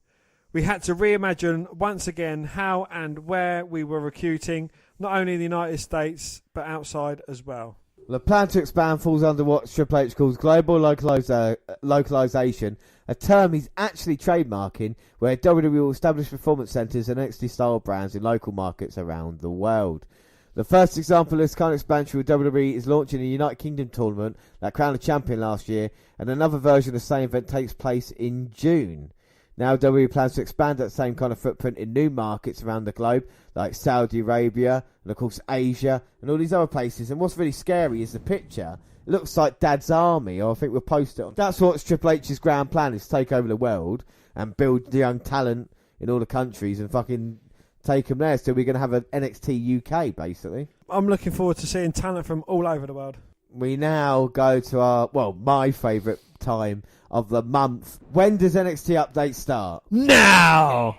B: We had to reimagine once again how and where we were recruiting, not only in the United States, but outside as well.
A: The plan to expand falls under what Triple H calls global localization, a term he's actually trademarking, where WWE will establish performance centers and NXT-style brands in local markets around the world. The first example of this kind of expansion with WWE is launching a United Kingdom tournament that crowned a champion last year, and another version of the same event takes place in June. Now WWE plans to expand that same kind of footprint in new markets around the globe, like Saudi Arabia, and of course Asia, and all these other places. And what's really scary is the picture. It looks like Dad's Army, or I think we'll post it on. That's what's Triple H's grand plan, is to take over the world and build the young talent in all the countries and fucking take them there. So we're going to have an NXT UK, basically.
B: I'm looking forward to seeing talent from all over the world.
A: We now go to my favourite time of the month. When does NXT Update start?
B: Now!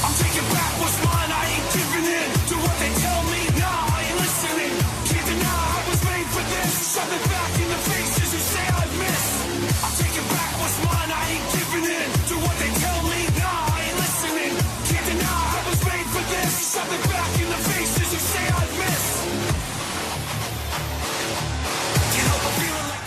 C: I'm taking back what's mine. I ain't giving in to what they tell me. Nah, I ain't listening. Can't deny I was made for this. Shove it back in the faces who say I've missed. I'm taking back what's mine. I ain't giving in to what they tell me. Nah, I ain't listening. Can't deny I was made for this. Shove it back in the faces who say I've missed. Can't help but feeling like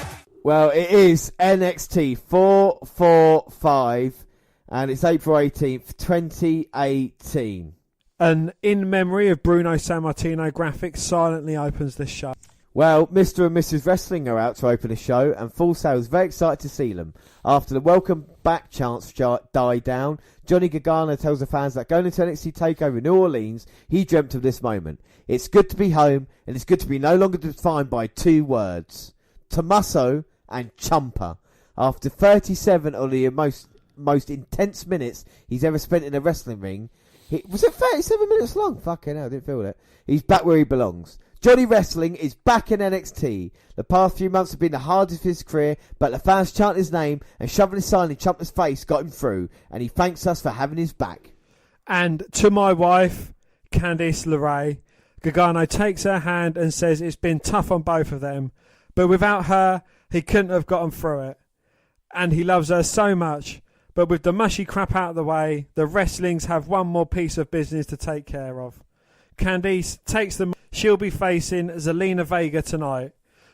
A: Well, it is NXT 445, and it's April 18th, 2018.
B: And in memory of Bruno Sammartino graphic silently opens this show.
A: Well, Mr. and Mrs. Wrestling are out to open the show, and Full Sail's very excited to see them. After the welcome back chants died down, Johnny Gargano tells the fans that going into NXT TakeOver New Orleans, he dreamt of this moment. It's good to be home, and it's good to be no longer defined by two words: Tommaso and Ciampa. After 37 of the most intense minutes he's ever spent in a wrestling ring, was it 37 minutes long? Fucking hell, I didn't feel it. He's back where he belongs. Johnny Wrestling is back in NXT. The past few months have been the hardest of his career, but the fans chanting his name and shoving his sign in Ciampa's face got him through, and he thanks us for having his back.
B: And to my wife, Candice LeRae, Gargano takes her hand and says it's been tough on both of them, but without her, he couldn't have gotten through it. And he loves her so much. But with the mushy crap out of the way, the wrestlings have one more piece of business to take care of. Candice takes them. She'll be facing Zelina Vega tonight.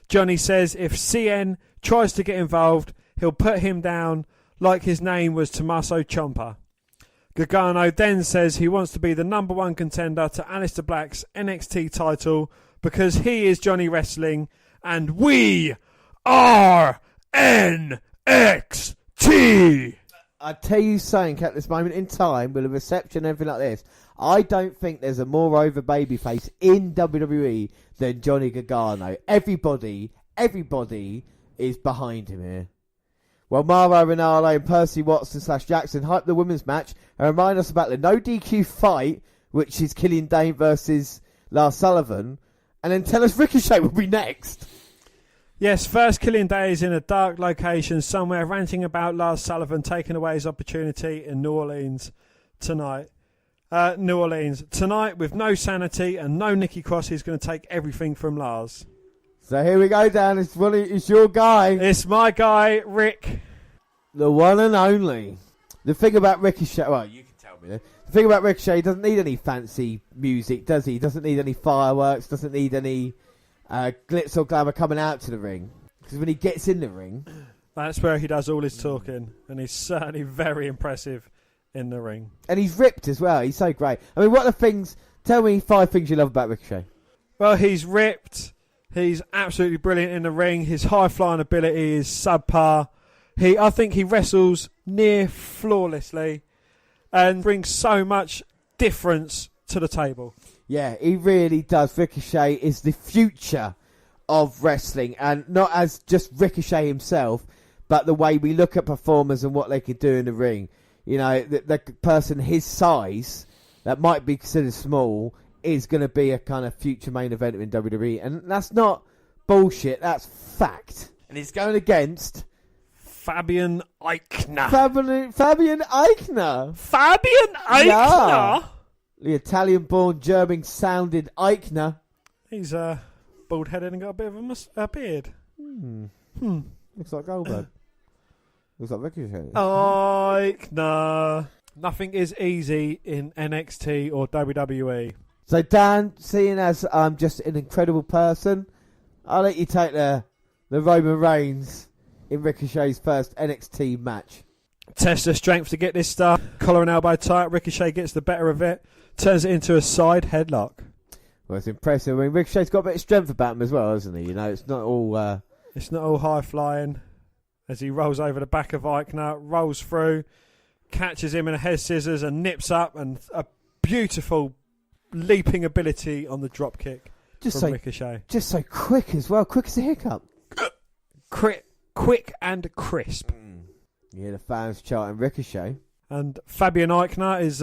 B: Johnny says if CN tries to get involved, he'll put him down like his name was Tommaso Ciampa. Gargano then says he wants to be the number one contender to Aleister Black's NXT title because he is Johnny Wrestling and we are NXT.
A: I tell you something, at this moment in time, with a reception and everything like this, I don't think there's a more over babyface in WWE than Johnny Gargano. Everybody is behind him here. Well, Mauro Ranallo and Percy Watson / Jackson hype the women's match and remind us about the no DQ fight, which is Killian Dane versus Lars Sullivan, and then tell us Ricochet will be next.
B: Yes, first Killian Day is in a dark location somewhere ranting about Lars Sullivan taking away his opportunity in New Orleans tonight. New Orleans. Tonight, with no Sanity and no Nikki Cross, he's going to take everything from Lars.
A: So here we go, Dan. It's your guy.
B: It's my guy, Rick.
A: The one and only. The thing about Ricochet... Well, you can tell me. The thing about Ricochet, he doesn't need any fancy music, does he? He doesn't need any fireworks, doesn't need any glitz or glamour coming out to the ring. Because when he gets in the ring...
B: That's where he does all his talking. And he's certainly very impressive in the ring.
A: And he's ripped as well. He's so great. I mean, what are the things... Tell me 5 things you love about Ricochet.
B: Well, he's ripped. He's absolutely brilliant in the ring. His high-flying ability is subpar. I think he wrestles near flawlessly and brings so much difference to the table.
A: Yeah, he really does. Ricochet is the future of wrestling, and not as just Ricochet himself, but the way we look at performers and what they could do in the ring. You know, the person his size, that might be considered small, is going to be a kind of future main event in WWE, and that's not bullshit, that's fact. And he's going against...
B: Fabian Eichner.
A: Fabian Eichner.
B: Fabian Eichner?
A: Yeah. The Italian-born, German-sounded Eichner.
B: He's bald-headed and got a bit of a beard.
A: Looks like Goldberg. Looks like Ricochet.
B: Eichner. Nothing is easy in NXT or WWE.
A: So, Dan, seeing as I'm just an incredible person, I'll let you take the Roman Reigns in Ricochet's first NXT match.
B: Test of strength to get this start. Collar and elbow tight. Ricochet gets the better of it. Turns it into a side headlock.
A: Well, it's impressive. I mean, Ricochet's got a bit of strength about him as well, hasn't he? You know, it's not all...
B: It's not all high flying. As he rolls over the back of Eichner, rolls through, catches him in a head scissors and nips up, and a beautiful leaping ability on the drop kick from Ricochet.
A: Just so quick as well. Quick as a hiccup.
B: Quick and crisp.
A: Yeah, the fans chanting Ricochet.
B: And Fabian Eichner is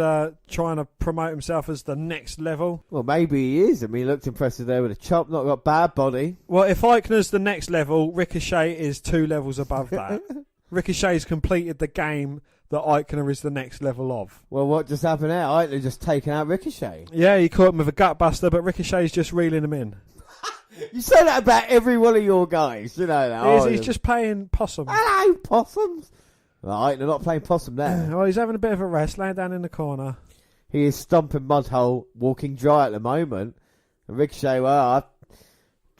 B: trying to promote himself as the next level.
A: Well, maybe he is. I mean, he looked impressive there with a chop. Not got bad body.
B: Well, if Eichner's the next level, Ricochet is 2 levels above that. Ricochet's completed the game that Eichner is the next level of.
A: Well, what just happened there? Eichner just taken out Ricochet.
B: Yeah, he caught him with a gut buster, but Ricochet's just reeling him in.
A: You say that about every one of your guys, you know that.
B: He's just playing possum.
A: Hello, possums. Right, they're not playing possum there.
B: Well, he's having a bit of a rest, laying down in the corner.
A: He is stomping mudhole, walking dry at the moment. And Ricochet, well,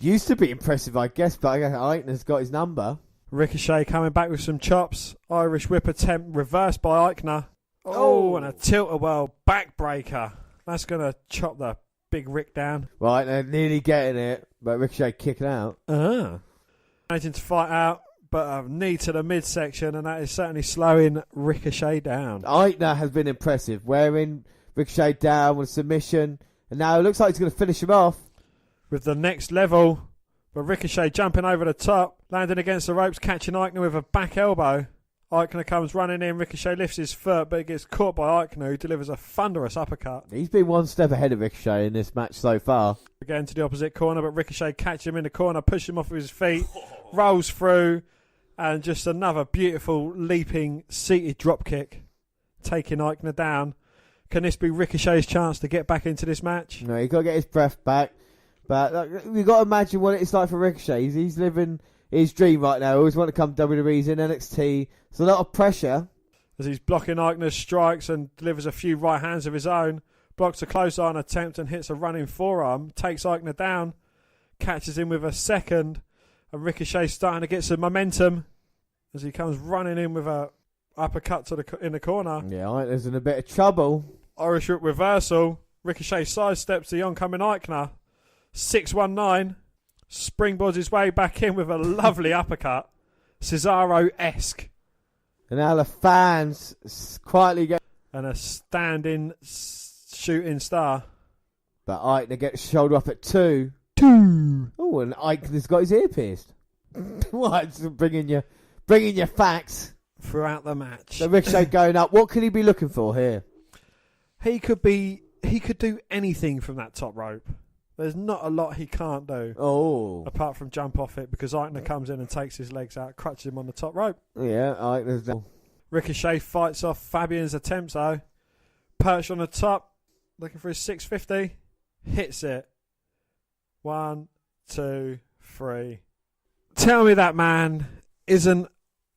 A: used to be impressive, I guess, but I guess Eichner's got his number.
B: Ricochet coming back with some chops. Irish whip attempt reversed by Eichner. Oh, and a tilt-a-whirl backbreaker. That's going to chop the big Rick down.
A: Right, they're nearly getting it, but Ricochet kicking out.
B: Managing to fight out, but a knee to the midsection, and that is certainly slowing Ricochet down.
A: Eichner has been impressive, wearing Ricochet down with submission, and now it looks like he's going to finish him off.
B: With the next level, but Ricochet jumping over the top, landing against the ropes, catching Eichner with a back elbow. Eichner comes running in, Ricochet lifts his foot, but it gets caught by Eichner, who delivers a thunderous uppercut.
A: He's been one step ahead of Ricochet in this match so far.
B: Again to the opposite corner, but Ricochet catches him in the corner, pushes him off of his feet, rolls through, and just another beautiful leaping seated drop kick, taking Eichner down. Can this be Ricochet's chance to get back into this match?
A: No, he's got to get his breath back. But you've got to imagine what it's like for Ricochet. He's living his dream right now. He always want to come to WWE. He's in NXT. There's a lot of pressure.
B: As he's blocking Eichner's strikes and delivers a few right hands of his own. Blocks a close iron attempt and hits a running forearm. Takes Eichner down. Catches him with a second. And Ricochet's starting to get some momentum as he comes running in with a uppercut in the corner.
A: Yeah, Eichner's in a bit of trouble.
B: Irish whip reversal. Ricochet sidesteps the oncoming Eichner. 619. Springboards his way back in with a lovely uppercut. Cesaro-esque.
A: And now the fans quietly get...
B: And a standing shooting star.
A: But Eichner gets shoulder up at 2. Oh, and Eichner's got his ear pierced. What? Bringing your facts.
B: Throughout the match.
A: So Ricochet going up. What could he be looking for here?
B: He could do anything from that top rope. There's not a lot he can't do.
A: Oh.
B: Apart from jump off it, because Eichner comes in and takes his legs out, crutches him on the top rope.
A: Yeah, Eichner's...
B: Ricochet fights off Fabian's attempts though. Perched on the top, looking for his 650. Hits it. 1, 2, 3. Tell me that man isn't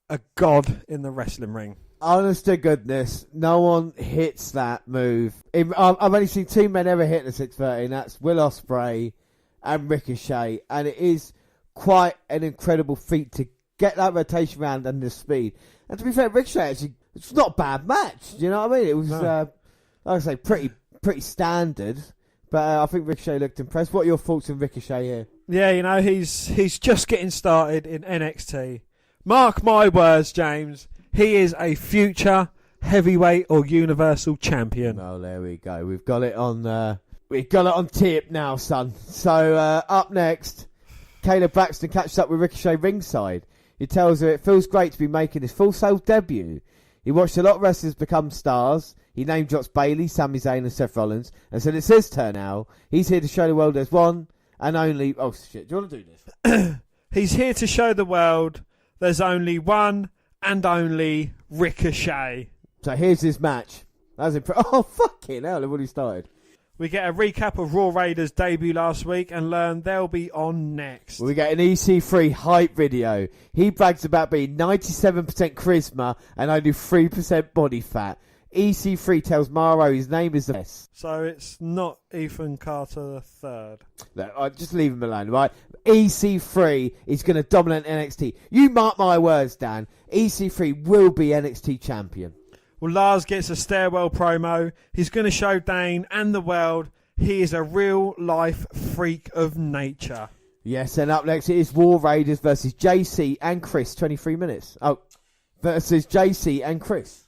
B: a god in the wrestling ring.
A: Honest to goodness, no one hits that move. I've only seen 2 men ever hit the 630, and that's Will Ospreay and Ricochet. And it is quite an incredible feat to get that rotation round and the speed. And to be fair, Ricochet actually, it's not a bad match. Do you know what I mean? It was, like I say, pretty standard. But I think Ricochet looked impressed. What are your thoughts on Ricochet here?
B: Yeah, you know, he's just getting started in NXT. Mark my words, James. He is a future heavyweight or universal champion.
A: Oh, there we go. We've got it on tip now, son. So up next, Caleb Braxton catches up with Ricochet ringside. He tells her it feels great to be making his Full Sail debut. He watched a lot of wrestlers become stars. He name drops Bayley, Sami Zayn and Seth Rollins and said it's his turn now. He's here to show the world there's one and only... Oh, shit. Do you want to do this?
B: He's here to show the world there's only one and only Ricochet.
A: So here's his match. Oh, fucking hell. They've already started.
B: We get a recap of Raw Raiders' debut last week and learn they'll be on next.
A: We get an EC3 hype video. He brags about being 97% charisma and only 3% body fat. EC3 tells Maro his name is the best.
B: So it's not Ethan Carter III.
A: No, just leave him alone, right? EC3 is going to dominate NXT. You mark my words, Dan. EC3 will be NXT champion.
B: Well, Lars gets a stairwell promo. He's going to show Dane and the world he is a real-life freak of nature.
A: Yes, and up next it is War Raiders versus JC and Chris. 23 minutes. Oh, versus JC and Chris.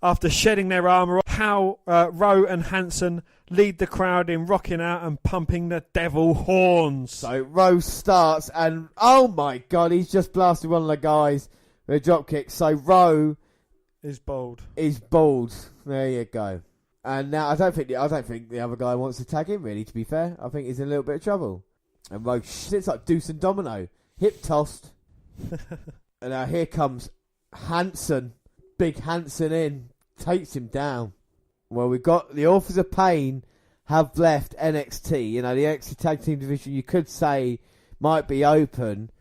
B: After shedding their armour, how Rowe and Hanson lead the crowd in rocking out and pumping the devil horns.
A: So Rowe starts and, oh my God, he's just blasted one of the guys with a drop kick. So Rowe
B: is bald.
A: There you go. And now I don't think the other guy wants to tag him, really, to be fair. I think he's in a little bit of trouble. And Rowe sits like Deuce and Domino. Hip tossed. And now here comes Hanson. Big Hanson in. Takes him down. Well, we've got the Authors of Pain have left NXT. You know, the NXT Tag Team division, you could say, might be open.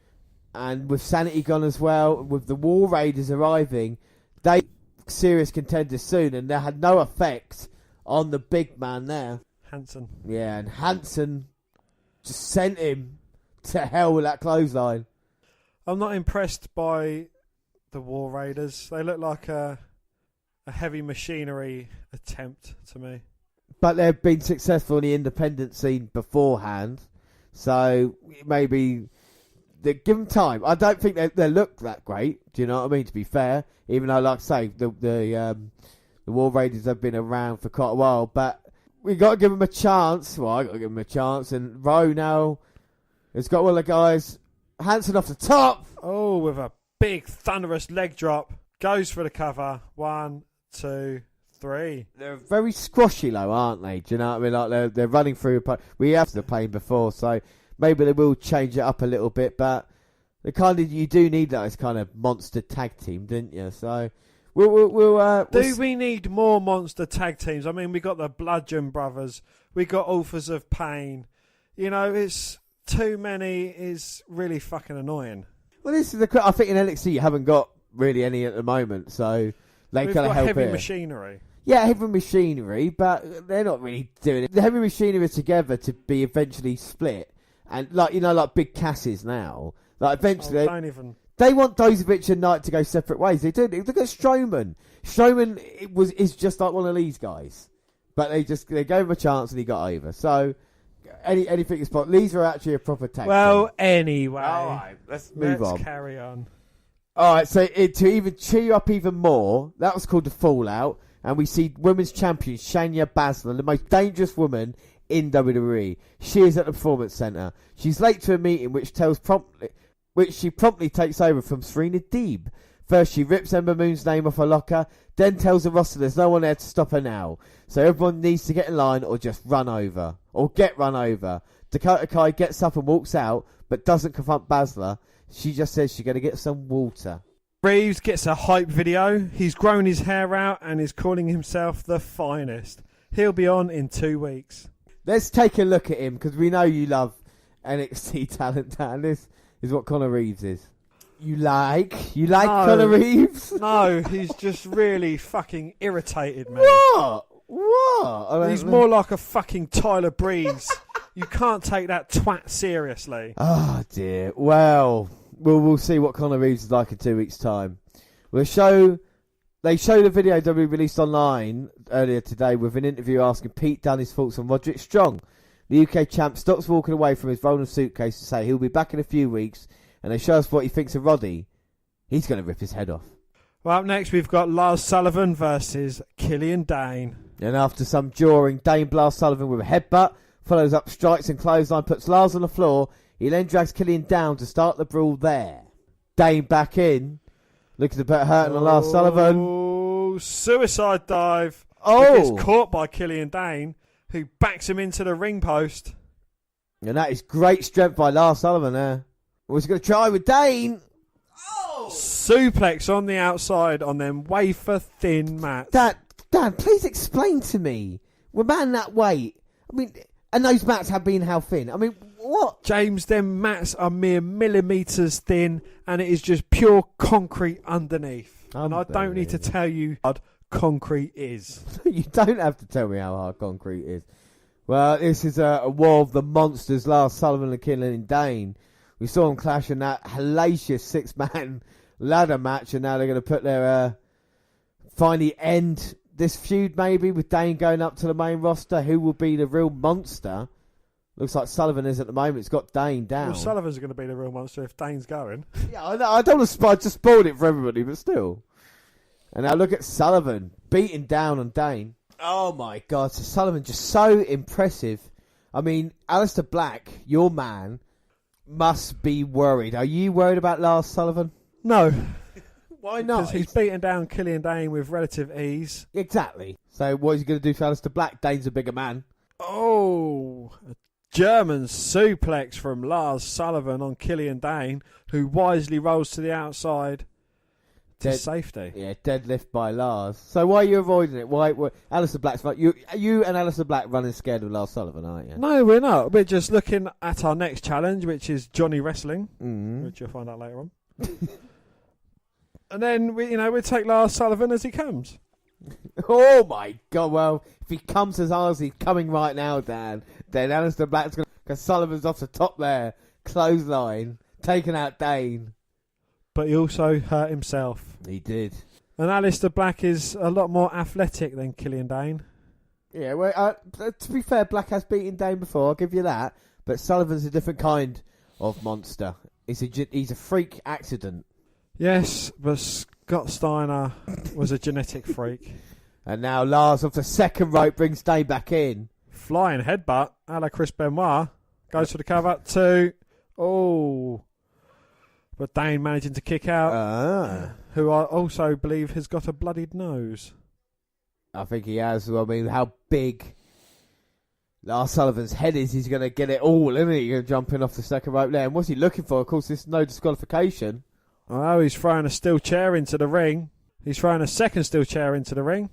A: And with Sanity gone as well, with the War Raiders arriving, they serious contenders soon, and they had no effect on the big man there.
B: Hanson.
A: Yeah, and Hanson just sent him to hell with that clothesline.
B: I'm not impressed by the War Raiders. They look like a heavy machinery attempt to me.
A: But they've been successful in the independent scene beforehand, so maybe they give them time. I don't think they look that great. Do you know what I mean? To be fair, even though, like I say, the War Raiders have been around for quite a while, but we got to give them a chance. Well, I got to give them a chance, and Rowe now has got one of the guys. Hanson off the top.
B: Oh, with a big thunderous leg drop, goes for the cover. 1, 2, 3.
A: They're very squashy, though, aren't they? Do you know what I mean? Like they're running through. We have the plane before, so maybe they will change it up a little bit. But the kind of you do need that as kind of monster tag team, didn't you? So
B: we need more monster tag teams? I mean, we got the Bludgeon Brothers, we got Authors of Pain. You know, it's too many. Is really fucking annoying.
A: Well, this is I think in NXT you haven't got really any at the moment, so they kind of help
B: heavy
A: here.
B: Machinery.
A: Yeah, heavy machinery, but they're not really doing it. The heavy machinery are together to be eventually split, and like Big Cass now. Like eventually, they want Dozovich and Knight to go separate ways. They do. Look at Strowman. Strowman is just like one of these guys, but they gave him a chance and he got over. So anything is possible. These are actually a proper tag.
B: Well,
A: team.
B: anyway,
A: all right, let's move on.
B: Let's carry on.
A: All right, so to even cheer you up even more, that was called the Fallout, and we see women's champion Shayna Baszler, the most dangerous woman in WWE. She is at the Performance Center. She's late to a meeting, which she promptly takes over from Serena Deeb. First, she rips Ember Moon's name off her locker, then tells the roster there's no one there to stop her now. So everyone needs to get in line or just run over. Or get run over. Dakota Kai gets up and walks out, but doesn't confront Baszler. She just says she's going to get some water.
B: Reeves gets a hype video. He's grown his hair out and is calling himself the finest. He'll be on in 2 weeks.
A: Let's take a look at him, because we know you love NXT talent, Dan. This is what Connor Reeves is. You like
B: No.
A: Connor Reeves?
B: No, he's just really fucking irritated me.
A: What? I
B: He's more like a fucking Tyler Breeze. You can't take that twat seriously.
A: Oh dear. Well, we'll see what Connor Reeves is like in 2 weeks' time. They showed a video that we released online earlier today with an interview asking Pete Dunne his thoughts on Roderick Strong. The UK champ stops walking away from his rolling suitcase to say he'll be back in a few weeks, and they show us what he thinks of Roddy. He's going to rip his head off.
B: Well, up next we've got Lars Sullivan versus Killian Dane.
A: And after some jawing, Dane blasts Sullivan with a headbutt, follows up strikes and clothesline, puts Lars on the floor. He then drags Killian down to start the brawl there. Dane back in, looking to put hurting on Lars Sullivan.
B: Oh, suicide dive.
A: Oh!
B: He gets caught by Killian Dane, who backs him into the ring post.
A: And that is great strength by Lars Sullivan there. Was going to try with Dane. Oh!
B: Suplex on the outside on them wafer-thin mats.
A: Dan, please explain to me. We're man that weight. I mean, and those mats have been how thin? I mean, what?
B: James, them mats are mere millimetres thin, and it is just pure concrete underneath. And I don't need to tell you how hard concrete is.
A: You don't have to tell me how hard concrete is. Well, this is a war of the monsters, Lars Sullivan and Killian Dane. We saw them clash in that hellacious six-man ladder match, and now they're going to put their finally end this feud, maybe, with Dane going up to the main roster. Who will be the real monster? Looks like Sullivan is at the moment. It's got Dane down.
B: Well, Sullivan's going to be the real monster if Dane's going.
A: Yeah, I don't want to just spoil it for everybody, but still. And now look at Sullivan beating down on Dane. Oh my God, so Sullivan just so impressive. I mean, Aleister Black, your man, must be worried. Are you worried about Lars Sullivan?
B: No.
A: Why not?
B: Because he's beaten down Killian Dane with relative ease.
A: Exactly. So what is he going to do for Aleister Black? Dane's a bigger man.
B: Oh, a German suplex from Lars Sullivan on Killian Dane, who wisely rolls to the outside to safety.
A: Yeah, deadlift by Lars. So why are you avoiding it? Why Aleister Black's like you and Aleister Black running scared of Lars Sullivan, aren't you?
B: No, we're not. We're just looking at our next challenge, which is Johnny Wrestling, which you'll find out later on. And then we take Lars Sullivan as he comes.
A: Oh my God! Well, if he comes as hard as he's coming right now, Dan, then Aleister Black's going to... Because Sullivan's off the top there. Clothesline. Taking out Dane.
B: But he also hurt himself.
A: He did.
B: And Aleister Black is a lot more athletic than Killian Dane.
A: Yeah, well, to be fair, Black has beaten Dane before, I'll give you that. But Sullivan's a different kind of monster. He's a freak accident.
B: Yes, but Scott Steiner was a genetic freak.
A: And now Lars off the second rope brings Dane back in.
B: Flying headbutt, a la Chris Benoit. Goes for the cover. 2. Oh. But Dane managing to kick out. Who I also believe has got a bloodied nose.
A: I think he has. I mean, how big Lars Sullivan's head is, he's going to get it all, isn't he? He's going to jump in off the second rope there. And what's he looking for? Of course, there's no disqualification.
B: Oh, he's throwing a steel chair into the ring. He's throwing a second steel chair into the ring.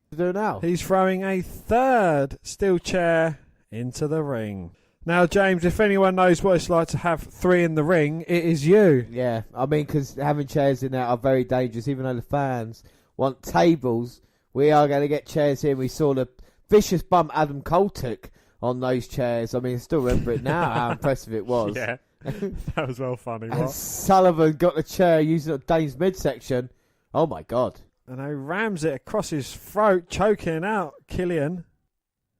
A: What do you do now?
B: He's throwing a third steel chair into the ring. Now, James, if anyone knows what it's like to have 3 in the ring, it is you.
A: Yeah, I mean, because having chairs in there are very dangerous, even though the fans want tables. We are going to get chairs here. We saw the vicious bump Adam Cole took on those chairs. I mean, I still remember it now, how impressive it was.
B: Yeah, that was well funny.
A: And Sullivan got the chair using it Dane's midsection. Oh, my God.
B: And he rams it across his throat, choking out Killian.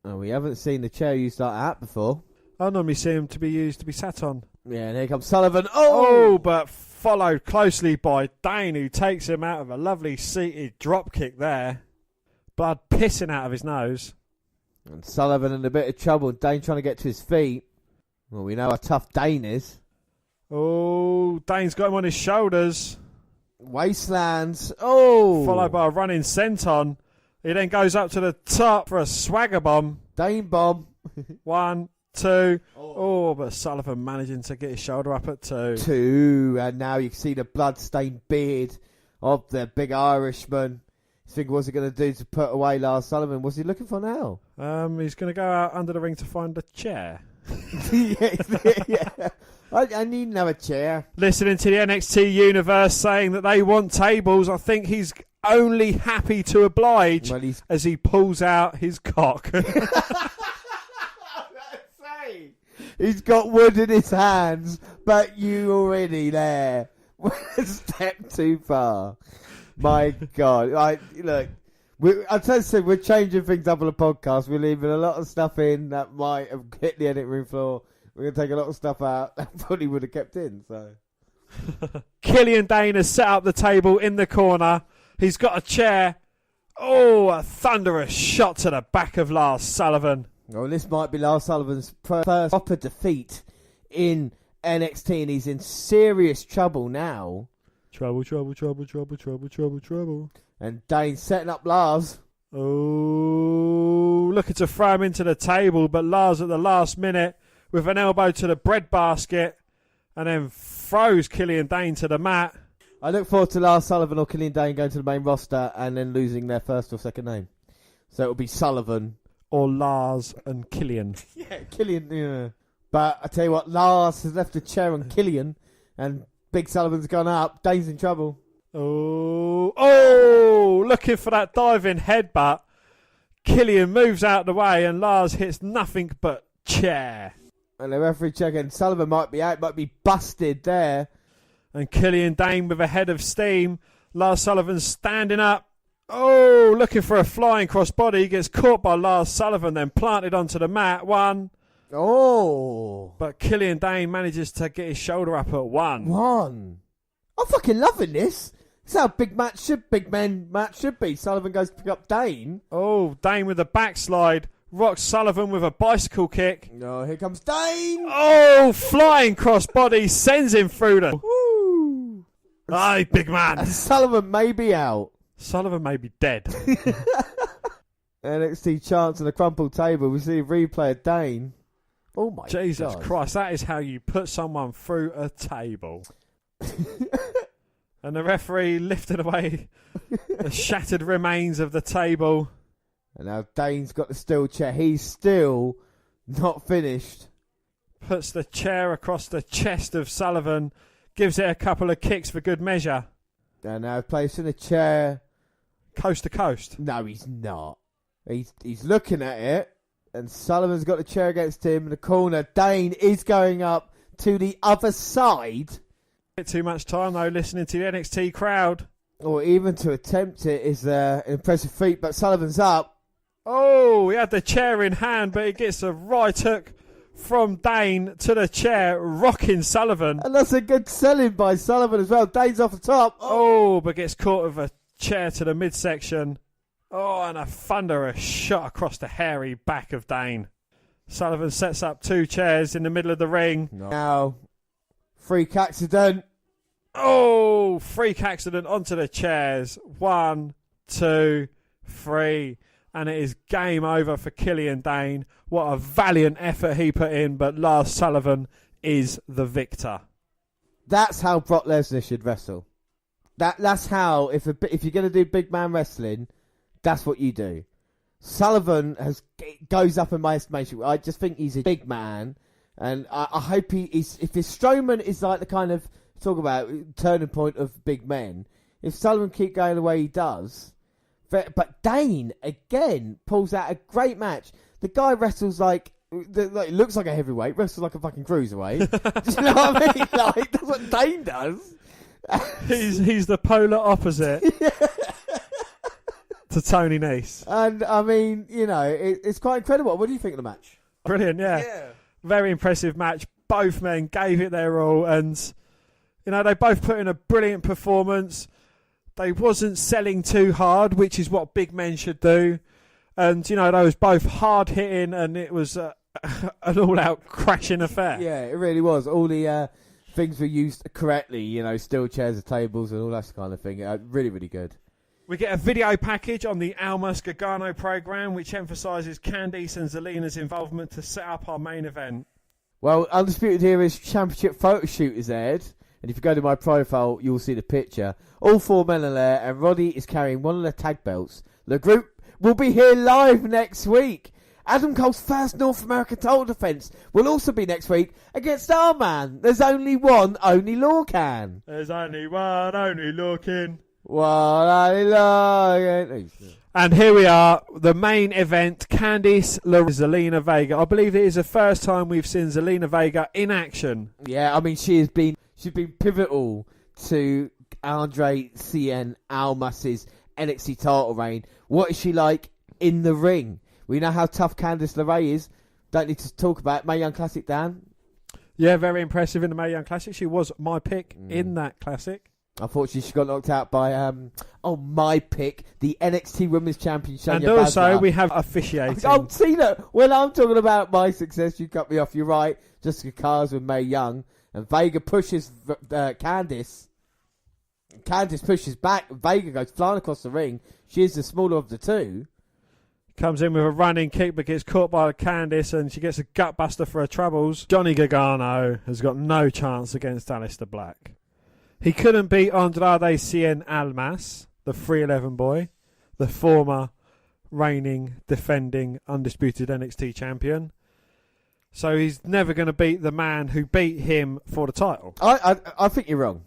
A: Oh, we haven't seen the chair used like that before.
B: I normally see him to be used to be sat on.
A: Yeah, and here comes Sullivan.
B: Oh, but followed closely by Dane, who takes him out of a lovely seated drop kick there. Blood pissing out of his nose.
A: And Sullivan in a bit of trouble. Dane trying to get to his feet. Well, we know how tough Dane is.
B: Oh, Dane's got him on his shoulders.
A: Wastelands. Oh.
B: Followed by a running senton. He then goes up to the top for a swagger bomb.
A: Dane bomb.
B: 1, 2. Oh, but Sullivan managing to get his shoulder up at 2.
A: 2. And now you can see the blood-stained beard of the big Irishman. Think what's he going to do to put away Lars Sullivan? What's he looking for now?
B: He's going to go out under the ring to find a chair.
A: yeah. I need another chair.
B: Listening to the NXT universe saying that they want tables, I think he's only happy to oblige as he pulls out his cock.
A: He's got wood in his hands, but you already there. A step too far. My God. Look, I tell you, we're changing things up on the podcast. We're leaving a lot of stuff in that might have hit the edit room floor. We're going to take a lot of stuff out that probably would have kept in. So,
B: Killian Dane has set up the table in the corner. He's got a chair. Oh, a thunderous shot to the back of Lars Sullivan.
A: Well, this might be Lars Sullivan's first proper defeat in NXT, and he's in serious trouble now.
B: Trouble.
A: And Dane setting up Lars.
B: Oh, looking to throw him into the table, but Lars at the last minute with an elbow to the bread basket and then throws Killian Dane to the mat.
A: I look forward to Lars Sullivan or Killian Dane going to the main roster and then losing their first or second name. So it'll be Sullivan.
B: Or Lars and Killian.
A: Yeah, Killian, yeah. But I tell you what, Lars has left a chair on Killian and Big Sullivan's gone up. Dane's in trouble.
B: Oh, looking for that diving headbutt. Killian moves out the way and Lars hits nothing but chair.
A: And the referee checking. Sullivan might be out, might be busted there.
B: And Killian Dane with a head of steam. Lars Sullivan standing up. Oh, looking for a flying crossbody. He gets caught by Lars Sullivan, then planted onto the mat. One.
A: Oh.
B: But Killian Dane manages to get his shoulder up at one.
A: I'm fucking loving this. This is how big men match should be. Sullivan goes to pick up Dane.
B: Oh, Dane with a backslide. Rocks Sullivan with a bicycle kick.
A: No, here comes Dane.
B: Oh, flying crossbody sends him through the... Woo. Aye, big man.
A: And Sullivan may be out.
B: Sullivan may be dead.
A: NXT chance on a crumpled table. We see a replay of Dane. Oh my
B: Jesus
A: God.
B: Christ, that is how you put someone through a table. And the referee lifted away the shattered remains of the table.
A: And now Dane's got the steel chair. He's still not finished.
B: Puts the chair across the chest of Sullivan. Gives it a couple of kicks for good measure.
A: And now placing the chair.
B: Coast to coast.
A: No, he's not. He's looking at it. And Sullivan's got the chair against him in the corner. Dane is going up to the other side.
B: Bit too much time though listening to the NXT crowd.
A: Or even to attempt it is an impressive feat. But Sullivan's up.
B: Oh, he had the chair in hand, but he gets a right hook from Dane to the chair, rocking Sullivan.
A: And that's a good selling by Sullivan as well. Dane's off the top.
B: Oh, but gets caught with a chair to the midsection. Oh, and a thunderous shot across the hairy back of Dane. Sullivan sets up two chairs in the middle of the ring.
A: Now, freak accident.
B: Oh, freak accident onto the chairs. 1, 2, 3. And it is game over for Killian Dane. What a valiant effort he put in, but Lars Sullivan is the victor.
A: That's how Brock Lesnar should wrestle. That's how, if you're going to do big man wrestling, that's what you do. Sullivan goes up in my estimation. I just think he's a big man, and I hope if his Strowman is like the kind of, talk about turning point of big men, if Sullivan keep going the way he does... But Dane, again, pulls out a great match. The guy wrestles like looks like a heavyweight, wrestles like a fucking cruiserweight. Do you know what I mean? Like, that's what Dane does.
B: He's the polar opposite to Tony Nese.
A: And, I mean, it's quite incredible. What do you think of the match?
B: Brilliant, yeah. Very impressive match. Both men gave it their all, and, they both put in a brilliant performance. They wasn't selling too hard, which is what big men should do. And, they was both hard-hitting, and it was an all-out crashing affair.
A: Yeah, it really was. All the things were used correctly, steel chairs, tables, and all that kind of thing. Really, really good.
B: We get a video package on the Almas Gargano program, which emphasises Candice and Zelina's involvement to set up our main event.
A: Well, Undisputed Era's championship photo shoot is aired. And if you go to my profile, you'll see the picture. All 4 men are there, and Roddy is carrying one of the tag belts. The group will be here live next week. Adam Cole's first North American title defence will also be next week against our man. There's only one, only Lorcan.
B: There's only one, only Lorcan.
A: One, only Lorcan.
B: And here we are, the main event, Candice LeRae, Zelina Vega. I believe it is the first time we've seen Zelina Vega in action.
A: Yeah, I mean, she's been pivotal to Andre Cien Almas's NXT title reign. What is she like in the ring? We know how tough Candice LeRae is. Don't need to talk about it. Mae Young Classic, Dan.
B: Yeah, very impressive in the Mae Young Classic. She was my pick in that classic.
A: Unfortunately, she got knocked out by, my pick, the NXT Women's Champion, Shayna
B: And also,
A: Baszler.
B: we have officiating.
A: Oh, Tina, when I'm talking about my success, you cut me off. You're right. Jessica Carr's with Mae Young. And Vega pushes Candice. Candice pushes back. Vega goes flying across the ring. She is the smaller of the two.
B: Comes in with a running kick but gets caught by Candice and she gets a gutbuster for her troubles. Johnny Gargano has got no chance against Aleister Black. He couldn't beat Andrade Cien Almas, the 311 boy, the former reigning, defending, undisputed NXT champion. So he's never going to beat the man who beat him for the title.
A: I think you're wrong.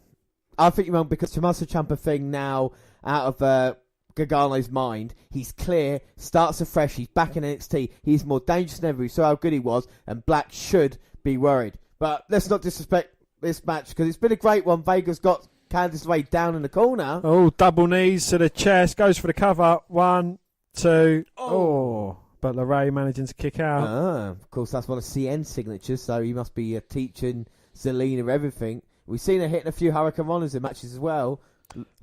A: I think you're wrong because Tommaso Ciampa thing now out of Gargano's mind. He's clear, starts afresh, he's back in NXT. He's more dangerous than ever. We saw how good he was, and Black should be worried. But let's not disrespect this match because it's been a great one. Vega's got Candice LeRae down in the corner.
B: Oh, double knees to the chest, goes for the cover. 1, 2. Oh. But LeRae managing to kick out.
A: Of course, that's one of CN's signatures, so he must be teaching Zelina everything. We've seen her hitting a few Hurricane Runners in matches as well.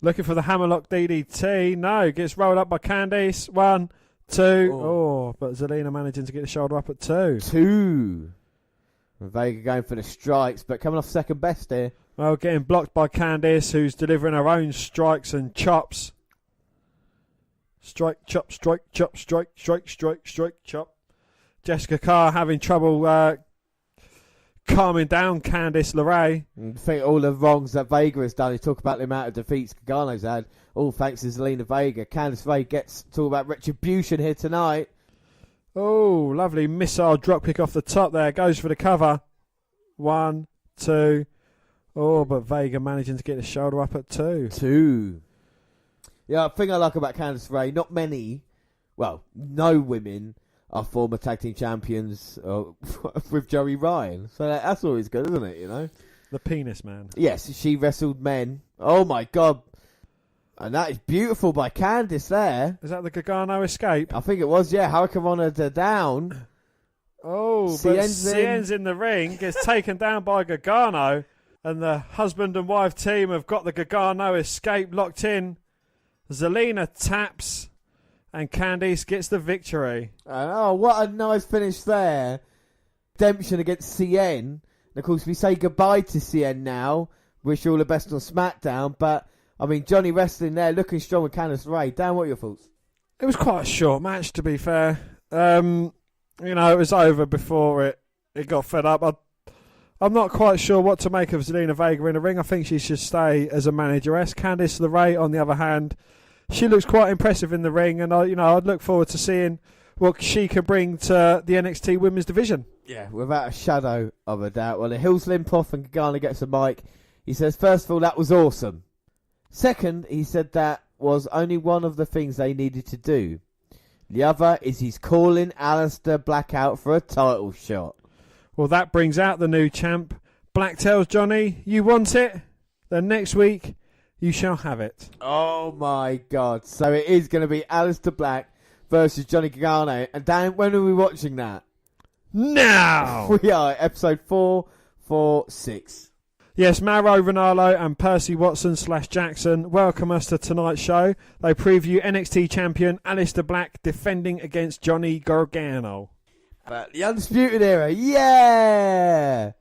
B: Looking for the hammerlock DDT. No, gets rolled up by Candice. 1, 2. Oh, but Zelina managing to get the shoulder up at 2.
A: 2. Vega going for the strikes, but coming off second best here.
B: Well, getting blocked by Candice, who's delivering her own strikes and chops. Strike, chop, strike, chop, strike, strike, strike, strike, chop. Jessica Carr having trouble calming down Candice LeRae.
A: I think all the wrongs that Vega has done. He talk about the amount of defeats Gargano's had. All thanks to Zelina Vega. Candice LeRae gets to talk about retribution here tonight.
B: Oh, lovely missile dropkick off the top there. Goes for the cover. 1, 2. Oh, but Vega managing to get the shoulder up at 2.
A: 2. Yeah, the thing I like about Candice LeRae, not many, well, no women are former tag team champions with Joey Ryan. So that's always good, isn't it, you know?
B: The penis man.
A: Yes, she wrestled men. Oh, my God. And that is beautiful by Candice there.
B: Is that the Gargano escape?
A: I think it was, yeah. Hurricane Runner down.
B: Oh, but Cien's in the ring, gets taken down by Gargano, and the husband and wife team have got the Gargano escape locked in. Zelina taps, and Candice gets the victory.
A: Oh, what a nice finish there. Redemption against CN. And of course, we say goodbye to CN now. Wish you all the best on SmackDown, but I mean, Johnny wrestling there, looking strong with Candice LeRae. Dan, what are your thoughts?
B: It was quite a short match, to be fair. You know, it was over before it got fed up. I'm not quite sure what to make of Zelina Vega in the ring. I think she should stay as a manageress. Candice LeRae, on the other hand, she looks quite impressive in the ring, and I'd look forward to seeing what she can bring to the NXT Women's Division.
A: Yeah, without a shadow of a doubt. Well, the heels limp off and Gargano gets a mic. He says, first of all, that was awesome. Second, he said that was only one of the things they needed to do. The other is he's calling Aleister Black out for a title shot.
B: Well, that brings out the new champ. Black tells Johnny, you want it? Then next week, you shall have it.
A: Oh, my God. So it is going to be Aleister Black versus Johnny Gargano. And Dan, when are we watching that?
B: Now!
A: We are at episode 446.
B: Yes, Mauro Ranallo and Percy Watson / Jackson welcome us to tonight's show. They preview NXT champion Aleister Black defending against Johnny Gargano.
A: But the Undisputed Era, yeah!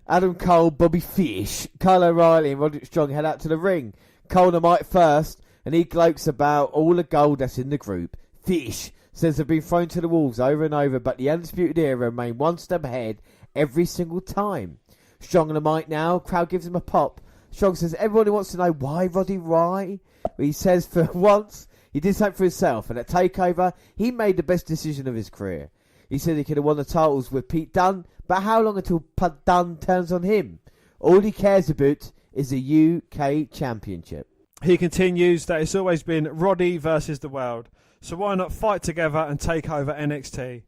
A: Adam Cole, Bobby Fish, Kyle O'Reilly and Roderick Strong head out to the ring. Cole and Mike first, and he gloats about all the gold that's in the group. Fish says they've been thrown to the wolves over and over, but the Undisputed Era remain one step ahead every single time. Strong on the mic now, crowd gives him a pop. Strong says, everybody wants to know why Roddy Wright. He says for once, he did something for himself. And at TakeOver, he made the best decision of his career. He said he could have won the titles with Pete Dunne, but how long until Dunne turns on him? All he cares about is a UK championship.
B: He continues that it's always been Roddy versus the world. So why not fight together and take over NXT?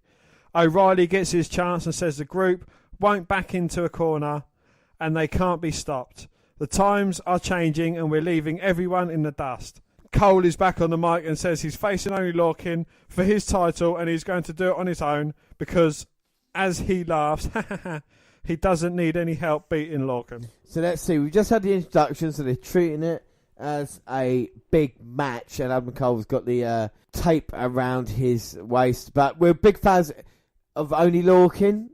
B: O'Reilly gets his chance and says the group won't back into a corner and they can't be stopped. The times are changing and we're leaving everyone in the dust. Cole is back on the mic and says he's facing Only Lorcan for his title and he's going to do it on his own because, as he laughs, he doesn't need any help beating Lorcan.
A: So let's see. We've just had the introduction, so they're treating it as a big match, and Adam Cole's got the tape around his waist. But we're big fans of Only Lorcan.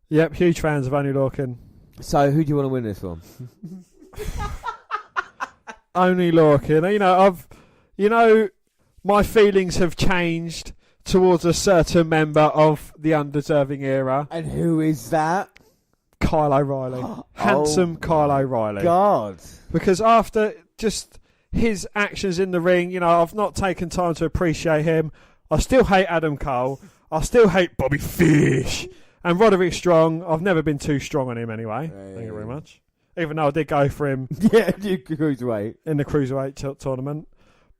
B: Yep, huge fans of Only Lorcan.
A: So who do you want to win this one?
B: Only Lorcan. My feelings have changed towards a certain member of the undeserving era.
A: And who is that?
B: Kyle O'Reilly. Handsome Kyle O'Reilly.
A: God.
B: Because after just his actions in the ring, I've not taken time to appreciate him. I still hate Adam Cole. I still hate Bobby Fish. And Roderick Strong, I've never been too strong on him anyway. Thank you very much. Even though I did go for him
A: Yeah, you Cruiserweight.
B: in the Cruiserweight tournament.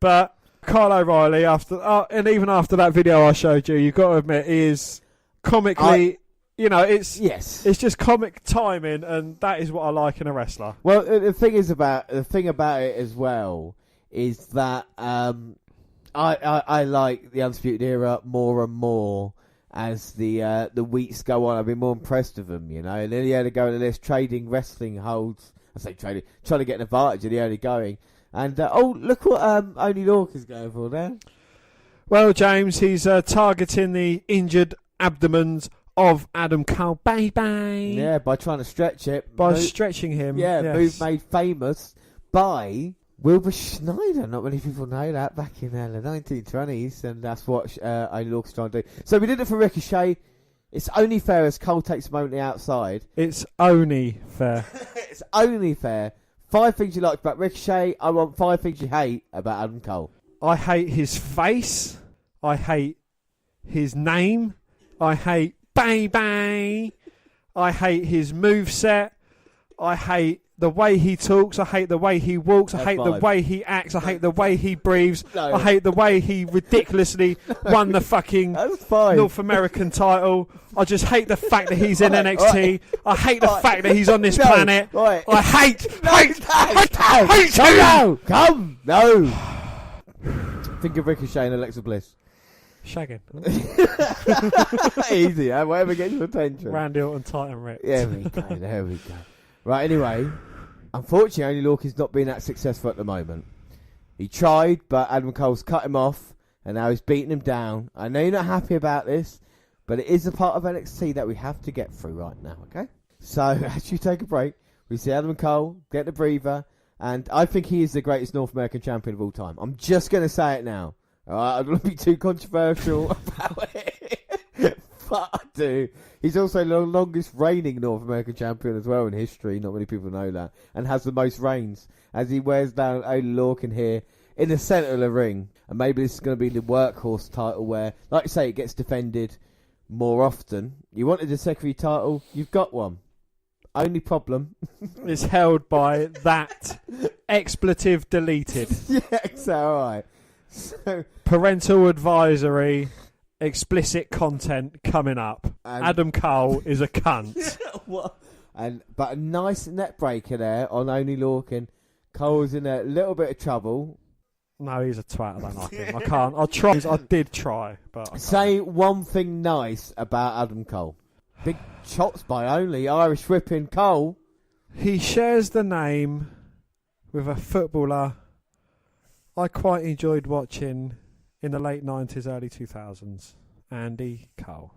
B: But Kyle O'Reilly, and even after that video I showed you, you've got to admit, he is comically... it's just comic timing, and that is what I like in a wrestler.
A: Well, the thing about it as well is that I like the Undisputed Era more and more as the weeks go on. I've been more impressed with them, And then he had to go in this trading wrestling holds. I say trading, trying to get an advantage of the early going. And look what Only Lorcan's going for now.
B: Well, James, he's targeting the injured abdomens of Adam Cole, baby.
A: Yeah, by trying to stretch it.
B: Stretching him.
A: Yeah,
B: yes.
A: move made famous by Wilbur Schneider. Not many people know that back in the 1920s, and that's what Only Lorcan's trying to do. So we did it for Ricochet. It's only fair as Cole takes a moment outside.
B: It's only fair.
A: It's only fair. 5 things you like about Ricochet. I want 5 things you hate about Adam Cole.
B: I hate his face. I hate his name. I hate baby. I hate his moveset. I hate the way he talks. I hate the way he walks. I hate the way he acts. I hate the way he breathes.
A: No.
B: I hate the way he ridiculously won the fucking North American title. I just hate the fact that he's in NXT. Right. I hate the fact that he's on this planet.
A: Right.
B: I hate him.
A: No, come, no. Think of Ricochet and Alexa Bliss.
B: Shagging.
A: Easy, whatever gets your attention.
B: Randy Orton, Titan Rip.
A: There we go. Right, anyway, unfortunately, Only Lorcan's not been that successful at the moment. He tried, but Adam Cole's cut him off, and now he's beating him down. I know you're not happy about this, but it is a part of NXT that we have to get through right now, okay? So, as you take a break, we see Adam Cole get the breather, and I think he is the greatest North American champion of all time. I'm just going to say it now. All right, I don't want to be too controversial about it, but I do. He's also the longest reigning North American champion as well in history. Not many people know that. And has the most reigns as he wears down Only Lorcan here in the centre of the ring. And maybe this is going to be the workhorse title where, like you say, it gets defended more often. You wanted a secondary title, you've got one. Only problem
B: is held by that expletive deleted.
A: Yeah, so alright. So,
B: parental advisory, explicit content coming up. Adam Cole is a cunt.
A: But a nice net breaker there on Only Lorcan. Cole's in a little bit of trouble.
B: No, he's a twat. I don't like him. I can't. I did try, but I
A: say one thing nice about Adam Cole. Big chops by Only Irish whipping Cole.
B: He shares the name with a footballer I quite enjoyed watching in the late 90s, early 2000s. Andy Cole.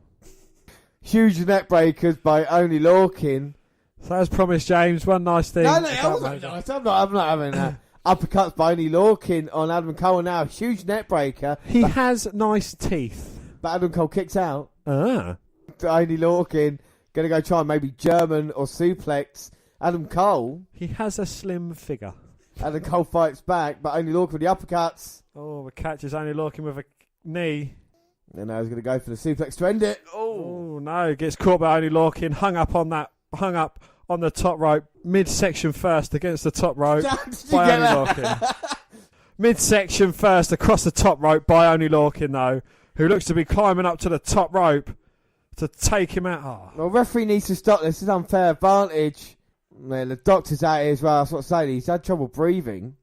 A: Huge net breakers by Only Lorcan.
B: So as promised, James, one nice thing.
A: No, I'm not having that. Uppercuts by Only Lorcan on Adam Cole now. Huge net breaker.
B: He has nice teeth.
A: But Adam Cole kicks out.
B: Ah.
A: Only Lorcan going to go try and maybe German or suplex Adam Cole.
B: He has a slim figure.
A: Adam Cole fights back, but only Lorcan with the uppercuts.
B: Oh, the catch is only Lorcan with a knee.
A: And now he's going to go for the suplex to end it.
B: Oh no, gets caught by only Lorcan, hung up on the top rope, midsection first against the top rope by only Lorcan. Midsection first across the top rope by only Lorcan though, who looks to be climbing up to the top rope to take him out. Oh.
A: Well, referee needs to stop this. This is unfair advantage. Man, the doctor's out here as well. That's what I'm saying. He's had trouble breathing.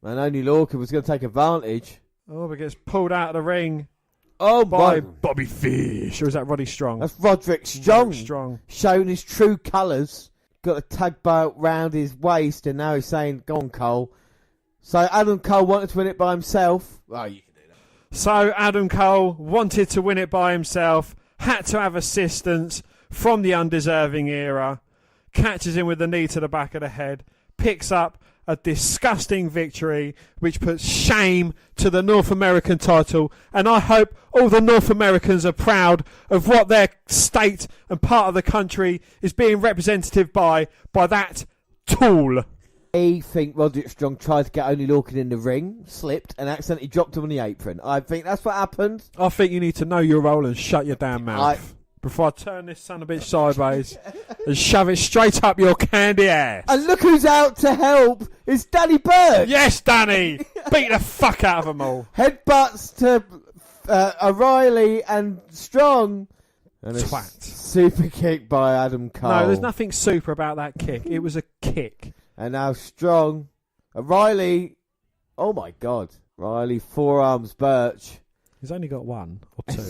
A: And only Lorcan was going to take advantage.
B: Oh, but gets pulled out of the ring.
A: Oh,
B: by
A: my.
B: Bobby Fish. Or is that Roddy Strong?
A: That's Roderick Strong.
B: Strong.
A: Showing his true colours. Got a tugboat round his waist. And now he's saying, go on, Cole. So Adam Cole wanted to win it by himself. Oh, you can do that.
B: So Adam Cole wanted to win it by himself. Had to have assistance from the undeserving era. Catches him with the knee to the back of the head. Picks up a disgusting victory, which puts shame to the North American title. And I hope all the North Americans are proud of what their state and part of the country is being representative by that tool.
A: I think Roderick Strong tried to get only Lorcan in the ring, slipped, and accidentally dropped him on the apron. I think that's what happened.
B: I think you need to know your role and shut your damn mouth. Before I turn this son of a bitch sideways and shove it straight up your candy ass.
A: And look who's out to help. It's Danny Burke.
B: Yes, Danny. Beat the fuck out of them all.
A: Headbutts to O'Reilly and Strong. And a
B: Twat.
A: Super kick by Adam Cole.
B: No, there's nothing super about that kick. It was a kick.
A: And now Strong. O'Reilly. Oh my God. Riley forearms Birch.
B: He's only got one or two.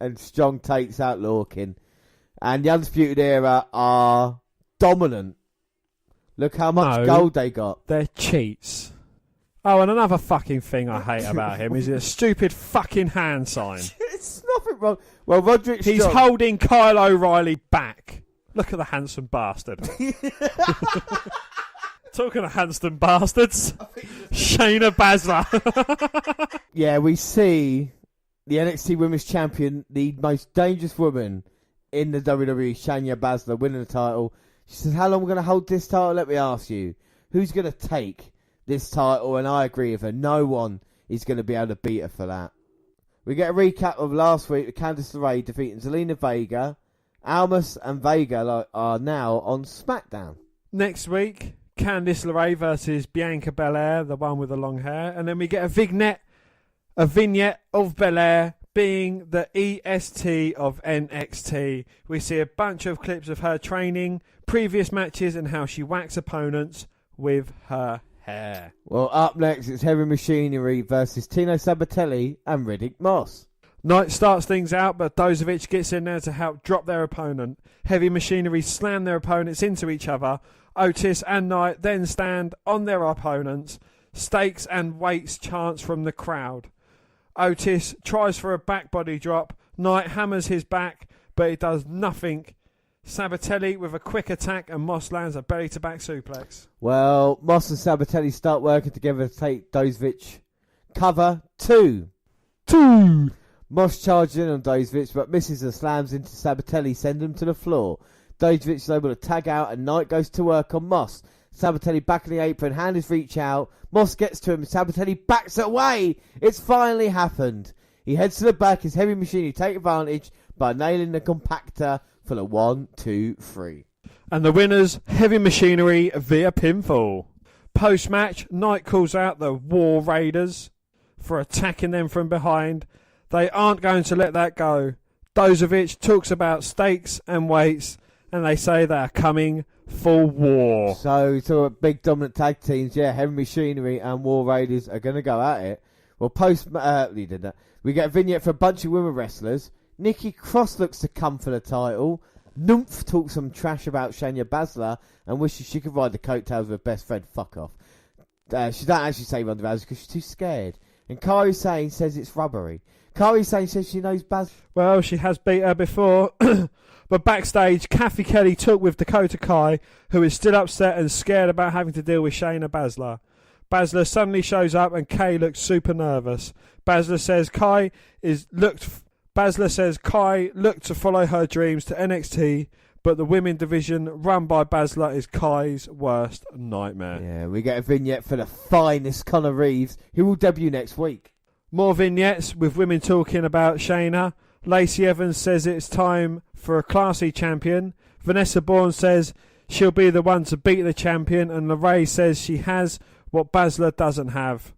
A: And Strong takes out Lorcan. And the Undisputed Era are dominant. Look how much gold they got.
B: They're cheats. Oh, and another fucking thing I hate about him is a stupid fucking hand sign.
A: It's nothing wrong. Well, Roderick Strong...
B: He's holding Kyle O'Reilly back. Look at the handsome bastard. Talking of handsome bastards, Shayna Baszler.
A: Yeah, we see the NXT Women's Champion, the most dangerous woman in the WWE, Shayna Baszler, winning the title. She says, how long are we going to hold this title? Let me ask you. Who's going to take this title? And I agree with her. No one is going to be able to beat her for that. We get a recap of last week with Candice LeRae defeating Zelina Vega. Almas and Vega are now on SmackDown.
B: Next week, Candice LeRae versus Bianca Belair, the one with the long hair. And then we get a vignette of Belair being the EST of NXT. We see a bunch of clips of her training, previous matches, and how she whacks opponents with her hair.
A: Well, up next, it's Heavy Machinery versus Tino Sabatelli and Riddick Moss.
B: Knight starts things out, but Dozovic gets in there to help drop their opponent. Heavy Machinery slam their opponents into each other. Otis and Knight then stand on their opponents. Stakes and weights chants from the crowd. Otis tries for a back body drop. Knight hammers his back, but it does nothing. Sabatelli with a quick attack, and Moss lands a belly-to-back suplex.
A: Well, Moss and Sabatelli start working together to take Dozovic. Cover 2. Moss charges in on Dozovic, but misses and slams into Sabatelli, sending him to the floor. Dozovic is able to tag out, and Knight goes to work on Moss. Sabatelli back in the apron, hand is reach out. Moss gets to him, Sabatelli backs away. It's finally happened. He heads to the back, his Heavy Machinery take advantage by nailing the compactor for the 1, 2, 3.
B: And the winners, Heavy Machinery via pinfall. Post-match, Knight calls out the War Raiders for attacking them from behind. They aren't going to let that go. Dozovic talks about stakes and weights, and they say they are coming for war.
A: So, big dominant tag teams, yeah, Heavy Machinery and War Raiders are going to go at it. Well, we get a vignette for a bunch of women wrestlers. Nikki Cross looks to come for the title. Nymph talks some trash about Shayna Baszler and wishes she could ride the coattails of her best friend. Fuck off. She don't actually say Ronda Rousey because she's too scared. And Kairi Sane says it's rubbery. Kairi Sane says she knows Baszler. Well,
B: she has beat her before. But backstage, Kathy Kelly talked with Dakota Kai, who is still upset and scared about having to deal with Shayna Baszler. Baszler suddenly shows up and Kay looks super nervous. Baszler says Kai looked to follow her dreams to NXT, but the women division run by Baszler is Kai's worst nightmare.
A: Yeah, we get a vignette for the finest Connor Reeves, who will debut next week.
B: More vignettes with women talking about Shayna. Lacey Evans says it's time for a classy champion. Vanessa Bourne says she'll be the one to beat the champion, and LeRae says she has what Baszler doesn't have: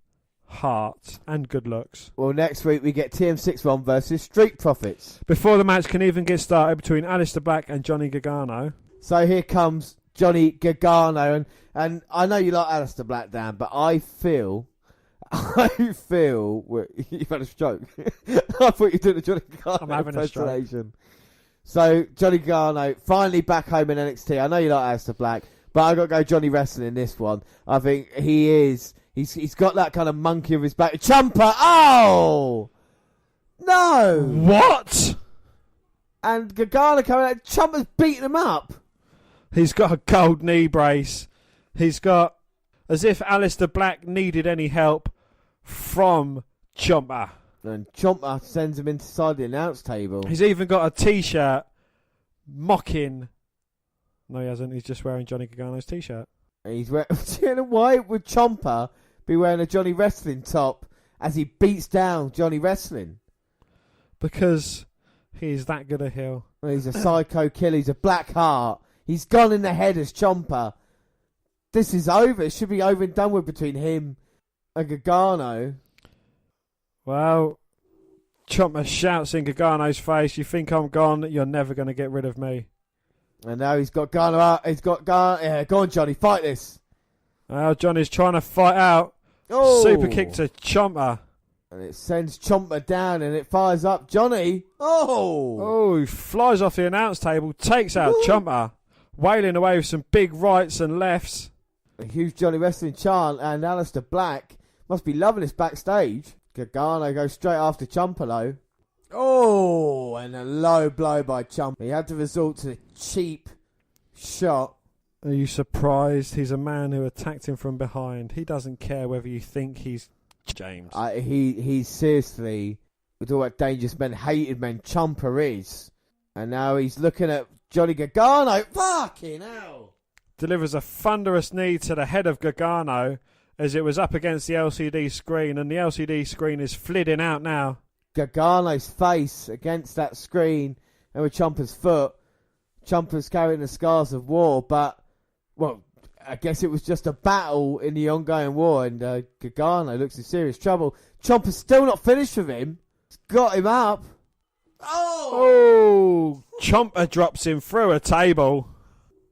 B: heart and good looks.
A: Well, next week we get TM61 versus Street Profits.
B: Before the match can even get started between Aleister Black and Johnny Gargano.
A: So here comes Johnny Gargano, and I know you like Aleister Black, Dan, but I feel you've had a stroke. I thought you were doing a Johnny Gargano
B: I'm having a stroke.
A: impersonation. So Johnny Gargano finally back home in NXT. I know you like Aleister Black, but I got to go Johnny Wrestling in this one. I think he is. He's got that kind of monkey of his back. Ciampa! Oh! No!
B: What?
A: And Gargano coming out. Ciampa's beating him up.
B: He's got a gold knee brace. He's got, as if Aleister Black needed any help from Ciampa.
A: And Ciampa sends him inside the announce table.
B: He's even got a T-shirt mocking. No, he hasn't. He's just wearing Johnny Gargano's T-shirt.
A: And he's wearing. Why would Ciampa be wearing a Johnny Wrestling top as he beats down Johnny Wrestling?
B: Because he's that good a heel.
A: Well, he's a psycho killer. He's a black heart. He's gone in the head as Ciampa. This is over. It should be over and done with between him and Gargano.
B: Well, Ciampa shouts in Gargano's face, "You think I'm gone? You're never going to get rid of me."
A: And now he's got Gargano out. He's got Gargano. Yeah, go on, Johnny. Fight this.
B: Well, Johnny's trying to fight out.
A: Oh.
B: Super kick to Ciampa.
A: And it sends Ciampa down and it fires up Johnny. Oh.
B: Oh, he flies off the announce table, takes out Ciampa, wailing away with some big rights and lefts.
A: A huge Johnny Wrestling chant, and Aleister Black must be loving this backstage. Gargano goes straight after Ciampa though. Oh, and a low blow by Ciampa. He had to resort to a cheap shot.
B: Are you surprised? He's a man who attacked him from behind. He doesn't care whether you think he's James.
A: He's seriously, with all that dangerous men, hated men, Ciampa is. And now he's looking at Johnny Gargano. Fucking hell.
B: Delivers a thunderous knee to the head of Gargano as it was up against the LCD screen, and the LCD screen is flitting out now.
A: Gargano's face against that screen, and with Ciampa's foot. Ciampa's carrying the scars of war, but, well, I guess it was just a battle in the ongoing war, and Gargano looks in serious trouble. Ciampa's still not finished with him. He's got him up.
B: Oh! Ciampa drops him through a table.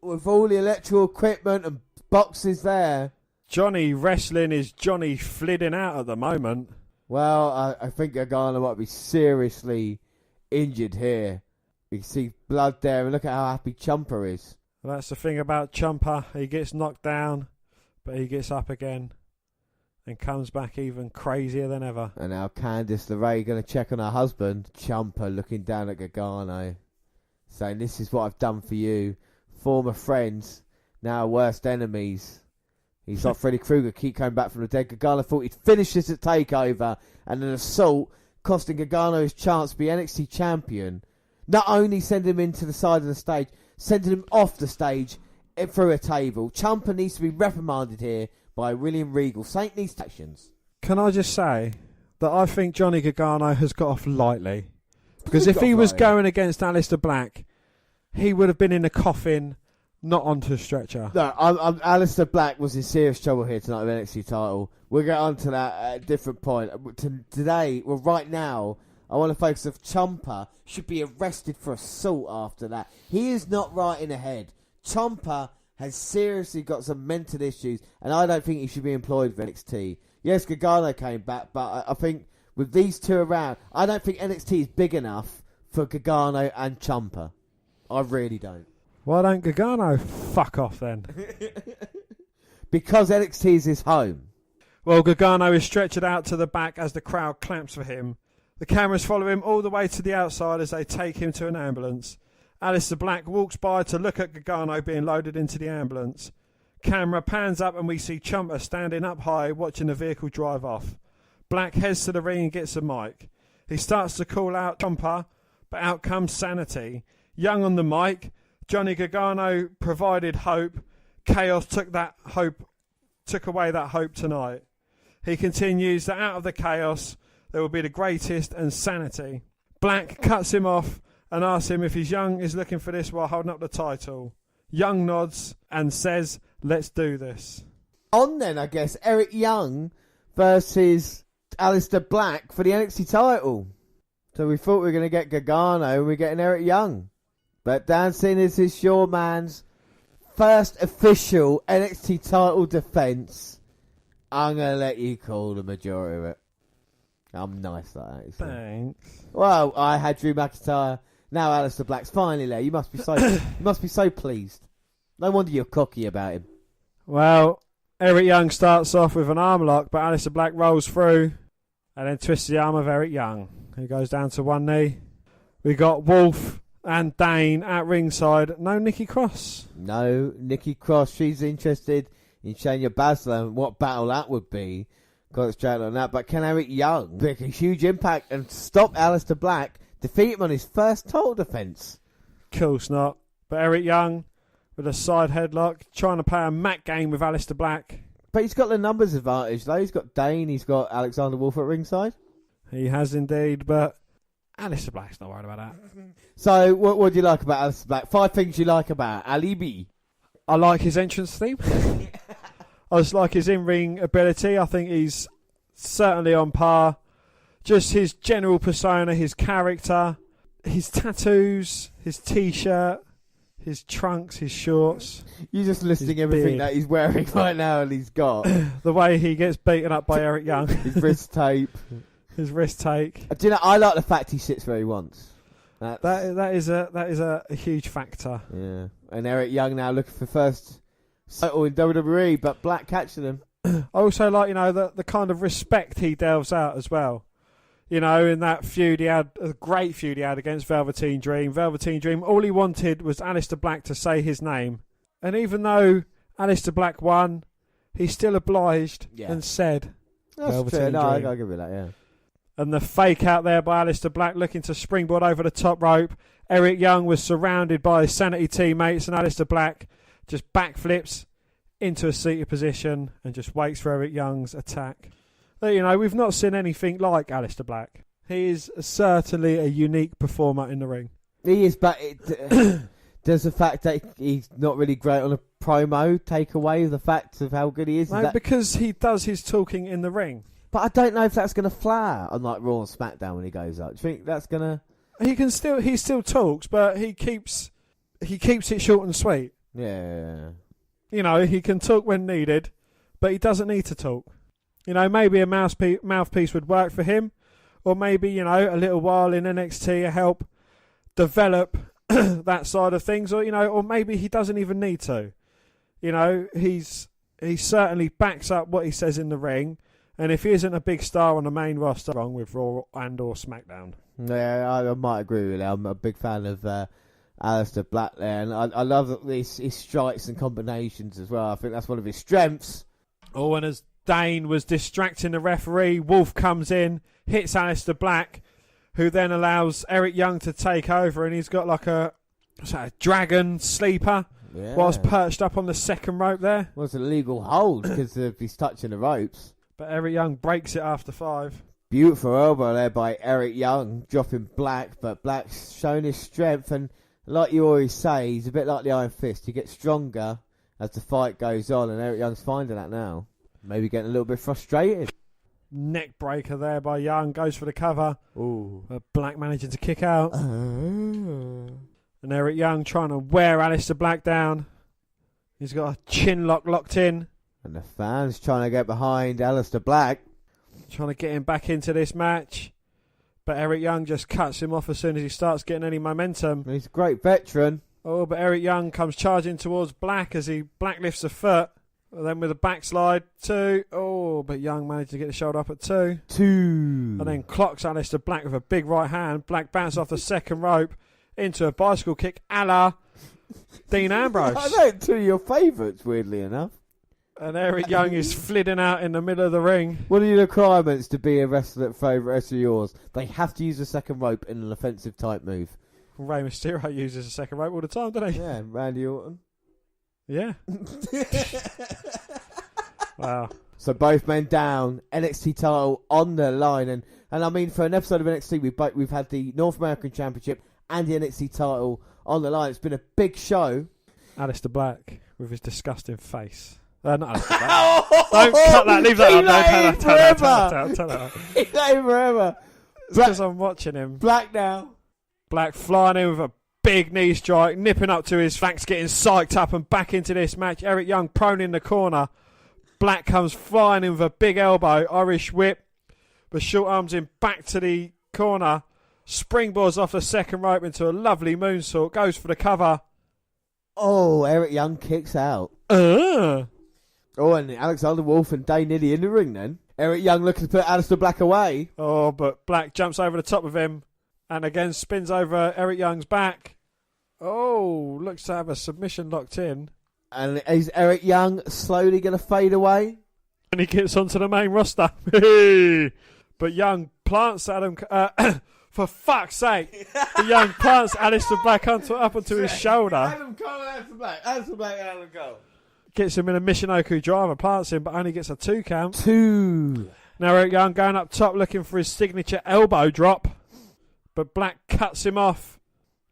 A: With all the electrical equipment and boxes there.
B: Johnny Wrestling is Johnny flitting out at the moment.
A: Well, I think Gargano might be seriously injured here. You can see blood there, and look at how happy Ciampa is.
B: Well, that's the thing about Ciampa. He gets knocked down, but he gets up again and comes back even crazier than ever.
A: And now Candice LeRae going to check on her husband. Ciampa looking down at Gargano, saying, "This is what I've done for you. Former friends, now worst enemies." He's like Freddy Krueger, keep coming back from the dead. Gargano thought he'd finish this at Takeover, and an assault costing Gargano his chance to be NXT champion. Not only sending him into the side of the stage, sending him off the stage through a table. Ciampa needs to be reprimanded here by William Regal. Saint needs actions.
B: Can I just say that I think Johnny Gargano has got off lightly? Because if he was going against Aleister Black, he would have been in a coffin, not onto a stretcher.
A: No, Aleister Black was in serious trouble here tonight with NXT title. We'll get on to that at a different point. Today, well, right now, I want to focus on Ciampa should be arrested for assault after that. He is not right in the head. Ciampa has seriously got some mental issues, and I don't think he should be employed for NXT. Yes, Gargano came back, but I think with these two around, I don't think NXT is big enough for Gargano and Ciampa. I really don't.
B: Why don't Gargano fuck off then?
A: Because NXT is his home.
B: Well, Gargano is stretched out to the back as the crowd clamps for him. The cameras follow him all the way to the outside as they take him to an ambulance. Aleister Black walks by to look at Gargano being loaded into the ambulance. Camera pans up and we see Ciampa standing up high watching the vehicle drive off. Black heads to the ring and gets a mic. He starts to call out Ciampa, but out comes Sanity. Young on the mic, Johnny Gargano provided hope. Chaos took away that hope tonight. He continues that out of the chaos, there will be the greatest and sanity. Black cuts him off and asks him if his Young is looking for this while holding up the title. Young nods and says, let's do this.
A: On then, I guess, Eric Young versus Aleister Black for the NXT title. So we thought we were going to get Gargano and we're getting Eric Young. But dancing is his Shaw Man's first official NXT title defense. I'm going to let you call the majority of it. I'm nice like that.
B: Thanks.
A: Well, I had Drew McIntyre. Now Aleister Black's finally there. You must be so pleased. No wonder you're cocky about him.
B: Well, Eric Young starts off with an arm lock, but Aleister Black rolls through and then twists the arm of Eric Young. He goes down to one knee. We got Wolf and Dane at ringside. No Nikki Cross.
A: No Nikki Cross. She's interested in Shayna Baszler and what battle that would be. Got straight on that. But can Eric Young make a huge impact and stop Aleister Black, defeat him on his first title defense?
B: Of course not. But Eric Young with a side headlock, trying to play a mat game with Aleister Black.
A: But he's got the numbers advantage though. He's got Dane, he's got Alexander Wolf at ringside.
B: He has indeed, but Aleister Black's not worried about that.
A: So, what do you like about Aleister Black? 5 things you like about Alibi.
B: I like his entrance theme. I just like his in-ring ability. I think he's certainly on par. Just his general persona, his character, his tattoos, his T-shirt, his trunks, his shorts.
A: You're just listing everything that he's wearing right now and he's got.
B: The way he gets beaten up by Eric Young.
A: His wrist tape.
B: His wrist take.
A: Do you know, I like the fact he sits where he wants.
B: That is a huge factor.
A: Yeah. And Eric Young now looking for first title in WWE, but Black catching him.
B: I also like, the kind of respect he delves out as well. In that feud he had, a great feud he had against Velveteen Dream. Velveteen Dream, all he wanted was Aleister Black to say his name. And even though Aleister Black won, he still obliged and said,
A: That's
B: Velveteen
A: true. No,
B: Dream.
A: I'll give you that, yeah.
B: And the fake out there by Aleister Black looking to springboard over the top rope. Eric Young was surrounded by his Sanity teammates and Aleister Black just backflips into a seated position and just waits for Eric Young's attack. But, we've not seen anything like Aleister Black. He is certainly a unique performer in the ring.
A: He is, but does the fact that he's not really great on a promo take away the fact of how good he is?
B: No, because he does his talking in the ring.
A: But I don't know if that's going to fly on like Raw and SmackDown when he goes up. Do you think that's going to...
B: He still talks, but he keeps it short and sweet.
A: Yeah.
B: He can talk when needed, but he doesn't need to talk. Maybe a mouthpiece would work for him, or maybe, a little while in NXT to help develop that side of things, or maybe he doesn't even need to. He certainly backs up what he says in the ring. And if he isn't a big star on the main roster, wrong with Raw and or SmackDown.
A: Yeah, I might agree with that. I'm a big fan of Aleister Black there. And I love his strikes and combinations as well. I think that's one of his strengths.
B: Oh, and as Dane was distracting the referee, Wolf comes in, hits Aleister Black, who then allows Eric Young to take over. And he's got like a dragon sleeper whilst perched up on the second rope there.
A: Well, it's an illegal hold because he's touching the ropes.
B: But Eric Young breaks it after 5.
A: Beautiful elbow there by Eric Young, dropping Black, but Black's showing his strength, and like you always say, he's a bit like the Iron Fist. He gets stronger as the fight goes on, and Eric Young's finding that now. Maybe getting a little bit frustrated.
B: Neck breaker there by Young, goes for the cover.
A: Ooh.
B: Black managing to kick out. And Eric Young trying to wear Aleister Black down. He's got a chin lock locked in.
A: And the fans trying to get behind Aleister Black.
B: Trying to get him back into this match. But Eric Young just cuts him off as soon as he starts getting any momentum.
A: He's a great veteran.
B: Oh, but Eric Young comes charging towards Black as Black lifts a foot. And then with a backslide, 2. Oh, but Young managed to get the shoulder up at 2.
A: 2.
B: And then clocks Aleister Black with a big right hand. Black bounces off the second rope into a bicycle kick a la Dean Ambrose.
A: I know, 2 of your favourites, weirdly enough.
B: And Eric Young is flitting out in the middle of the ring.
A: What are your requirements to be a wrestler favourite of yours? They have to use the second rope in an offensive type move.
B: Rey Mysterio uses a second rope all the time, doesn't he?
A: Yeah, Randy Orton.
B: Yeah. Wow.
A: So both men down, NXT title on the line, and I mean for an episode of NXT we've had the North American Championship and the NXT title on the line. It's been a big show.
B: Aleister Black with his disgusting face. Not Aleister Black. Don't cut that. Leave that up. Turn that up.
A: He's not forever.
B: It's because I'm watching him.
A: Black now.
B: Black flying in with a big knee strike, nipping up to his flanks, getting psyched up and back into this match. Eric Young prone in the corner. Black comes flying in with a big elbow, Irish whip, but short arms him back to the corner. Springboards off the second rope into a lovely moonsault. Goes for the cover.
A: Oh, Eric Young kicks out. Oh, and Alexander Wolf and Day nearly in the ring then. Eric Young looking to put Aleister Black away.
B: Oh, but Black jumps over the top of him and again spins over Eric Young's back. Oh, looks to have a submission locked in.
A: And is Eric Young slowly going to fade away?
B: And he gets onto the main roster. But Young plants Adam... for fuck's sake. The Young plants Aleister Black up onto his shoulder.
A: Adam Cole and Aleister Black. Aleister Black and Adam Cole.
B: Gets him in a Michinoku driver, plants him, but only gets a 2 count.
A: 2.
B: Now Eric Young going up top looking for his signature elbow drop. But Black cuts him off.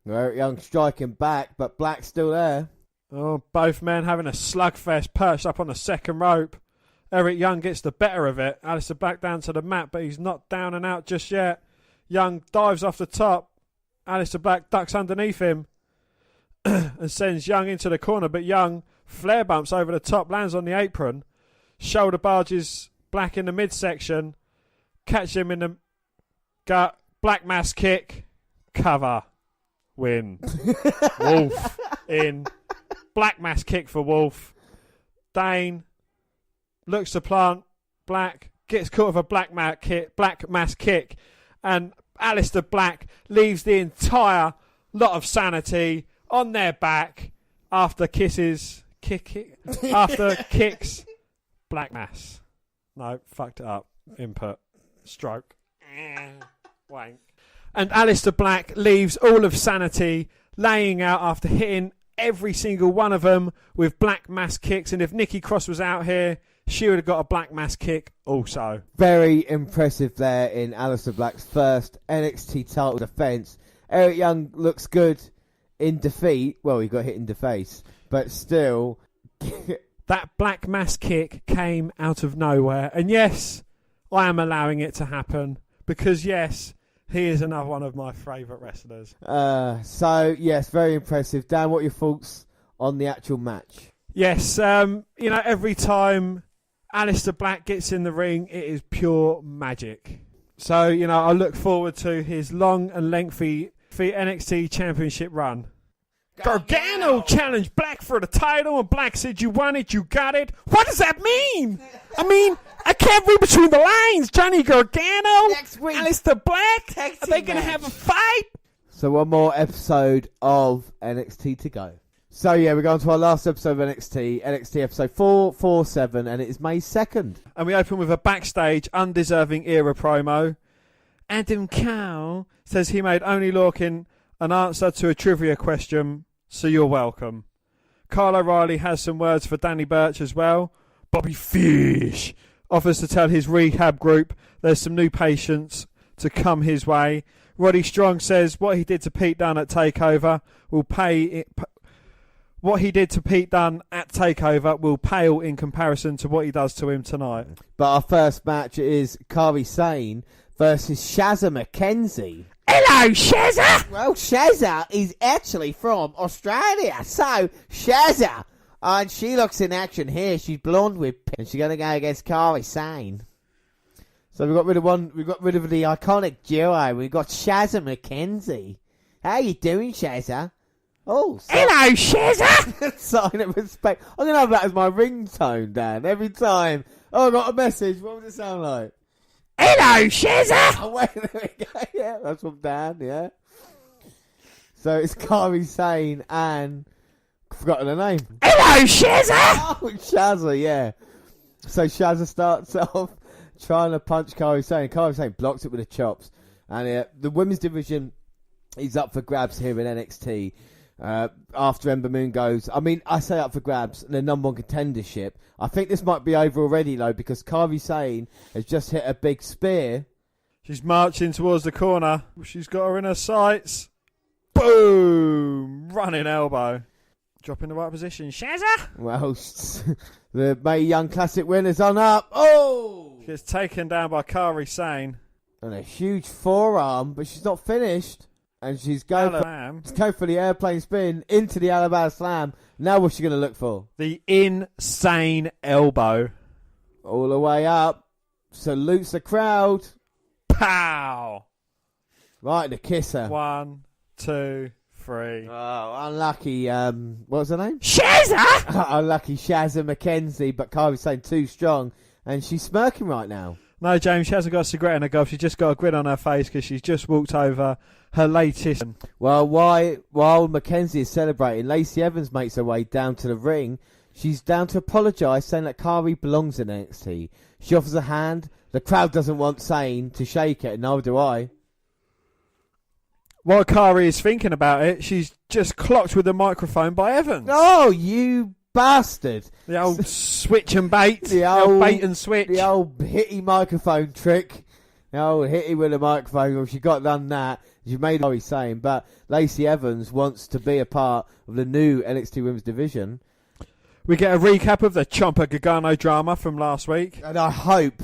A: Eric Young striking back, but Black's still there.
B: Oh, both men having a slugfest perched up on the second rope. Eric Young gets the better of it. Aleister Black down to the mat, but he's not down and out just yet. Young dives off the top. Aleister Black ducks underneath him and sends Young into the corner, but Young flare bumps over the top, lands on the apron, shoulder barges Black in the midsection, catch him in the gut, Black mass kick, cover, win. Wolf in. Black mass kick for Wolf. Dane looks to plant Black, gets caught with a black mass kick, and Aleister Black leaves the entire lot of sanity on their back after kicks Black mass. No, fucked it up. Input. Stroke. Wank. And Aleister Black leaves all of sanity laying out after hitting every single one of them with black mass kicks, and if Nikki Cross was out here, she would have got a black mass kick also.
A: Very impressive there in Aleister Black's first NXT title defense. Eric Young looks good in defeat. Well, he got hit in the face, but still.
B: That black mass kick came out of nowhere, and yes, I am allowing it to happen because yes, he is another one of my favourite wrestlers.
A: So, yes, very impressive. Dan, what are your thoughts on the actual match?
B: Yes, every time Aleister Black gets in the ring, it is pure magic. So, I look forward to his long and lengthy NXT Championship run. Gargano challenged Black for the title, and Black said, "You want it, you got it." What does that mean? I can't read between the lines. Johnny Gargano,
A: Next week,
B: Aleister Black,
A: Tag
B: are they
A: team
B: going to
A: match.
B: have a fight?
A: So one more episode of NXT to go. So yeah, we're going to our last episode of NXT episode 447, and it is May 2nd.
B: And we open with a backstage undeserving era promo. Adam Cole says he made Oney Lorcan an answer to a trivia question, so you're welcome. Kyle O'Reilly has some words for Danny Burch as well. Bobby Fish offers to tell his rehab group there's some new patients to come his way. Roddy Strong says what he did to Pete Dunne at Takeover will What he did to Pete Dunne at Takeover will pale in comparison to what he does to him tonight.
A: But our first match is Kairi Sane versus Shazza McKenzie.
B: Hello, Shazza!
A: Well, Shazza is actually from Australia. So, Shazza. And she looks in action here. She's blonde with pink. And she's going to go against Kairi Sane. So we got rid of the iconic duo. We've got Shazza McKenzie. How you doing, Shazza? Oh,
B: hello, Shazza!
A: Sign of respect. I'm going to have that as my ringtone, Dan. Every time. Oh, I got a message. What would it sound like?
B: Hello, Shazza!
A: Oh, wait, there we go. Yeah, that's from Dan, yeah. So it's Kairi Sane and... I've forgotten her name.
B: Hello, Shazza!
A: Oh, Shazza, yeah. So Shazza starts off trying to punch Kairi Sane. Kairi Sane blocks it with the chops. And the women's division He's up for grabs here in NXT. After Ember Moon goes, I mean, I say up for grabs, the number one contendership. I think this might be over already, though, because Kairi Sane has just hit a big spear.
B: She's marching towards the corner. She's got her in her sights. Boom! Running elbow. Drop in the right position. Shazza!
A: Well, the Mae Young Classic winner's on up. Oh!
B: Gets taken down by Kairi Sane.
A: And a huge forearm, but she's not finished. And she's going for the airplane spin into the Alabama Slam. Now what's she going to look for?
B: The insane elbow.
A: All the way up. Salutes the crowd.
B: Pow!
A: Right, the kisser.
B: 1, 2, 3.
A: Oh, unlucky. What was her name?
B: Shazza!
A: Unlucky Shazza McKenzie, but Kairi's saying too strong. And she's smirking right now.
B: No, James, she hasn't got a cigarette in her glove. She's just got a grin on her face because she's just walked over her latest.
A: Well, while Mackenzie is celebrating, Lacey Evans makes her way down to the ring. She's down to apologise, saying that Kairi belongs in NXT. She offers a hand. The crowd doesn't want Sane to shake it, and neither do I.
B: While Kairi is thinking about it, she's just clocked with the microphone by Evans.
A: Oh, you bastard.
B: The old switch and bait.
A: The
B: old bait and switch.
A: The old hitty microphone trick. The old hitty with the microphone. Well, she got done that. She made what he's saying. But Lacey Evans wants to be a part of the new NXT Women's Division.
B: We get a recap of the Ciampa Gargano drama from last week.
A: And I hope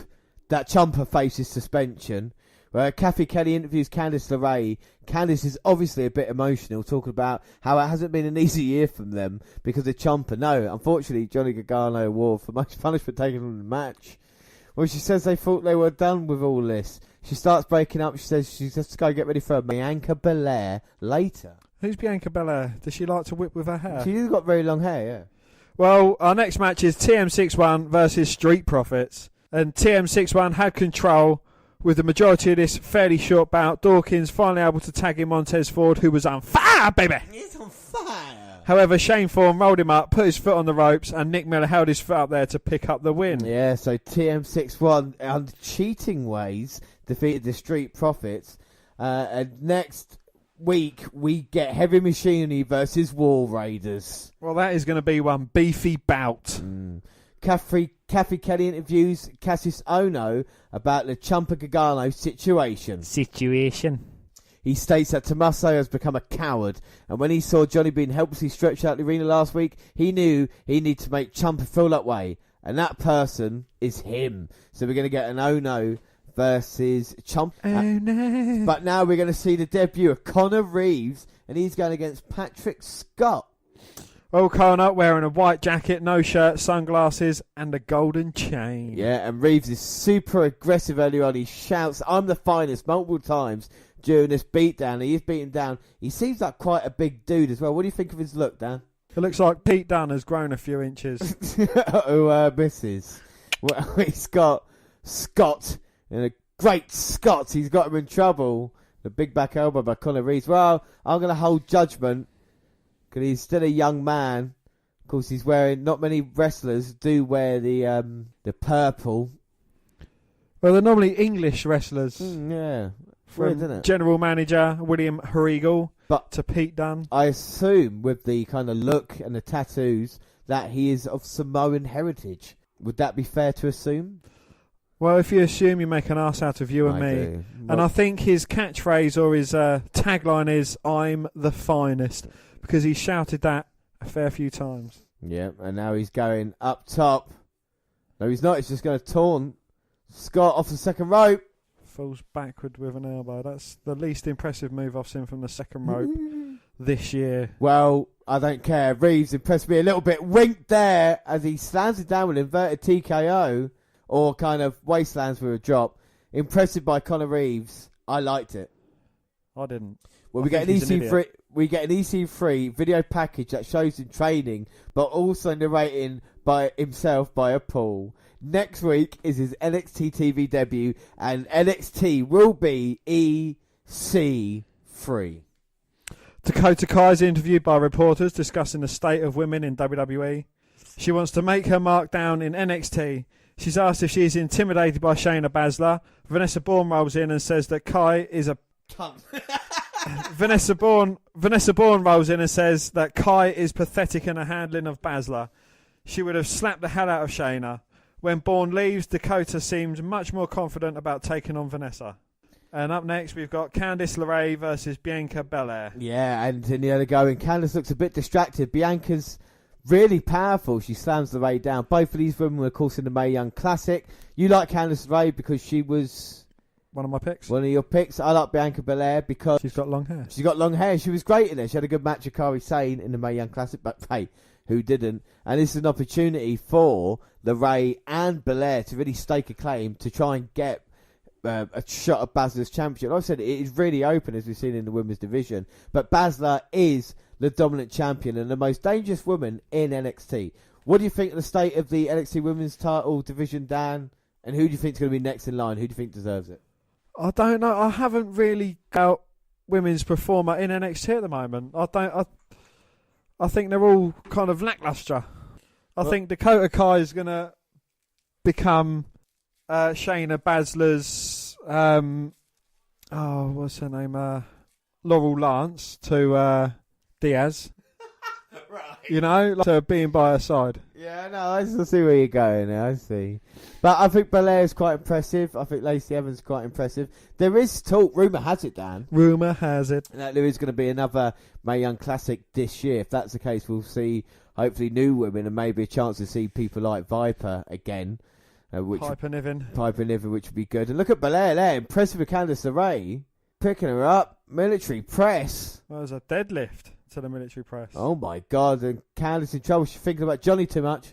A: that Ciampa faces suspension. Where Kathy Kelly interviews Candice LeRae. Candice is obviously a bit emotional, talking about how it hasn't been an easy year from them because of Ciampa. No, unfortunately, Johnny Gargano award for most punishment taken from the match. Well, she says they thought they were done with all this. She starts breaking up. She says she's just going to get ready for Bianca Belair later.
B: Who's Bianca Belair? Does she like to whip with her hair?
A: She's got very long hair, yeah.
B: Well, our next match is TM61 versus Street Profits. And TM61 had control with the majority of this fairly short bout. Dawkins finally able to tag in Montez Ford, who was on fire, baby!
A: He's on fire!
B: However, Shane Thorne rolled him up, put his foot on the ropes, and Nick Miller held his foot up there to pick up the win.
A: Yeah, so TM61, under cheating ways, defeated the Street Profits. And next week, we get Heavy Machinery versus War Raiders.
B: Well, that is going to be one beefy bout.
A: Kathy Kelly interviews Cassius Ohno about the Ciampa Gargano situation. He states that Tommaso has become a coward, and when he saw Johnny being helplessly stretched out the arena last week, he knew he needed to make Ciampa feel that way, and that person is him. So we're going to get an Ohno versus Ciampa.
B: Oh no!
A: But now we're going to see the debut of Connor Reeves, and he's going against Patrick Scott.
B: Well, Connor wearing a white jacket, no shirt, sunglasses, and a golden chain.
A: Yeah, and Reeves is super aggressive early on. He shouts, "I'm the finest," multiple times during this beatdown. He is beaten down. He seems like quite a big dude as well. What do you think of his look, Dan?
B: It looks like Pete Dunne has grown a few inches.
A: Misses. Well, he's got Scott, and a great Scott. He's got him in trouble. The big back elbow by Connor Reeves. Well, I'm going to hold judgment because he's still a young man. Of course, he's wearing. Not many wrestlers do wear the purple.
B: Well, they're normally English wrestlers.
A: Yeah.
B: From
A: Weird, isn't it?
B: General Manager William Hregal to Pete Dunne.
A: I assume with the kind of look and the tattoos that he is of Samoan heritage. Would that be fair to assume?
B: Well, if you assume, you make an ass out of you and me.
A: Do.
B: And I think his catchphrase or his tagline is, "I'm the finest," because he shouted that a fair few times.
A: Yeah, and now he's going up top. No, he's not. He's just going to taunt Scott off the second rope.
B: Falls backward with an elbow. That's the least impressive move I've seen from the second rope this year.
A: Well, I don't care. Reeves impressed me a little bit. Winked there as he slams it down with an inverted TKO or kind of wastelands with a drop. Impressive by Connor Reeves. I liked it.
B: I didn't.
A: Well, we get an EC3 video package that shows him training, but also narrating by himself by a Paul. Next week is his NXT TV debut, and NXT will be EC3.
B: Dakota Kai is interviewed by reporters discussing the state of women in WWE. She wants to make her mark down in NXT. She's asked if she is intimidated by Shayna Baszler. Vanessa Bourne rolls in and says that Kai is a... Vanessa Bourne rolls in and says that Kai is pathetic in her handling of Baszler. She would have slapped the hell out of Shayna. When Bourne leaves, Dakota seems much more confident about taking on Vanessa. And up next, we've got Candice LeRae versus Bianca Belair.
A: Yeah, and in the early going, Candice looks a bit distracted. Bianca's really powerful. She slams LeRae down. Both of these women were, of course, in the Mae Young Classic. You like Candice LeRae because she was
B: one of my picks.
A: One of your picks. I like Bianca Belair because
B: she's got long hair.
A: She's got long hair. She was great in it. She had a good match with Kairi Sane in the Mae Young Classic, but hey, who didn't? And this is an opportunity for LeRae and Belair to really stake a claim to try and get a shot at Baszler's championship. Like I said, it is really open, as we've seen in the women's division. But Baszler is the dominant champion and the most dangerous woman in NXT. What do you think of the state of the NXT women's title division, Dan? And who do you think is going to be next in line? Who do you think deserves it?
B: I don't know. I haven't really got women's performer in NXT at the moment. I think they're all kind of lackluster. I think Dakota Kai is going to become Shayna Baszler's what's her name? Laurel Lance to Diaz.
A: Right.
B: You know, like, to being by her side.
A: Yeah, no, I see where you're going now, I see. But I think Belair is quite impressive. I think Lacey Evans is quite impressive. There is talk, rumour has it, Dan.
B: Rumour has it.
A: That there is going to be another Mae Young Classic this year. If that's the case, we'll see, hopefully, new women and maybe a chance to see people like Viper again.
B: Piper Niven,
A: which would be good. And look at Belair there, impressive with Candice LeRae. Picking her up, military press.
B: Well, there's a deadlift to the military press.
A: Oh my God, and Candice in trouble. She's thinking about Johnny too much.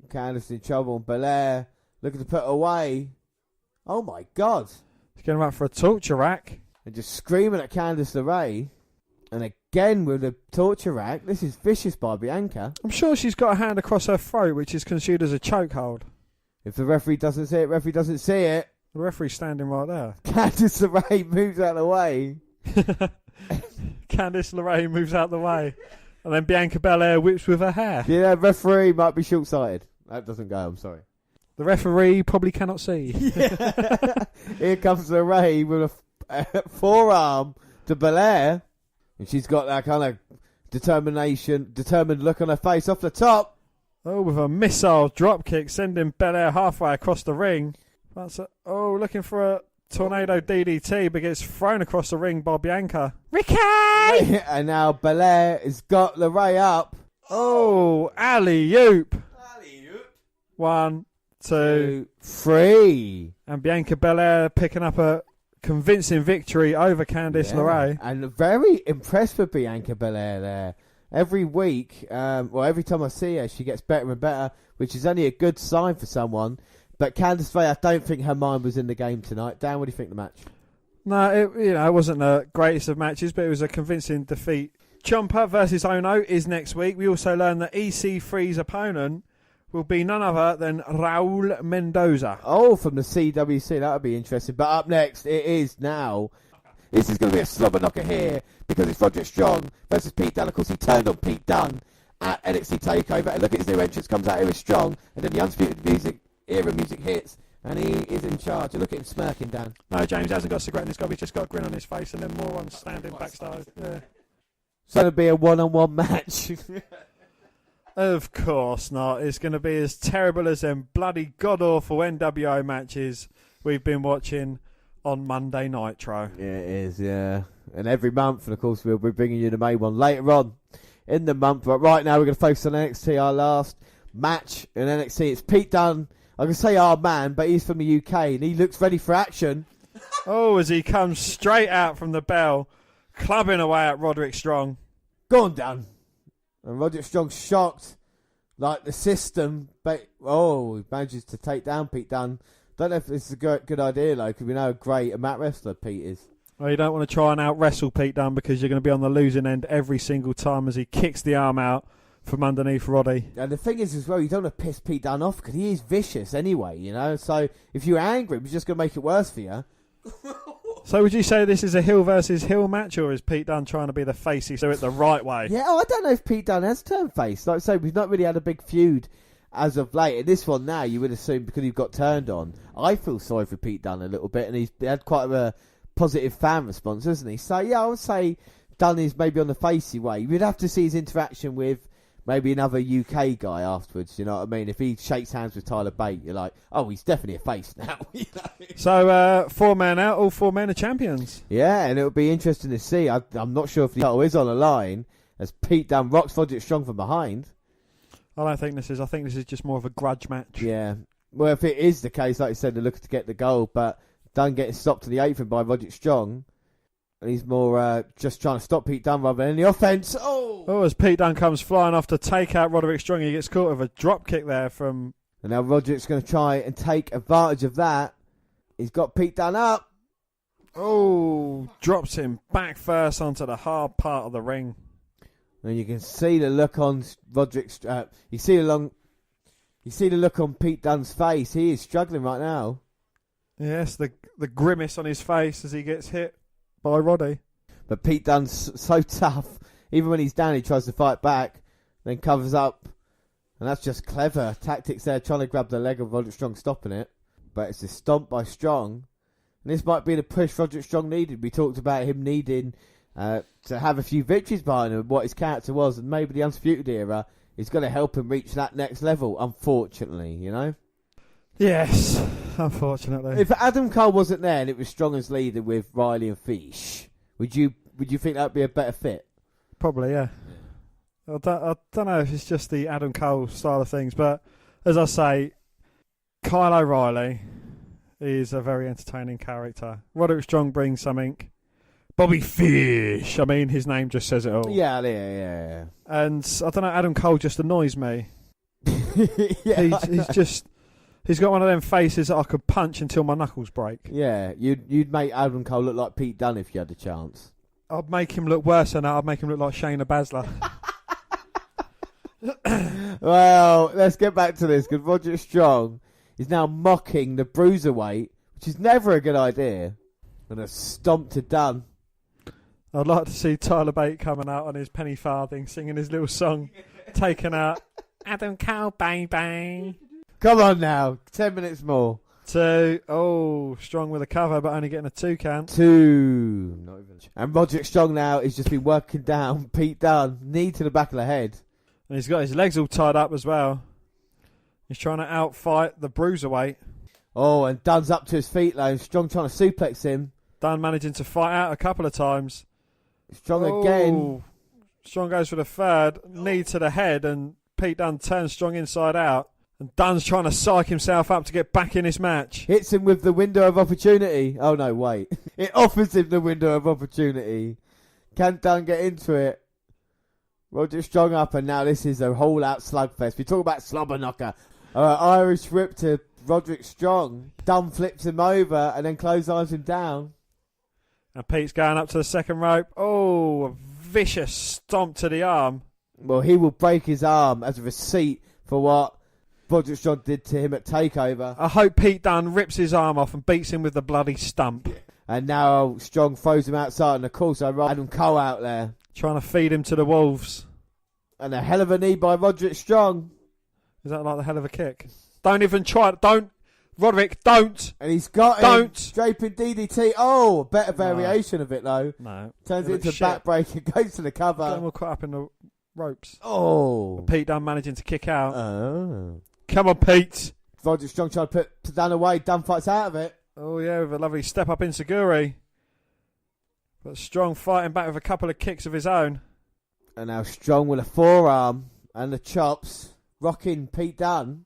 A: Candice in trouble, and Belair looking to put her away. Oh my God.
B: She's going up for a torture rack.
A: And just screaming at Candice LeRae. And again with the torture rack. This is vicious by Bianca.
B: I'm sure she's got a hand across her throat, which is considered as a chokehold.
A: If the referee doesn't see it, referee doesn't see it.
B: The referee's standing right there.
A: Candice LeRae moves out of the way.
B: Candice LeRae moves out the way. And then Bianca Belair whips with her hair.
A: Yeah, referee might be short-sighted. That doesn't go, I'm sorry.
B: The referee probably cannot see.
A: Yeah. Here comes LeRae with a forearm to Belair. And she's got that kind of determined look on her face off the top.
B: Oh, with a missile dropkick, sending Belair halfway across the ring. Looking for a tornado DDT, but gets thrown across the ring by Bianca. Ricky!
A: And now Belair has got LeRae up.
B: Oh, alley-oop. 1, 2,
A: 3.
B: And Bianca Belair picking up a convincing victory over Candice LeRae.
A: And very impressed with Bianca Belair there. Every week, every time I see her, she gets better and better, which is only a good sign for someone. But Candice LeRae, I don't think her mind was in the game tonight. Dan, what do you think of the match?
B: No, it wasn't the greatest of matches, but it was a convincing defeat. Ciampa versus Ono is next week. We also learned that EC3's opponent will be none other than Raul Mendoza.
A: Oh, from the CWC. That would be interesting. But up next, it is now. This is going to be a slobber knocker here because it's Roderick Strong versus Pete Dunne. Of course, he turned on Pete Dunne at NXT Takeover. And look at his new entrance. Comes out here with Strong. And then the Undisputed Era music hits. And he is in charge. Look at him smirking, Dan.
B: No, James hasn't got a cigarette in his gob. He's just got a grin on his face and then more on standing backstage. Yeah.
A: So it'll be a one-on-one match.
B: Of course not. It's going to be as terrible as them bloody god-awful NWO matches we've been watching on Monday Nitro.
A: Yeah, it is, yeah. And every month, and of course we'll be bringing you the main one later on in the month. But right now we're going to focus on NXT, our last match in NXT. It's Pete Dunne. I can say our man, but he's from the UK and he looks ready for action.
B: Oh, as he comes straight out from the bell, clubbing away at Roderick Strong.
A: Go on, Dan. And Roderick Strong's shocked, like the system. But he manages to take down Pete Dunne. Don't know if this is a good idea, though, because we know how great a mat wrestler Pete is.
B: Well, you don't want to try and out-wrestle Pete Dunne because you're going to be on the losing end every single time as he kicks the arm out from underneath Roddy.
A: And the thing is as well, you don't want to piss Pete Dunne off because he is vicious anyway, you know. So if you're angry, it's just going to make it worse for you.
B: So would you say this is a heel versus heel match, or is Pete Dunne trying to be the face he's doing it the right way?
A: Yeah, I don't know if Pete Dunne has turned face. Like I say, we've not really had a big feud as of late. And this one now, you would assume because he got turned on. I feel sorry for Pete Dunne a little bit, and he's had quite a positive fan response, isn't he? So, yeah, I would say Dunn is maybe on the facey way. You'd have to see his interaction with maybe another UK guy afterwards, you know what I mean? If he shakes hands with Tyler Bate, you're like, oh, he's definitely a face now. You know?
B: So, 4 men out, all 4 men are champions.
A: Yeah, and it'll be interesting to see. I'm not sure if the title is on the line as Pete Dunne rocks Roderick Strong from behind.
B: I don't think this is. I think this is just more of a grudge match.
A: Yeah. Well, if it is the case, like you said, they're looking to get the goal, but Dunne getting stopped to the apron by Roderick Strong, and he's more just trying to stop Pete Dunne rather than any offence. Oh,
B: as Pete Dunne comes flying off to take out Roderick Strong, he gets caught with a drop kick there from...
A: And now Roderick's going to try and take advantage of that. He's got Pete Dunne up.
B: Oh, drops him back first onto the hard part of the ring.
A: And you can see the look on Roderick's... you see the look on Pete Dunne's face. He is struggling right now.
B: Yes, the grimace on his face as he gets hit by Roddy.
A: But Pete Dunne's so tough. Even when he's down, he tries to fight back, then covers up. And that's just clever tactics there, trying to grab the leg of Roderick Strong, stopping it. But it's a stomp by Strong. And this might be the push Roderick Strong needed. We talked about him needing to have a few victories behind him, what his character was, and maybe the Undisputed Era is going to help him reach that next level, unfortunately, you know?
B: Yes, unfortunately.
A: If Adam Cole wasn't there and it was Strong as leader with Riley and Fish, would you think that would be a better fit?
B: Probably, yeah. I don't know if it's just the Adam Cole style of things, but as I say, Kyle O'Reilly is a very entertaining character. Roderick Strong brings something. Bobby Fish, I mean, his name just says it all.
A: Yeah.
B: And I don't know, Adam Cole just annoys me.
A: Yeah,
B: he's got one of them faces that I could punch until my knuckles break.
A: Yeah, you'd make Adam Cole look like Pete Dunne if you had the chance.
B: I'd make him look worse than that. I'd make him look like Shayna Baszler.
A: Well, let's get back to this, because Roderick Strong is now mocking the Bruiserweight, which is never a good idea. And a stomp to Dunne.
B: I'd like to see Tyler Bate coming out on his penny farthing, singing his little song, taking out Adam Cole, baby.
A: Come on now, 10 minutes more.
B: 2. Oh, Strong with a cover, but only getting a 2 count.
A: 2. Not even. And Roderick Strong now is just been working down Pete Dunne, knee to the back of the head.
B: And he's got his legs all tied up as well. He's trying to outfight the Bruiserweight.
A: Oh, and Dunne's up to his feet though. Strong trying to suplex him.
B: Dunne managing to fight out a couple of times.
A: Strong again.
B: Strong goes for the 3rd, knee to the head, and Pete Dunne turns Strong inside out. And Dunne's trying to psych himself up to get back in this match.
A: Hits him with the window of opportunity. Oh no, wait. It offers him the window of opportunity. Can Dunne get into it? Roderick Strong up, and now this is a whole out slugfest. We talk about slobber knocker. Irish whip to Roderick Strong. Dunne flips him over and then clotheslines him down.
B: And Pete's going up to the 2nd rope. Oh, a vicious stomp to the arm.
A: Well, he will break his arm as a receipt for what Roderick Strong did to him at TakeOver.
B: I hope Pete Dunne rips his arm off and beats him with the bloody stump.
A: And now Strong throws him outside, and of course I Adam Cole out there.
B: Trying to feed him to the wolves.
A: And a hell of a knee by Roderick Strong.
B: Is that like the hell of a kick? Don't even try it. Don't. Roderick, don't.
A: And he's got
B: don't.
A: Draping DDT. Oh, a better variation of it though.
B: No.
A: Turns it into a backbreaker, goes to the cover.
B: Got him all caught up in the ropes.
A: Oh.
B: Pete Dunne managing to kick out.
A: Oh.
B: Come on, Pete.
A: Roderick Strong trying to put Dunne away. Dunne fights out of it.
B: Oh, yeah, with a lovely step up in Seguri. But Strong fighting back with a couple of kicks of his own.
A: And now Strong with a forearm and the chops, rocking Pete Dunne.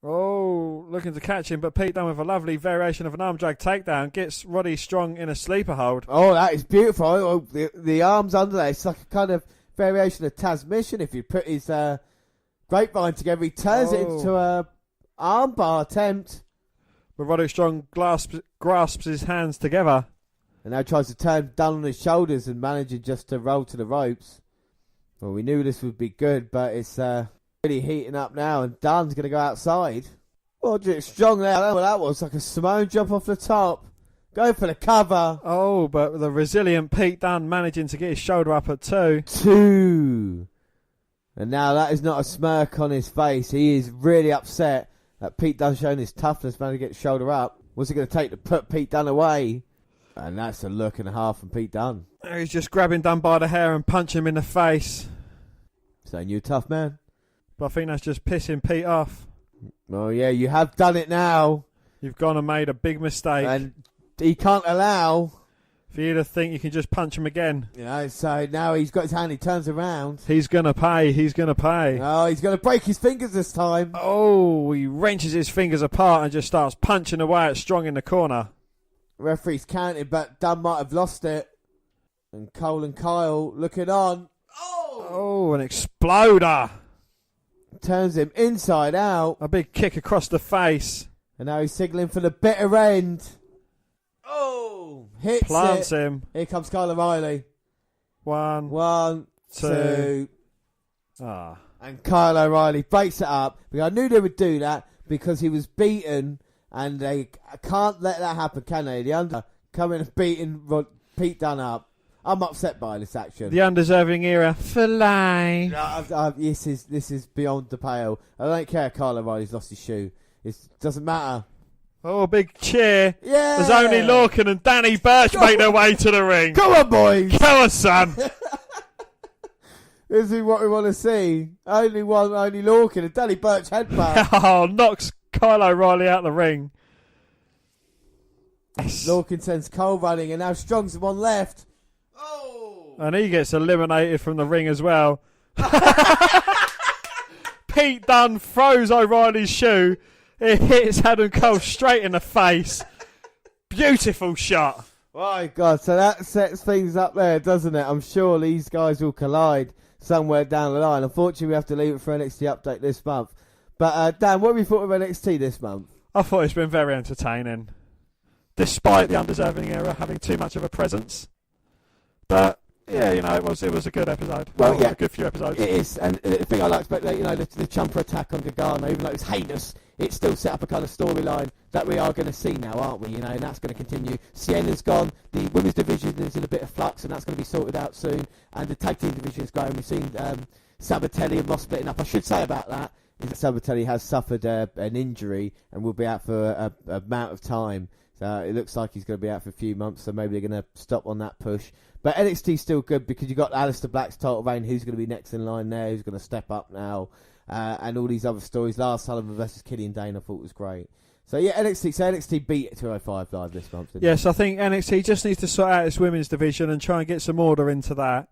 B: Oh, looking to catch him, but Pete Dunne with a lovely variation of an arm drag takedown gets Roddy Strong in a sleeper hold.
A: Oh, that is beautiful. Oh, the arms under there, it's like a kind of variation of Taz Mission. If you put his grapevine together, he turns it into a armbar attempt.
B: But Roddy Strong grasps his hands together.
A: And now tries to turn Dunne on his shoulders and managing just to roll to the ropes. Well, we knew this would be good, but it's really heating up now, and Dunne's going to go outside. Roderick Strong there. I don't know what that was. Like a Samoan jump off the top. Go for the cover.
B: Oh, but the resilient Pete Dunne managing to get his shoulder up at 2.
A: 2. And now that is not a smirk on his face. He is really upset that Pete Dunne showing his toughness, managing to get his shoulder up. What's it going to take to put Pete Dunne away? And that's a look and a half from Pete Dunne.
B: He's just grabbing Dunne by the hair and punching him in the face.
A: Saying you're a tough man.
B: But I think that's just pissing Pete off.
A: Well, yeah, you have done it now.
B: You've gone and made a big mistake.
A: And he can't allow
B: for you to think you can just punch him again.
A: You know, so now he's got his hand, he turns around.
B: He's going to pay. He's going to pay.
A: Oh, he's going to break his fingers this time.
B: Oh, he wrenches his fingers apart and just starts punching away at Strong in the corner.
A: Referee's counted, but Dunne might have lost it. And Cole and Kyle looking on.
B: Oh, an exploder.
A: Turns him inside out.
B: A big kick across the face.
A: And now he's signalling for the bitter end. Oh, hits
B: Plants
A: it.
B: him.
A: Here comes Kyle O'Reilly.
B: One,
A: two.
B: Ah.
A: And Kyle O'Reilly breaks it up. I knew they would do that because he was beaten, and they can't let that happen, can they? The under coming and beating Pete Dunne up. I'm upset by this action.
B: The undeserving era for life.
A: This is beyond the pale. I don't care. Kyle O'Reilly's lost his shoe. It doesn't matter.
B: Oh, big cheer.
A: Yeah.
B: As only Lorcan and Danny Birch make their way to the ring.
A: Come on, boys.
B: Come on, son.
A: This is what we want to see. Only Lorcan and Danny Birch headbutt.
B: Oh, knocks Kyle O'Reilly out the ring. Yes.
A: Lorcan sends Cole running, and now Strong's the one left. Oh.
B: And he gets eliminated from the ring as well. Pete Dunne throws O'Reilly's shoe. It hits Adam Cole straight in the face. Beautiful shot.
A: My God, so that sets things up there, doesn't it? I'm sure these guys will collide somewhere down the line. Unfortunately, we have to leave it for NXT Update this month. But, Dan, what have you thought of NXT this month?
B: I thought it's been very entertaining. Despite the undeserving era having too much of a presence. But, yeah, you know, it was a good episode.
A: Well, yeah.
B: A good few episodes.
A: It is, and the thing I liked about that, you know, the Ciampa attack on Gargano, even though it's heinous, it still set up a kind of storyline that we are going to see now, aren't we? You know, and that's going to continue. Siena's gone, the women's division is in a bit of flux, and that's going to be sorted out soon. And the tag team division is going. We've seen Sabatelli and Moss splitting up. I should say about that is that Sabatelli has suffered an injury and will be out for a amount of time. So it looks like he's going to be out for a few months, so maybe they're going to stop on that push. But NXT's still good because you've got Aleister Black's title reign, who's going to be next in line there, who's going to step up now, and all these other stories. Lars Sullivan versus Killian Dane I thought was great. So yeah, NXT beat 205 Live this month, didn't
B: Yes, I think NXT just needs to sort out its women's division and try and get some order into that.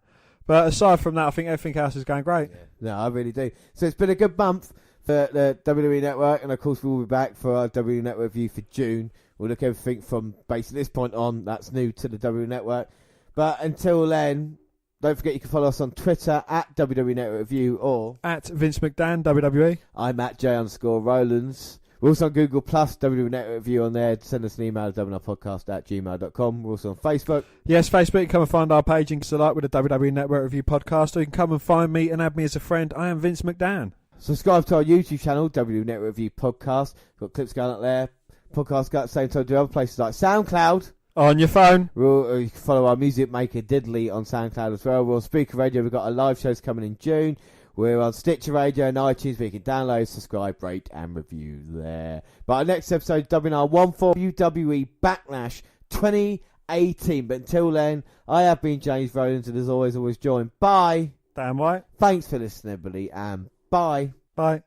B: But aside from that, I think everything else is going great.
A: Yeah. No, I really do. So it's been a good month for the WWE Network, and of course we'll be back for our WWE Network review for June. We'll look at everything from basically this point on that's new to the WWE Network. But until then, don't forget you can follow us on Twitter at WWE Network Review or
B: At Vince McDan, WWE.
A: I'm at J_Rollins. We're also on Google Plus, WWE Network Review on there. Send us an email at WNRpodcast@gmail.com. We're also on Facebook.
B: Yes, Facebook. You can come and find our page and like with the WWE Network Review podcast, or you can come and find me and add me as a friend. I am Vince McDan.
A: Subscribe to our YouTube channel, WWE Network Review Podcast. Got clips going up there. Podcasts go at the same time to other places like SoundCloud.
B: On your phone.
A: You can follow our music maker Diddley on SoundCloud as well. We're on Speaker Radio. We've got our live shows coming in June. We're on Stitcher Radio and iTunes where you can download, subscribe, rate and review there. But our next episode, WNR157 WWE Backlash 2018. But until then, I have been James Rollins, and as always joined by
B: Dan White.
A: Thanks for listening, everybody, and bye.
B: Bye.